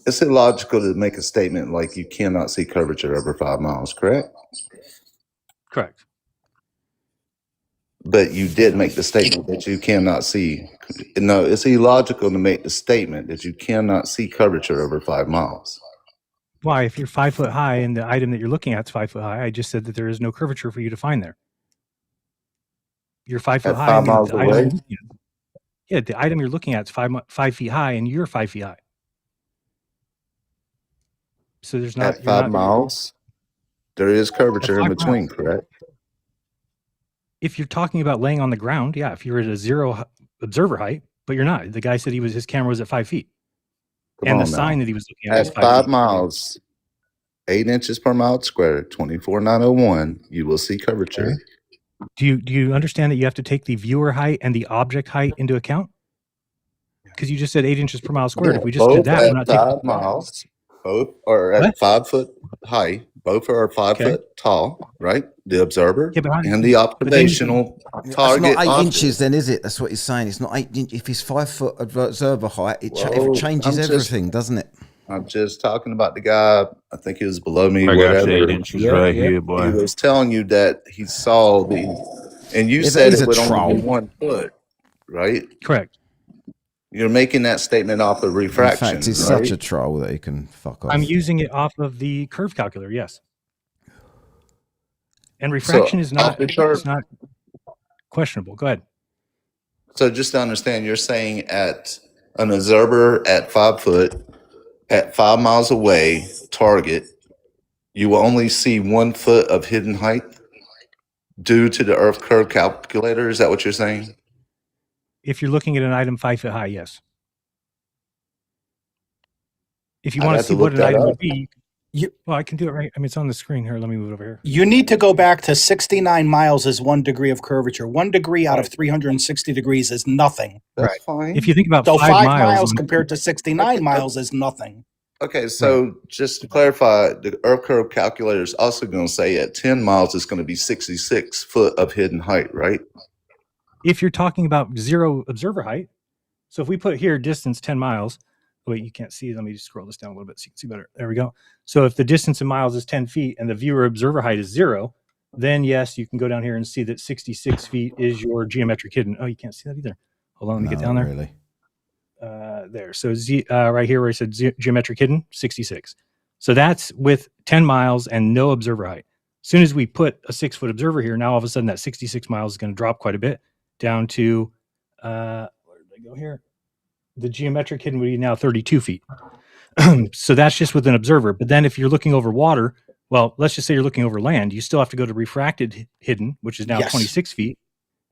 it's illogical to make a statement like you cannot see curvature over 5 miles, correct? Correct. But you did make the statement that you cannot see. No, it's illogical to make the statement that you cannot see curvature over 5 miles. Why? If you're 5 foot high and the item that you're looking at is 5 foot high, I just said that there is no curvature for you to find there. You're 5 foot At high. 5 and miles the item away? you're looking at- yeah, the item you're looking at is 5 feet high, and you're 5 feet high. So there's not At 5 miles, there is curvature in between, correct? If you're talking about laying on the ground, yeah. If you're at a 0 observer height, but you're not. The guy said his camera was at 5 feet, Come and the on now. sign that he was looking at was At 5 5 feet. miles, 8 inches per mile squared, 24,901, you will see curvature. Do you understand that you have to take the viewer height and the object height into account? Because you just said 8 inches per mile squared. Yeah, If we just did both that, we're at not taking 5 miles, both are at What? 5 foot high, both are 5 Okay. foot tall, right? The observer Yeah, but how do and you- the but then you- observational That's target. not 8 object. inches, then, is it? That's what he's saying. It's not 8 inches. If it's 5 foot observer height, it Whoa, changes I'm just- everything, doesn't it? I'm just talking about the guy. I think he was below me. I got you, Whatever. 8 inches right here, boy. He was telling you that he saw the, and you Yeah, but said he's it a would only troll. be 1 foot, right? Correct. You're making that statement off of refraction. In fact, he's right? such a troll that he can fuck off. I'm using it off of the curve calculator. Yes. And refraction is not. It's not questionable. Go ahead. So just to understand, you're saying at an observer at 5 foot, at 5 miles away, target, you will only see 1 foot of hidden height due to the Earth curve calculator. Is that what you're saying? If you're looking at an item 5 foot high, yes. If you I'd want to have see to what look an that item up. would be, well, I can do it right. I mean, it's on the screen here. Let me move it over here. You need to go back to 69 miles is 1 degree of curvature. 1 degree out of 360 degrees is nothing. That's fine. If you think about So 5 5 miles, miles compared to 69 miles is nothing. Okay, so just to clarify, the Earth curve calculator is also going to say at 10 miles, it's going to be 66 foot of hidden height, right? if you're talking about 0 observer height, so if we put here distance 10 miles, wait, you can't see. Let me just scroll this down a little bit so you can see better. There we go. So if the distance in miles is 10 feet and the viewer observer height is 0, then yes, you can go down here and see that 66 feet is your geometric hidden. Oh, you can't see that either. Hold on, let me get down there. Really? There. So right here where it said geometric hidden, 66. So that's with 10 miles and no observer height. As soon as we put a 6-foot observer here, now all of a sudden that 66 miles is going to drop quite a bit down to, where did I go here? The geometric hidden would be now 32 feet. So that's just with an observer. But then if you're looking over water, well, let's just say you're looking over land, you still have to go to refracted hidden, which is now Yes. 26 feet.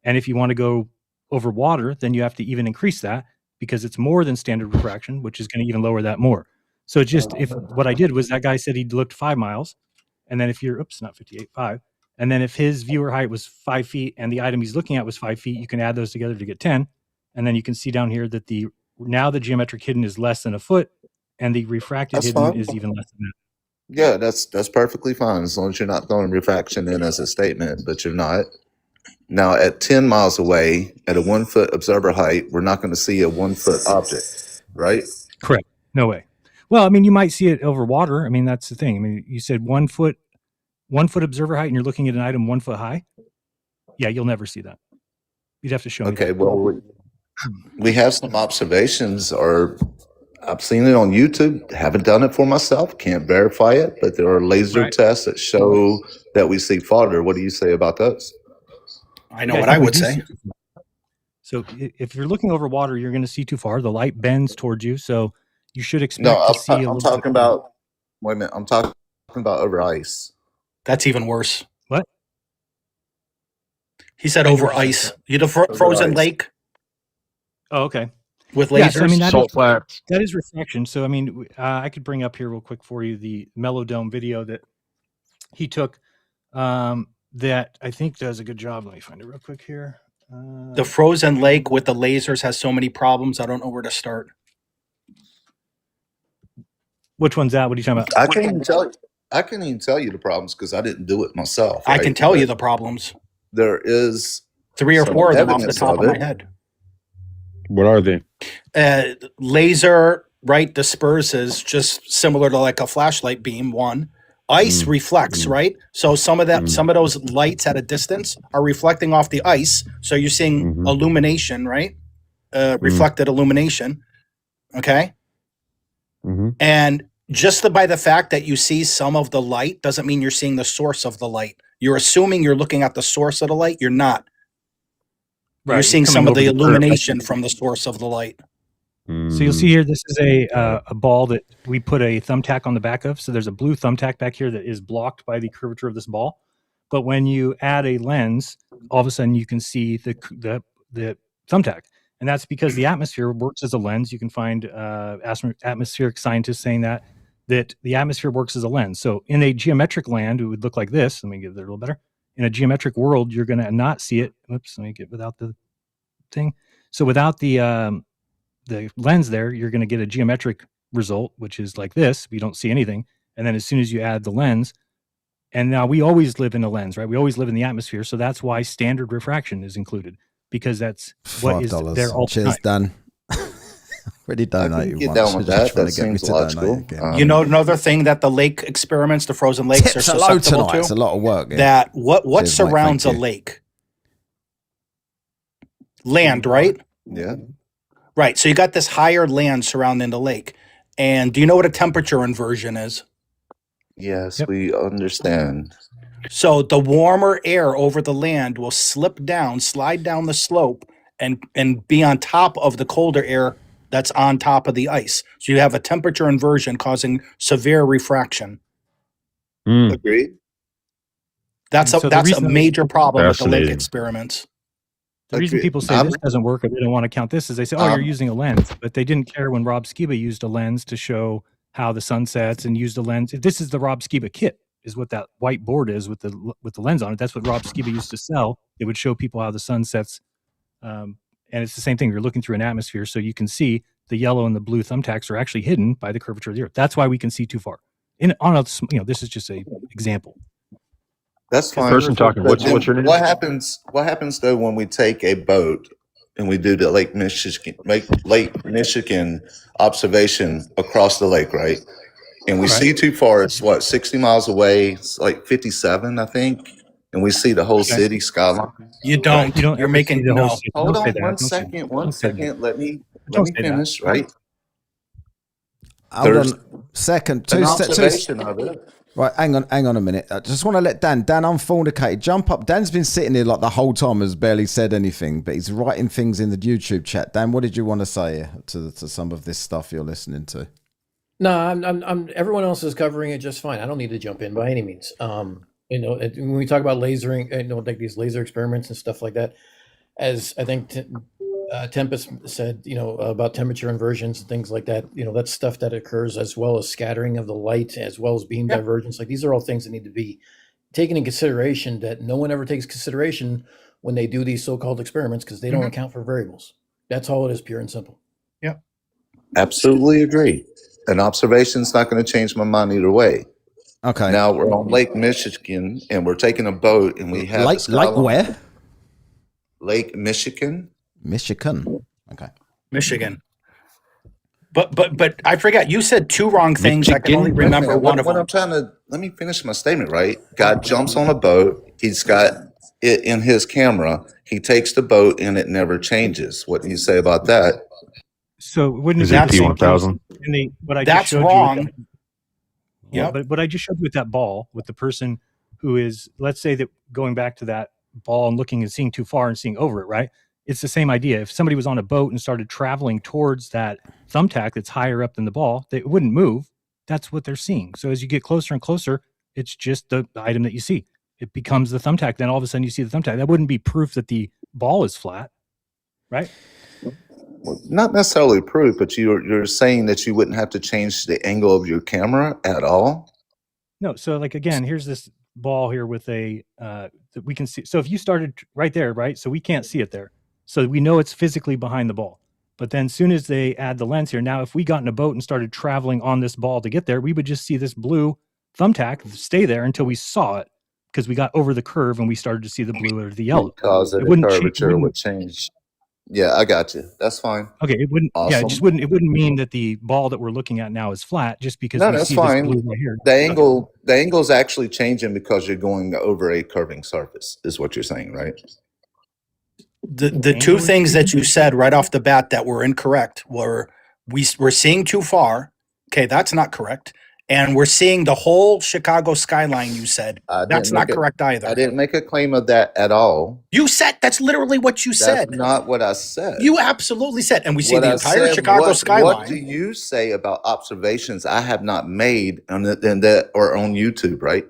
And if you want to go over water, then you have to even increase that because it's more than standard refraction, which is going to even lower that more. So just if what I did was that guy said he looked 5 miles. And then if you're, not 58, 5. And then if his viewer height was 5 feet and the item he's looking at was 5 feet, you can add those together to get 10. And then you can see down here that now the geometric hidden is less than a foot and the refracted That's hidden fine. is even less than that. Yeah, that's perfectly fine as long as you're not throwing refraction in as a statement, but you're not. Now, at 10 miles away, at a 1 foot observer height, we're not going to see a 1 foot object, right? Correct. No way. Well, I mean, you might see it over water. I mean, that's the thing. I mean, you said 1 foot observer height and you're looking at an item 1 foot high. Yeah, you'll never see that. You'd have to show me. Okay, that. well, we have some observations, or I've seen it on YouTube. Haven't done it for myself. Can't verify it, but there are laser tests that show that we see farther. What do you say about those? I know Yeah, what think I we would do say. see too far. So if you're looking over water, you're going to see too far. The light bends towards you, so you should expect No, to see a I'm little talking bit. about. Wait a minute. I'm talking about over ice. That's even worse. What? He said over ice. You know, frozen ice. lake Oh, okay. with Yeah, lasers. so I mean Salt flats. that is refraction. So I mean, I could bring up here real quick for you the Melodome video that he took. That I think does a good job. Let me find it real quick here. The frozen lake with the lasers has so many problems. I don't know where to start. Which one's that? What are you talking about? I can't even tell you. I can't even tell you the problems because I didn't do it myself. I can right? tell you But the problems. there is 3 or some 4 of them off the evidence top of my it. head. What are they? Laser, right, disperses just similar to like a flashlight beam. 1. Ice reflects, right? So some of those lights at a distance are reflecting off the ice. So you're seeing illumination, right? Reflected illumination. Okay. And just by the fact that you see some of the light doesn't mean you're seeing the source of the light. You're assuming you're looking at the source of the light. You're not. Right, You're it's seeing some coming of the over the curve. illumination from the source of the light. So you'll see here, this is a ball that we put a thumbtack on the back of. So there's a blue thumbtack back here that is blocked by the curvature of this ball. But when you add a lens, all of a sudden you can see the thumbtack. And that's because the atmosphere works as a lens. You can find atmospheric scientists saying that that the atmosphere works as a lens. So in a geometric land, it would look like this. Let me get it a little better. In a geometric world, you're going to not see it. Oops, let me get without the thing. So without the lens there, you're going to get a geometric result, which is like this. We don't see anything. And then as soon as you add the lens, and now we always live in a lens, right? We always live in the atmosphere. So that's why standard refraction is included, because that's what is there all the Cheers, time. Dan. Already donated get once. down with Just that. trying That to get me seems to donate logical. again. You know, another thing that the lake experiments, the frozen lakes, Tips are are low susceptible tonight. to. It's a lot of work. Yeah. That what Cheers, mate. surrounds Thank a you. lake? Land, right? Yeah. Right. So you got this higher land surrounding the lake. And do you know what a temperature inversion is? Yes, we understand. So the warmer air over the land will slip down, slide down the slope, and be on top of the colder air that's on top of the ice. So you have a temperature inversion causing severe refraction. Agreed. That's And a so the that's a reason- major problem with the lake Fascinating. experiments. The reason people say this doesn't work or they don't want to count this is they say, oh, you're using a lens. But they didn't care when Rob Skiba used a lens to show how the sun sets and used a lens. This is the Rob Skiba kit, is what that white board is with the lens on it. That's what Rob Skiba used to sell. It would show people how the sun sets. And it's the same thing. You're looking through an atmosphere, so you can see the yellow and the blue thumbtacks are actually hidden by the curvature of the Earth. That's why we can see too far. This is just a example. That's fine. Person talking. But What's your name? What happens? What happens though when we take a boat and we do the Lake Michigan observation across the lake, right? And we see too far. It's what, 60 miles away. It's like 57, I think. And we see the whole city skyline. You don't. You're ever making see the whole no. city. Hold Don't say on that. one Don't say second. that. One Don't say that. second. Let me Don't say that. finish, right? Hold There's on. Second. an Two. observation of it. Right, hang on a minute. I just want to let Dan, unfornicated, jump up. Dan's been sitting here like the whole time, has barely said anything, but he's writing things in the YouTube chat. Dan, what did you want to say to some of this stuff you're listening to? No, I'm. Everyone else is covering it just fine. I don't need to jump in by any means. When we talk about lasering, like these laser experiments and stuff like that, as I think Tempest said, about temperature inversions and things like that. That's stuff that occurs, as well as scattering of the light, as well as beam divergence. Like, these are all things that need to be taken in consideration that no one ever takes consideration when they do these so-called experiments, because they don't account for variables. That's all it is, pure and simple. Yep. Absolutely agree. An observation's not going to change my mind either way. Okay. Now we're on Lake Michigan and we're taking a boat and we have Lake where? Lake Michigan. Michigan. Okay. Michigan. But I forgot. You said two wrong things. I can only remember one of them. I'm trying to let me finish my statement. Right? Guy jumps on a boat. He's got it in his camera. He takes the boat and it never changes. What do you say about that? So wouldn't Is it it be the same P1000? thing? What I That's just showed wrong. you with that, but what I just showed you with that ball, with the person who is, let's say that going back to that ball and looking and seeing too far and seeing over it, right? It's the same idea. If somebody was on a boat and started traveling towards that thumbtack that's higher up than the ball, they wouldn't move. That's what they're seeing. So as you get closer and closer, it's just the item that you see. It becomes the thumbtack. Then all of a sudden you see the thumbtack. That wouldn't be proof that the ball is flat, right? Well, not necessarily proof, but you're saying that you wouldn't have to change the angle of your camera at all. No. So like, again, here's this ball here with a that we can see. So if you started right there, right? So we can't see it there. So we know it's physically behind the ball. But then as soon as they add the lens here, now if we got in a boat and started traveling on this ball to get there, we would just see this blue thumbtack stay there until we saw it, because we got over the curve and we started to see the blue or the yellow. Because of It the wouldn't curvature would change. Yeah, I got you. That's fine. Okay, it wouldn't. Yeah, Awesome. it wouldn't mean that the ball that we're looking at now is flat just because No, we that's see fine. this blue right here. The angle's actually changing because you're going over a curving surface, is what you're saying, right? The two things that you said right off the bat that were incorrect were we're seeing too far. Okay, that's not correct. And we're seeing the whole Chicago skyline, you said. That's not correct either. I didn't make a claim of that at all. You said that's literally what you said. That's not what I said. You absolutely said. And we see What the I entire said, Chicago skyline. What do you say about observations I have not made on that or on YouTube, right?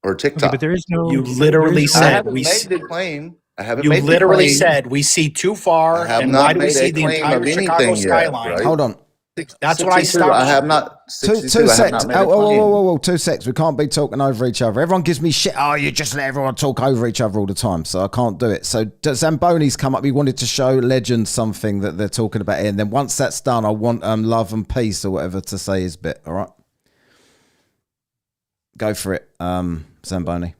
Or TikTok? Okay, but there is no. You literally I said haven't we. made the claim. I haven't You made literally the claim. said we see too far, I have and not why do we made see a the claim entire of Chicago anything yet, skyline? right? Hold on. That's what I 62. stopped. I have not. Two 62. I have secs. not made a Whoa, claim. 2 secs. We can't be talking over each other. Everyone gives me shit. Oh, you just let everyone talk over each other all the time, so I can't do it. So Zamboni's come up. He wanted to show Legend something that they're talking about here, and then once that's done, I want love and peace or whatever to say his bit. All right, go for it, Zamboni.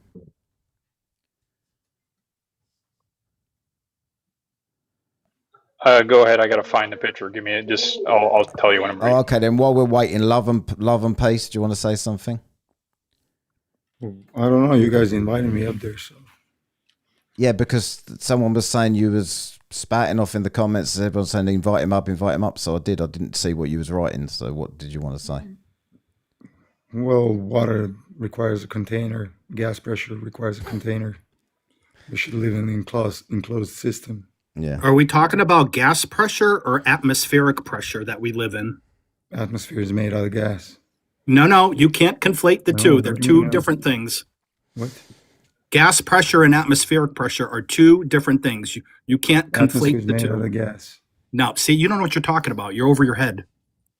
Go ahead. I gotta find the picture. Give me it. I'll tell you when I'm ready. Oh, okay. Then while we're waiting, love and peace. Do you want to say something? I don't know. You guys invited me up there, so. Yeah, because someone was saying you was spouting off in the comments. Everyone saying invite him up. So I did. I didn't see what you was writing. So what did you want to say? Well, water requires a container. Gas pressure requires a container. We should live in an enclosed system. Yeah. Are we talking about gas pressure or atmospheric pressure that we live in? Atmosphere is made out of gas. No, you can't conflate the two. They're two different things. What? Gas pressure and atmospheric pressure are two different things. You can't Atmosphere conflate is the made two. out of gas. No, see, you don't know what you're talking about. You're over your head.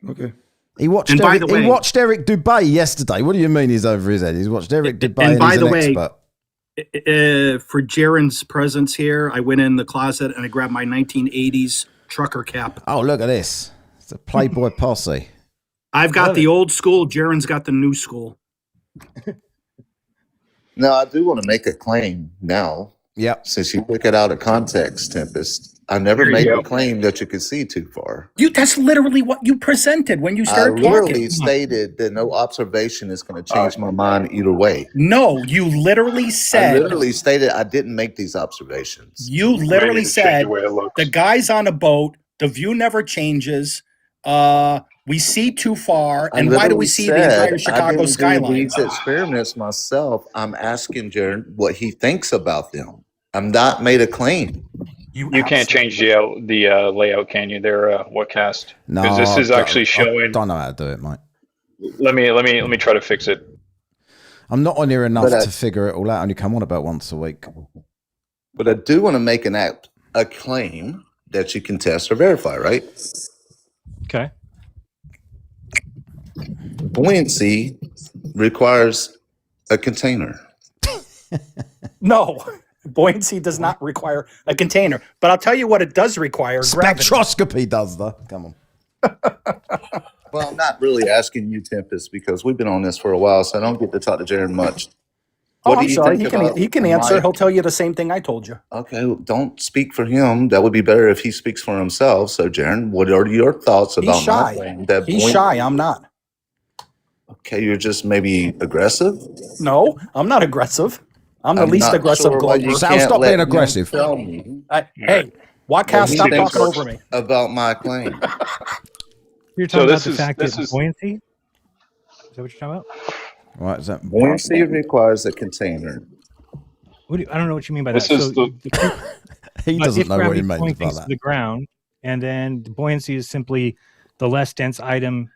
Okay. He watched. And by the way, he watched Eric Dubay yesterday. What do you mean he's over his head? He's watched Eric Dubay, and by he's the an way, expert. For Jeran's presence here, I went in the closet and I grabbed my 1980s trucker cap. Oh, look at this! It's a Playboy posse. I've got the old school. Jeran's got the new school. Now, I do want to make a claim now. Yep. Since you took it out of context, Tempest. I never There you made go. a claim that you could see too far. That's literally what you presented when you I started literally talking. stated that no observation is going to change my mind either way. No, you literally said. I literally stated I didn't make these observations. You literally said the guy's on a boat. The view never changes. We see too far, and why do we see the entire Chicago skyline? These experiments myself. I'm asking Jeran what he thinks about them. I'm not made a claim. You can't change the layout, can you? There, Whatcast? No, Because this is actually showing. I don't know how to do it, mate. Let me try to fix it. I'm not on here enough But to figure it all out. I only come on about once a week. But I do want to make a claim that you can test or verify, right? Okay. Buoyancy requires a container. No, buoyancy does not require a container. But I'll tell you what it does require. Gravity. Spectroscopy does, though. Come on. Well, I'm not really asking you, Tempest, because we've been on this for a while, so I don't get to talk to Jeran much. Oh, What do I'm you sorry. think He can about answer. my- He'll tell you the same thing I told you. Okay, well, don't speak for him. That would be better if he speaks for himself. So, Jeran, what are your thoughts He's about my shy. claim that He's shy. I'm not. Okay, you're just maybe aggressive. No, I'm not aggressive. I'm the I'm least not aggressive sure why global. you can't let him tell me Hey, what Watcast, he stop thinks talking over me. about my claim. You're So talking this about the is- fact this that is- buoyancy? Is that what you're talking about? Right, is that Buoyancy requires a container. I don't know what you mean by This that. is the- He but doesn't if know what he gravity's means pulling by things that. to the ground, and then the buoyancy is simply the less dense item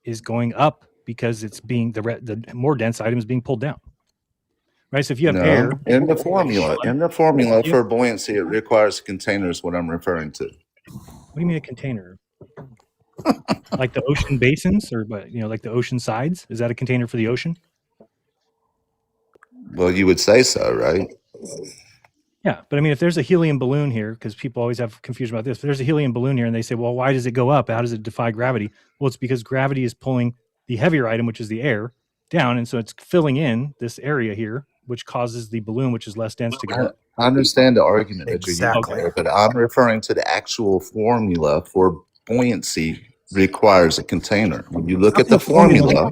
is going up because it's being the more dense item is being pulled down. Right. So if you have air In the formula for buoyancy, it requires a container is what I'm referring to. What do you mean a container? Like the ocean basins, or like the ocean sides? Is that a container for the ocean? Well, you would say so, right? Yeah, but I mean, if there's a helium balloon here, because people always have confusion about this, if there's a helium balloon here and they say, well, why does it go up? How does it defy gravity? Well, it's because gravity is pulling the heavier item, which is the air, down. And so it's filling in this area here, which causes the balloon, which is less dense, to go up. I understand the argument that you're Exactly. using there, but I'm referring to the actual formula for buoyancy requires a container. When you look at the formula,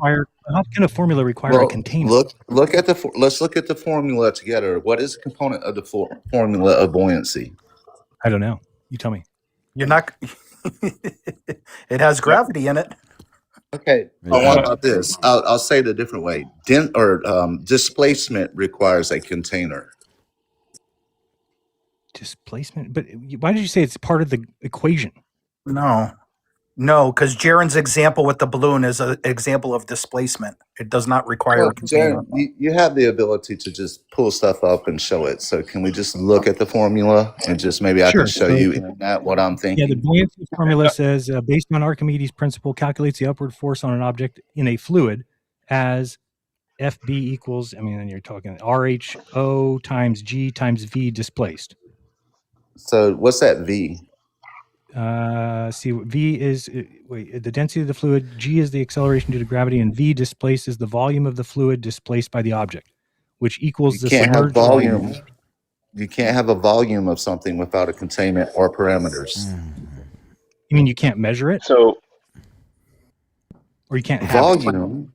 How can a formula require a container? Look at let's look at the formula together. What is a component of the formula of buoyancy? I don't know. You tell me. You're not. It has gravity in it. Okay. What about this? I'll say it a different way. Displacement requires a container. Displacement? But why did you say it's part of the equation? No. No, because Jeran's example with the balloon is an example of displacement. It does not require a container. Jared, you have the ability to just pull stuff up and show it. So can we just look at the formula and just maybe I can Sure. show So, you in that what I'm yeah, the thinking? buoyancy formula says, based on Archimedes' principle, calculates the upward force on an object in a fluid as FB equals, I mean, then you're talking RHO times G times V displaced. So what's that V? See, V is the density of the fluid, G is the acceleration due to gravity, and V displaces the volume of the fluid displaced by the object, which equals You the can't have submerged volume. You can't have a volume of something without a containment or parameters. You mean you can't measure it? So, or you can't have volume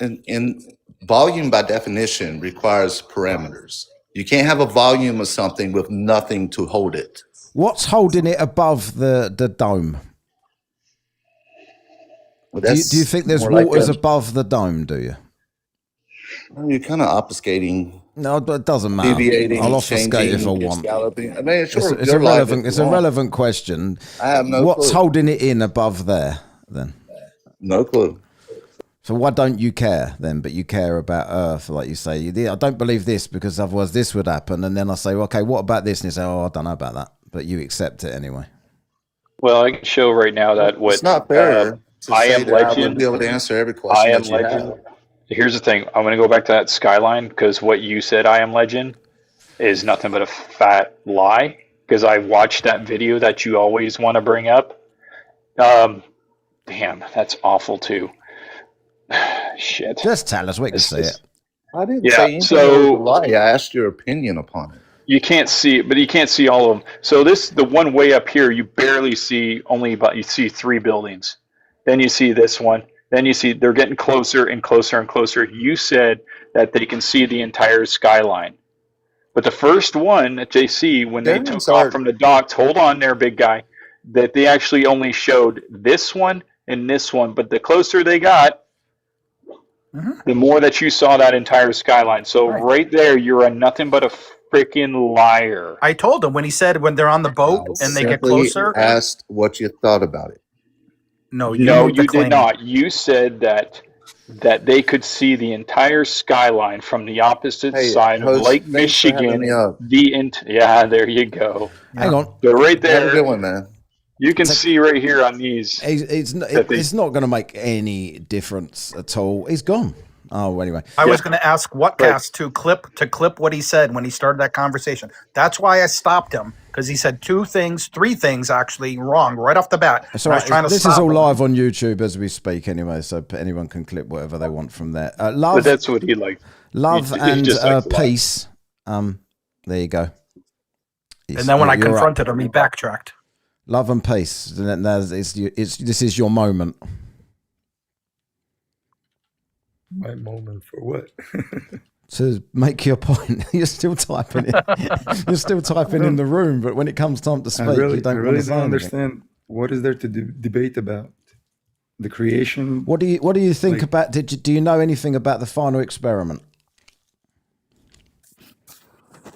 in volume by definition requires parameters. You can't have a volume of something with nothing to hold it. What's holding it above the dome? Well, Do you think there's more like waters a- above the dome, do you? You're kind of obfuscating. No, it doesn't matter. Deviating, I'll obfuscate if I changing, want. scalloping. I mean, sure, It's you're live irrelevant. if It's you a want. relevant question. I have no What's clue. holding it in above there then? No clue. So why don't you care then? But you care about Earth, like you say. I don't believe this because otherwise this would happen. And then I say, well, okay, what about this? And you say, oh, I don't know about that. But you accept it anyway. well, I can show right now that what It's not fair to I say am that I wouldn't legend. be able to answer every I question am that you legend. have. Here's the thing. I'm going to go back to that skyline because what you said, I am legend, is nothing but a fat lie. Because I watched that video that you always want to bring up. Damn, that's awful too. Shit. Just tell us. We can see it. I didn't Yeah, say anything so- that was a lie. I asked your opinion upon it. You can't see it, but you can't see all of them. So the one way up here, you barely see you see 3 buildings. Then you see this one. Then you see they're getting closer and closer and closer. You said that they can see the entire skyline. But the first one that they see when they took off from the docks, hold on there, big guy, that they actually only showed this one and this one. But the closer they got, the more that you saw that entire skyline. So right there, you're a nothing but a freaking liar. I told him when he said when they're on the boat and they get Simply closer. asked what you thought about it. No, No, made the you claim. did not. You said that they could see the entire skyline from the opposite Hey, side of host, Lake thanks for having Michigan. me up. Yeah, there you go. Hang on. So right Have a good there, one, man. you can see right here on these. It's not going to make any difference at all. He's gone. Oh, anyway. I was going to ask Whatcast to clip what he said when he started that conversation. That's why I stopped him, because he said 3 things actually wrong right off the bat. It's And all I was right. trying to This stop is all him. live on YouTube as we speak anyway, so anyone can clip whatever they want from there. But Love, that's what he liked. love He and just likes to lie. peace. There you go. And then when I You're up. confronted him, he backtracked. Love and peace. This is your moment. My moment for what? To make your point. You're still typing it. You're still typing in the room, but when it comes time to speak, I you really don't don't anything. understand what is there to debate about. The creation. What do you think about? Do you know anything about the final experiment?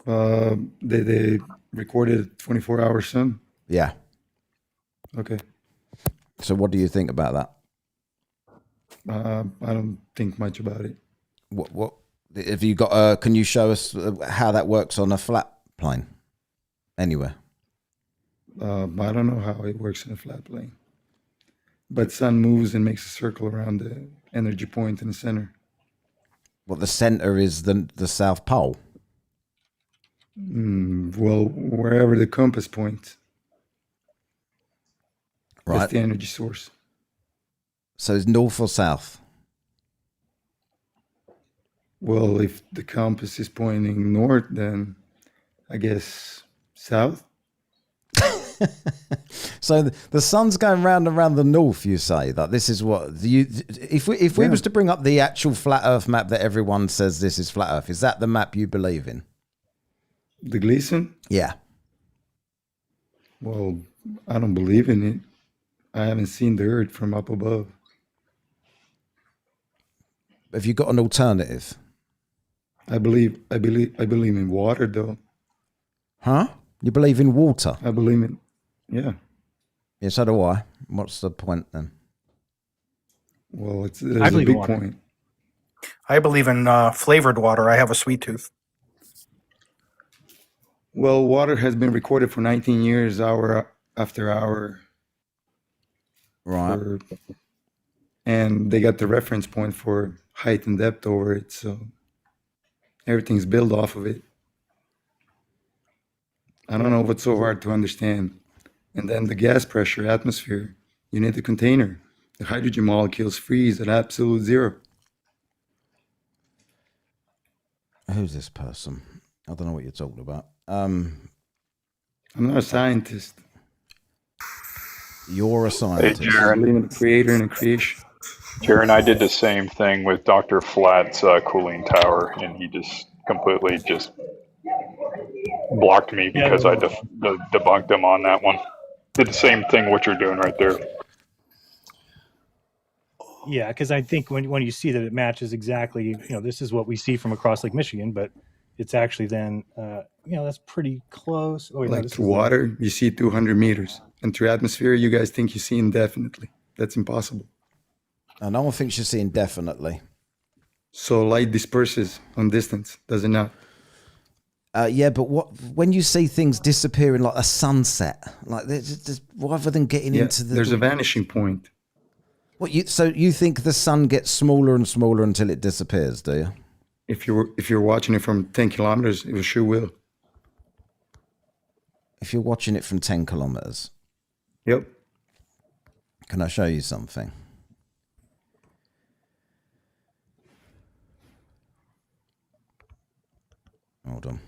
They recorded 24-hour sun. Yeah. Okay. So what do you think about that? I don't think much about it. What have you got? Can you show us how that works on a flat plane? Anywhere? I don't know how it works in a flat plane. But sun moves and makes a circle around the energy point in the center. What the center is the South Pole. Well, wherever the compass points. Right. That's the energy source. So it's north or south? Well, if the compass is pointing north, then I guess south. So the sun's going round and round the north. You say that this is what you. If we was to bring up the actual flat Earth map that everyone says this is flat Earth, is that the map you believe in? The Gleason? Yeah. Well, I don't believe in it. I haven't seen the Earth from up above. Have you got an alternative? I believe in water, though. Huh? You believe in water? I believe in, yeah. Yeah, so do I. What's the point then? Well, there's a big point. I believe in flavored water. I have a sweet tooth. Well, water has been recorded for 19 years, hour after hour. Right. And they got the reference point for height and depth over it, so everything's built off of it. I don't know what's so hard to understand. And then the gas pressure, atmosphere, you need the container. The hydrogen molecules freeze at absolute zero. Who's this person? I don't know what you're talking about. I'm not a scientist. You're a scientist. Hey, Jeran. I believe in a creator and a creation. Jeran, I did the same thing with Dr. Flat's cooling tower, and he just completely just blocked me because I debunked him on that one. Did the same thing what you're doing right there. Yeah, because I think when you see that it matches exactly, this is what we see from across Lake Michigan, but it's actually then, that's pretty close. Oh, like through water, you see 200 meters. And through atmosphere, you guys think you see indefinitely. That's impossible. And no one thinks you see indefinitely. So light disperses on distance, does it not? Yeah, but when you see things disappearing like a sunset, like rather than getting into there's a vanishing point. So you think the sun gets smaller and smaller until it disappears, do you? If you're watching it from 10 kilometers, it sure will. If you're watching it from 10 kilometers. Yep. Can I show you something? Hold on.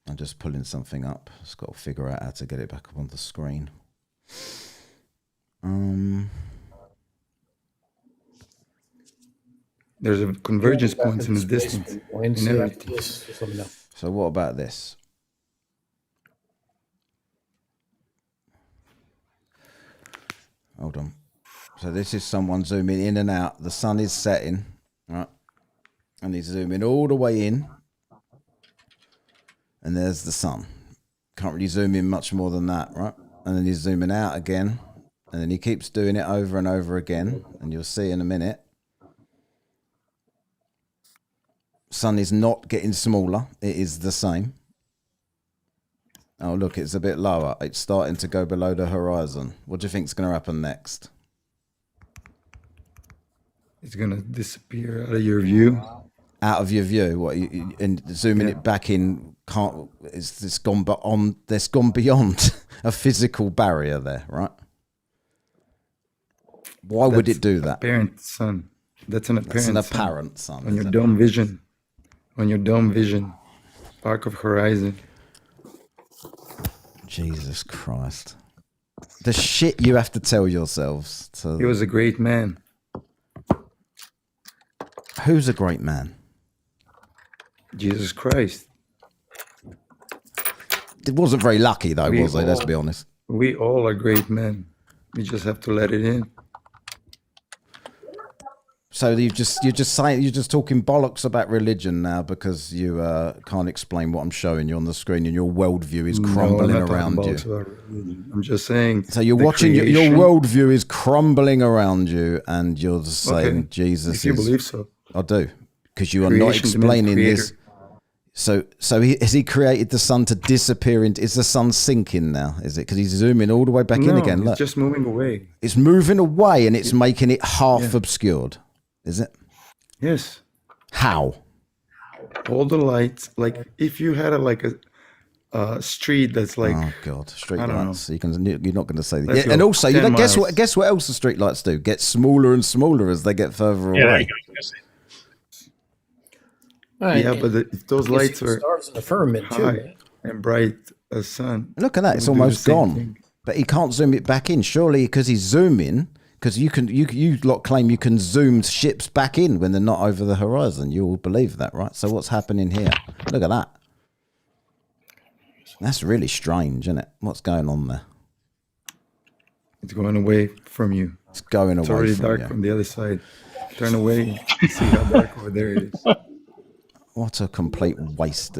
I'm just pulling something up. Just got to figure out how to get it back up on the screen. There's a convergence point in the distance. In everything. So what about this? Hold on. So this is someone zooming in and out. The sun is setting, right? And he's zooming all the way in. And there's the sun. Can't really zoom in much more than that, right? And then he's zooming out again. And then he keeps doing it over and over again. And you'll see in a minute. Sun is not getting smaller. It is the same. Oh, look, it's a bit lower. It's starting to go below the horizon. What do you think is going to happen next? It's going to disappear out of your view. Out of your view? What? And zooming it back in, it's gone beyond. It's gone beyond a physical barrier there, right? Why would it do that? Apparent sun. That's an apparent. That's an apparent sun. On your dome vision. On your dome vision. Arc of horizon. Jesus Christ. The shit you have to tell yourselves. He was a great man. Who's a great man? Jesus Christ. It wasn't very lucky though, was it? Let's be honest. We all are great men. We just have to let it in. So you're just talking bollocks about religion now because you can't explain what I'm showing you on the screen and your worldview is crumbling around you. I'm just saying. So you're watching your worldview is crumbling around you, and you're just saying Jesus. If you believe so, I do, because you are not explaining this. So has he created the sun to disappear into? Is the sun sinking now? Is it because he's zooming all the way back in again? It's just moving away. It's moving away, and it's making it half obscured. Is it? Yes. How? All the lights, like if you had a street that's like, oh god, street lights. You're not going to say that. Let's Yeah, and go also, 10 guess miles. what else the street lights do? Get smaller and smaller as they get further away. Yeah, but if those lights are stars in the firmament high too. and bright as sun, Look at that; it's it would do the almost same gone. thing. But he can't zoom it back in. Surely, because he's zooming. Because you lot claim you can zoom ships back in when they're not over the horizon. You all believe that, right? So what's happening here? Look at that. That's really strange, isn't it? What's going on there? It's going away from you. It's going away. It's already from dark you. from the other side. Turn away. See how dark over there it is. What a complete waste.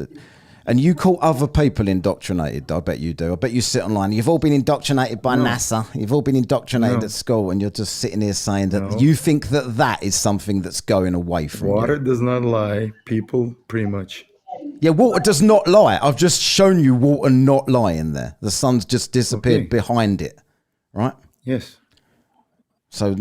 And you call other people indoctrinated. I bet you do. I bet you sit online. You've all been indoctrinated by NASA. You've all been indoctrinated at school, and you're just sitting here saying that you think that is something that's going away from Water you. does not lie. People, pretty much. Yeah, water does not lie. I've just shown you water not lying there. The sun's just disappeared behind it, right? Yes. So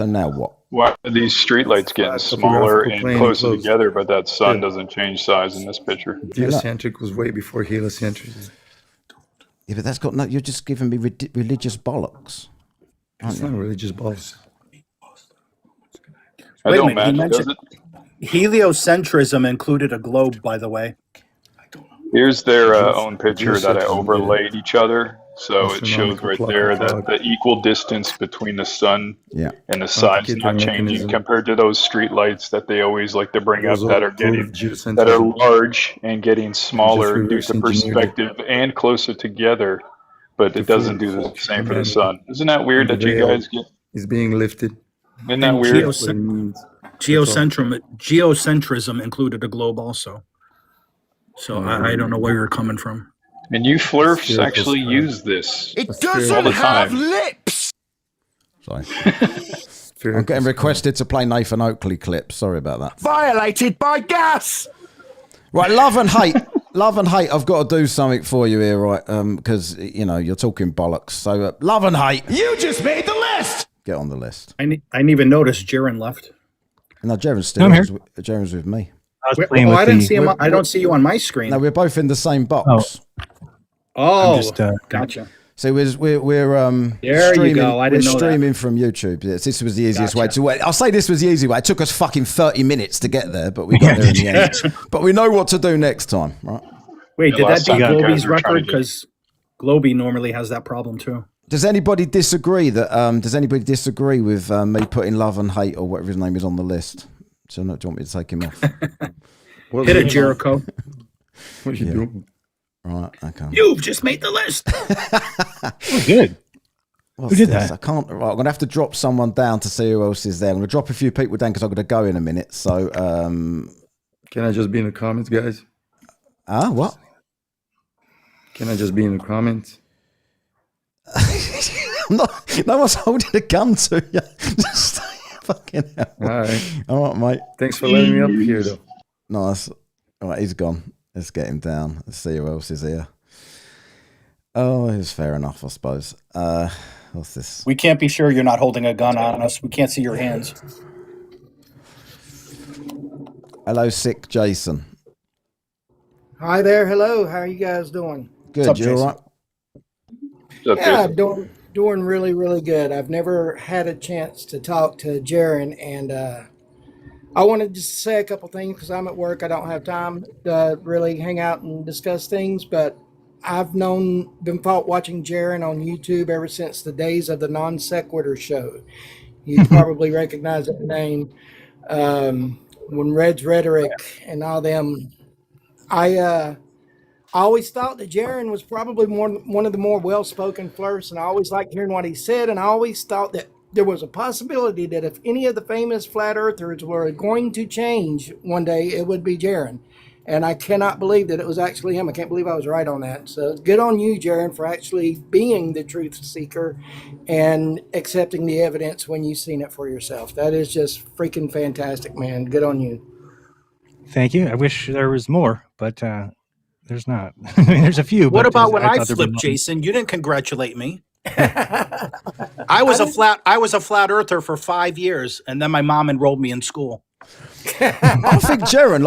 now what? Why are these streetlights getting smaller and closer together, but that sun doesn't change size in this picture? Geocentric was way before heliocentric. Yeah, but that's got no. You're just giving me religious bollocks. It's not religious bollocks. Wait a minute, he mentioned heliocentrism included a globe, by the way. Here's their own picture that I overlaid each other. So it shows right there that the equal distance between the sun and the side's not changing compared to those street lights that they always like to bring up that are large and getting smaller due to perspective and closer together. But it doesn't do the same for the sun. Isn't that weird that you guys get? It's being lifted. Isn't that weird? Geocentrism included a globe also. So I don't know where you're coming from. And you flurfs actually use this. It all doesn't the have time. lips. Sorry. I'm getting requested to play Nathan Oakley clips. Sorry about that. Violated by gas. Right, love and hate. Love and hate. I've got to do something for you here, right? Because you're talking bollocks. So love and hate. You just made the list. Get on the list. I didn't even notice Jeran left. No, Jeran's still. Jeran's with me. I didn't see him. I don't see you on my screen. No, we're both in the same box. Oh, gotcha. So we're There streaming, you go. I didn't know that. streaming from YouTube. Yes, this was the easiest way to wait. I'll say this was the easy way. It took us fucking 30 minutes to get there, but we got there in the end. But we know what to do next time, right? Wait, did that beat Globey's record? Because Globey normally has that problem too. Does anybody disagree that? Does anybody disagree with me putting love and hate or whatever his name is on the list? So, do you want me to take him off? Hit it, Jericho. What are you doing? Right, okay. You've just made the list. Good. Who did that? I can't. Right, I'm gonna have to drop someone down to see who else is there. I'm gonna drop a few people down because I'm gonna go in a minute. So, can I just be in the comments, guys? What? Can I just be in the comments? No one's holding a gun to you. Just fucking hell. All right, mate. Thanks for letting me up here, though. Nice. All right, he's gone. Let's get him down. Let's see who else is here. Oh, it's fair enough, I suppose. What's this? We can't be sure you're not holding a gun on us. We can't see your hands. Hello, sick Jason. Hi there. Hello. How are you guys doing? Good. You all right? Yeah, doing really, really good. I've never had a chance to talk to Jeran, and I wanted just to say a couple things because I'm at work. I don't have time to really hang out and discuss things, but I've been watching Jeran on YouTube ever since the days of the Non Sequitur show. You probably recognize that name. When Red's Rhetoric and all them, I always thought that Jeran was probably one of the more well-spoken flirts, and I always liked hearing what he said, and I always thought that there was a possibility that if any of the famous flat earthers were going to change one day, it would be Jeran. And I cannot believe that it was actually him. I can't believe I was right on that. So good on you, Jeran, for actually being the truth seeker and accepting the evidence when you've seen it for yourself. That is just freaking fantastic, man. Good on you. Thank you. I wish there was more, but there's not. I mean, there's a few. What but about when I thought there'd be flipped, more. Jason? You didn't congratulate me. I was a flat earther for 5 years, and then my mom enrolled me in school. I think Jeran,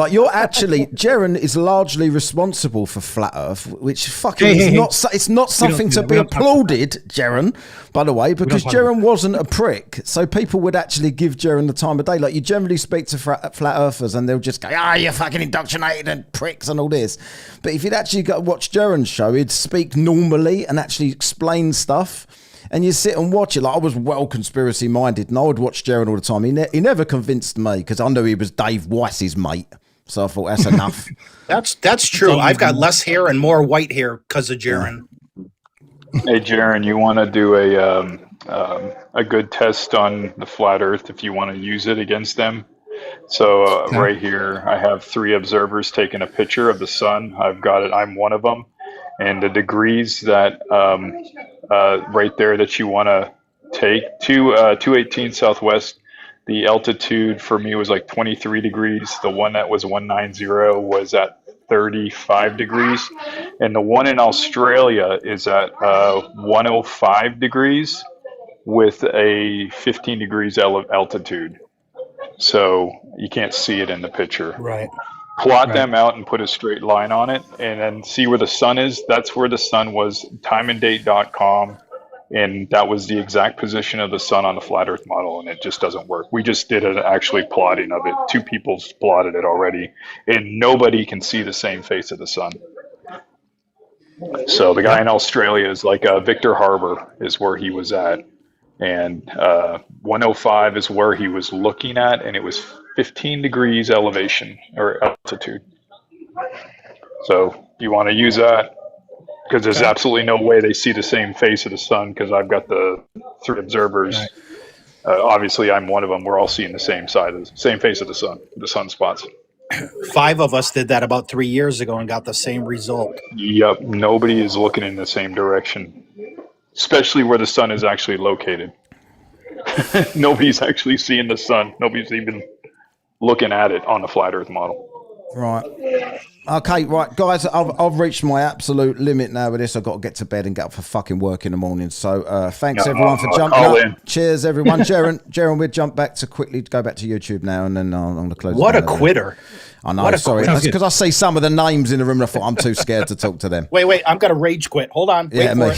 Jeran is largely responsible for flat Earth, which fucking is not. It's not something to be applauded, Jeran. By the way, because Jeran wasn't a prick, so people would actually give Jeran the time of day. Like you generally speak to flat Earthers, and they'll just go, you're fucking indoctrinated and pricks and all this." But if you'd actually got to watch Jeran's show, he'd speak normally and actually explain stuff. And you sit and watch it. Like I was well conspiracy minded, and I would watch Jeran all the time. He never convinced me because I knew he was Dave Weiss's mate. So I thought that's enough. That's true. I've got less hair and more white hair because of Jeran. Hey, Jeran, you want to do a good test on the flat Earth if you want to use it against them? So right here, I have 3 observers taking a picture of the sun. I've got it. I'm one of them, and the degrees that right there that you want to take 218 Southwest. The altitude for me was like 23 degrees. The one that was 190 was at 35 degrees, and the one in Australia is at 105 degrees with a 15 degrees altitude. So you can't see it in the picture. Right. Plot them out and put a straight line on it, and then see where the sun is. That's where the sun was. Timeanddate.com, and that was the exact position of the sun on the flat Earth model, and it just doesn't work. We just did an actually plotting of it. 2 people plotted it already, and nobody can see the same face of the sun. So the guy in Australia is like Victor Harbor is where he was at, and 105 is where he was looking at, and it was 15 degrees elevation or altitude. So you want to use that, because there's absolutely no way they see the same face of the sun, because I've got the 3 observers. Right. Obviously, I'm one of them. We're all seeing the same same face of the sunspots. 5 of us did that about 3 years ago and got the same result. Yep, nobody is looking in the same direction, especially where the sun is actually located. Nobody's actually seeing the sun. Nobody's even looking at it on the flat Earth model. Right. Okay, right, guys, I've reached my absolute limit now with this. I've got to get to bed and get up for fucking work in the morning. So thanks everyone for jumping up. Cheers, everyone. Jeran, we'll jump back to go back to YouTube now, and then I'm going to close. What a quitter. I know, sorry. That's because I see some of the names in the room and I thought I'm too scared to talk to them. Wait, I'm going to rage quit. Hold on. Yeah, me.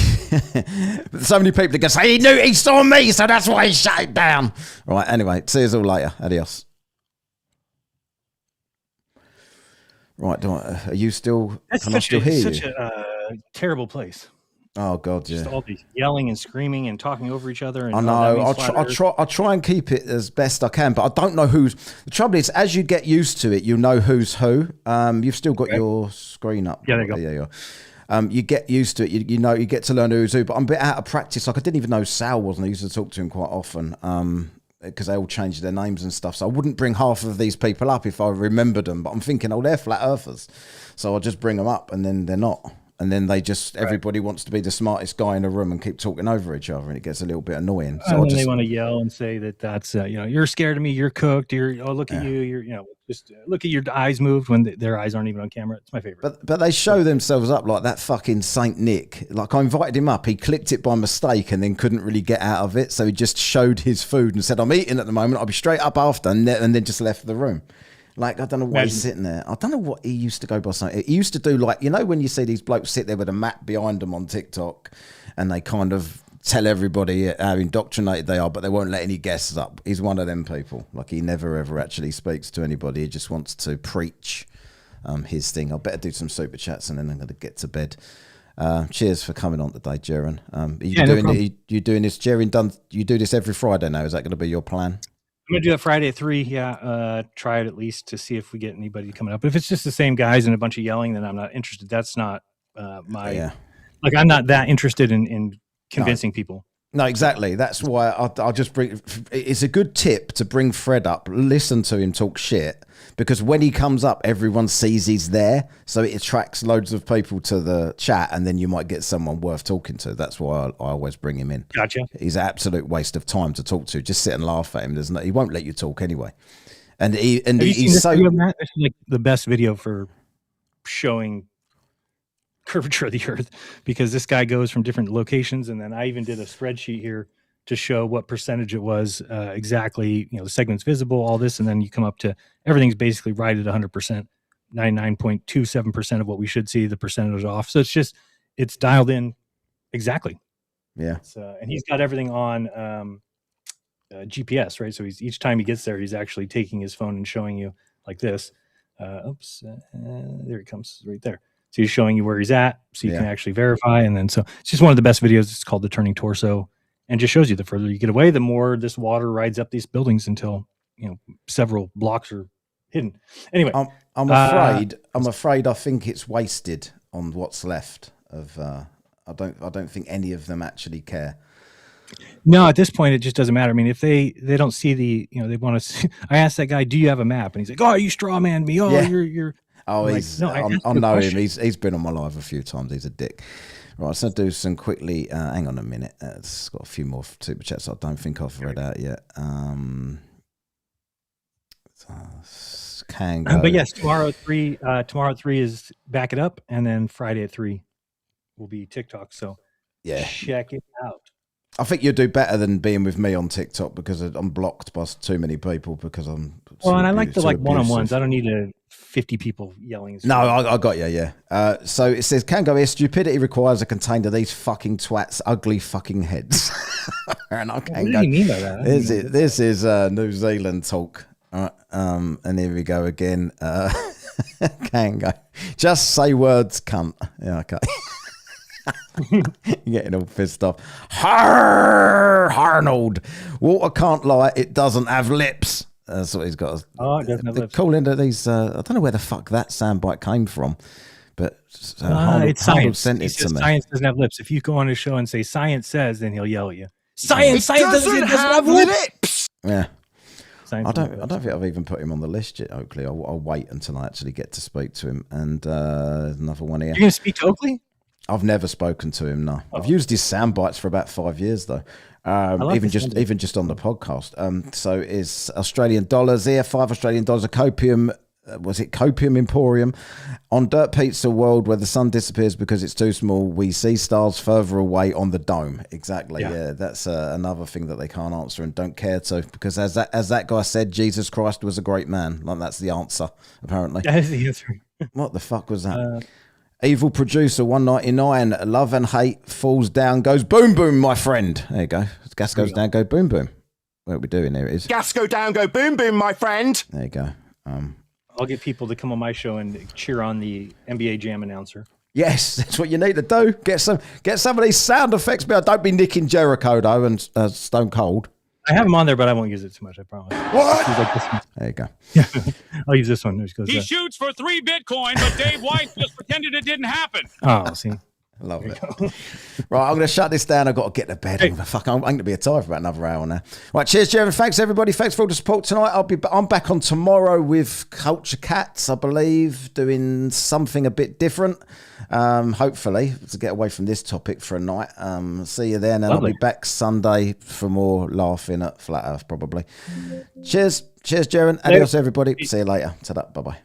So many people are going to say, he saw me, so that's why he shut it down. Right, anyway, see you all later. Adios. Right, are you still? Can I still hear you? Such a terrible place. Oh God, Just all these yelling and screaming and talking over each other. And I know. I'll try and keep it as best I can, but I don't know who's. The trouble is, as you get used to it, you know who's who. You've still got your screen up. Yeah, there you go. Yeah. You get used to it. You know, you get to learn who's who. But I'm a bit out of practice. Like I didn't even know Sal wasn't. I used to talk to him quite often. Because they all changed their names and stuff. So I wouldn't bring half of these people up if I remembered them. But I'm thinking, they're flat earthers. So I'll just bring them up, and then they're not. And then they just, everybody wants to be the smartest guy in the room and keep talking over each other, and it gets a little bit annoying. So and then they want to yell and say that's, you're scared of me, you're cooked, look at you, just look at your eyes moved when their eyes aren't even on camera. It's my favorite. But they show themselves up like that fucking Saint Nick. Like I invited him up, he clicked it by mistake and then couldn't really get out of it. So he just showed his food and said, I'm eating at the moment, I'll be straight up after, and then just left the room. Like, I don't know why he's sitting there. I don't know what he used to go by something. He used to do like, when you see these blokes sit there with a map behind them on TikTok and they kind of tell everybody how indoctrinated they are, but they won't let any guests up. He's one of them people. Like, he never, ever actually speaks to anybody. He just wants to preach his thing. I better do some super chats and then I'm going to get to bed. Cheers for coming on today, Jeran. You doing this, Jeran? You do this every Friday now? Is that going to be your plan? I'm going to do that Friday at 3. Yeah. Try it at least to see if we get anybody coming up. But if it's just the same guys and a bunch of yelling, then I'm not interested. That's not I'm not that interested in convincing people. No, exactly. That's why I'll just bring. It's a good tip to bring Fred up, listen to him talk shit, because when he comes up, everyone sees he's there, so it attracts loads of people to the chat, and then you might get someone worth talking to. That's why I always bring him in. Gotcha. He's an absolute waste of time to talk to. Just sit and laugh at him. He won't let you talk anyway. And he's so. This is like the best video for showing curvature of the earth, because this guy goes from different locations, and then I even did a spreadsheet here to show what percentage it was exactly, the segment's visible, all this, and then you come up to everything's basically right at 100%, 99.27% of what we should see, the percentage off. So it's dialed in exactly. Yeah. And he's got everything on GPS, right? So each time he gets there, he's actually taking his phone and showing you like this. There he comes right there. So he's showing you where he's at, so you can actually verify. And then, so it's just one of the best videos. It's called The Turning Torso, and just shows you the further you get away, the more this water rides up these buildings until, several blocks are hidden. Anyway, I'm afraid I think it's wasted on what's left of, I don't think any of them actually care. No, at this point, it just doesn't matter. I mean, if they don't see the, they want to. I asked that guy, "Do you have a map?" And he's like, "Oh, you straw man me. Oh, Yeah. you're." Oh, I'm he's. like, no, I know him. He's been on my live a few times. He's a dick. Right, so do some quickly. Hang on a minute. It's got a few more super chats I don't think I've read out yet. Can go. But yes, tomorrow at 3. Tomorrow at 3 is Back It Up, and then Friday at 3 will be TikTok. So yeah, check it out. I think you'll do better than being with me on TikTok because I'm blocked by too many people because I'm. Well, and I like the one-on-ones. I don't need 50 people yelling. No, I got you. Yeah. So it says, "Can go here. Stupidity requires a container. These fucking twats, ugly fucking heads." And I can go. What do you mean by that? This is New Zealand talk. And here we go again. Can go. Just say words, cunt. Yeah, okay. You're getting all pissed off. Arnold. Water can't lie. It doesn't have lips. That's what he's got. Oh, it doesn't have lips. Call into these. I don't know where the fuck that soundbite came from, but it's science. Sent it to me. Science doesn't have lips. If you go on his show and say "science says," then he'll yell at you. Science doesn't have lips. Yeah. I don't think I've even put him on the list yet, Oakley. I'll wait until I actually get to speak to him. And another one here. You're going to speak to Oakley? I've never spoken to him. No, I've used his sound bites for about 5 years though. Even just on the podcast. So is Australian dollars here? $5 Australian, a copium. Was it Copium Emporium? On Dirt Pizza World, where the sun disappears because it's too small, we see stars further away on the dome. Exactly. Yeah, that's another thing that they can't answer and don't care to, because as that guy said, Jesus Christ was a great man. Like, that's the answer, apparently. That is the answer. What the fuck was that? Evil Producer 199. Love and hate falls down, goes boom boom, my friend. There you go. Gas goes down, go boom boom. What are we doing? Here it is. Gas go down, go boom boom, my friend. There you go. I'll get people to come on my show and cheer on the NBA Jam announcer. Yes, that's what you need to do. Get some of these sound effects, but don't be nicking Jericho though and Stone Cold. I have them on there, but I won't use it too much. I promise. What? There you go. Yeah, I'll use this one. He shoots for 3 Bitcoin, but Dave White just pretended it didn't happen. Oh, see. Love it. Right, I'm going to shut this down. I've got to get to bed. I'm going to be tired for about another hour now. Right, cheers, Jeran. Thanks, everybody. Thanks for all the support tonight. I'm back on tomorrow with Culture Cats, I believe, doing something a bit different. Hopefully, to get away from this topic for a night. See you then, and I'll be back Sunday for more laughing at Flat Earth, probably. Cheers, Jeran. Adios, everybody. See you later. Ta-da. Bye-bye.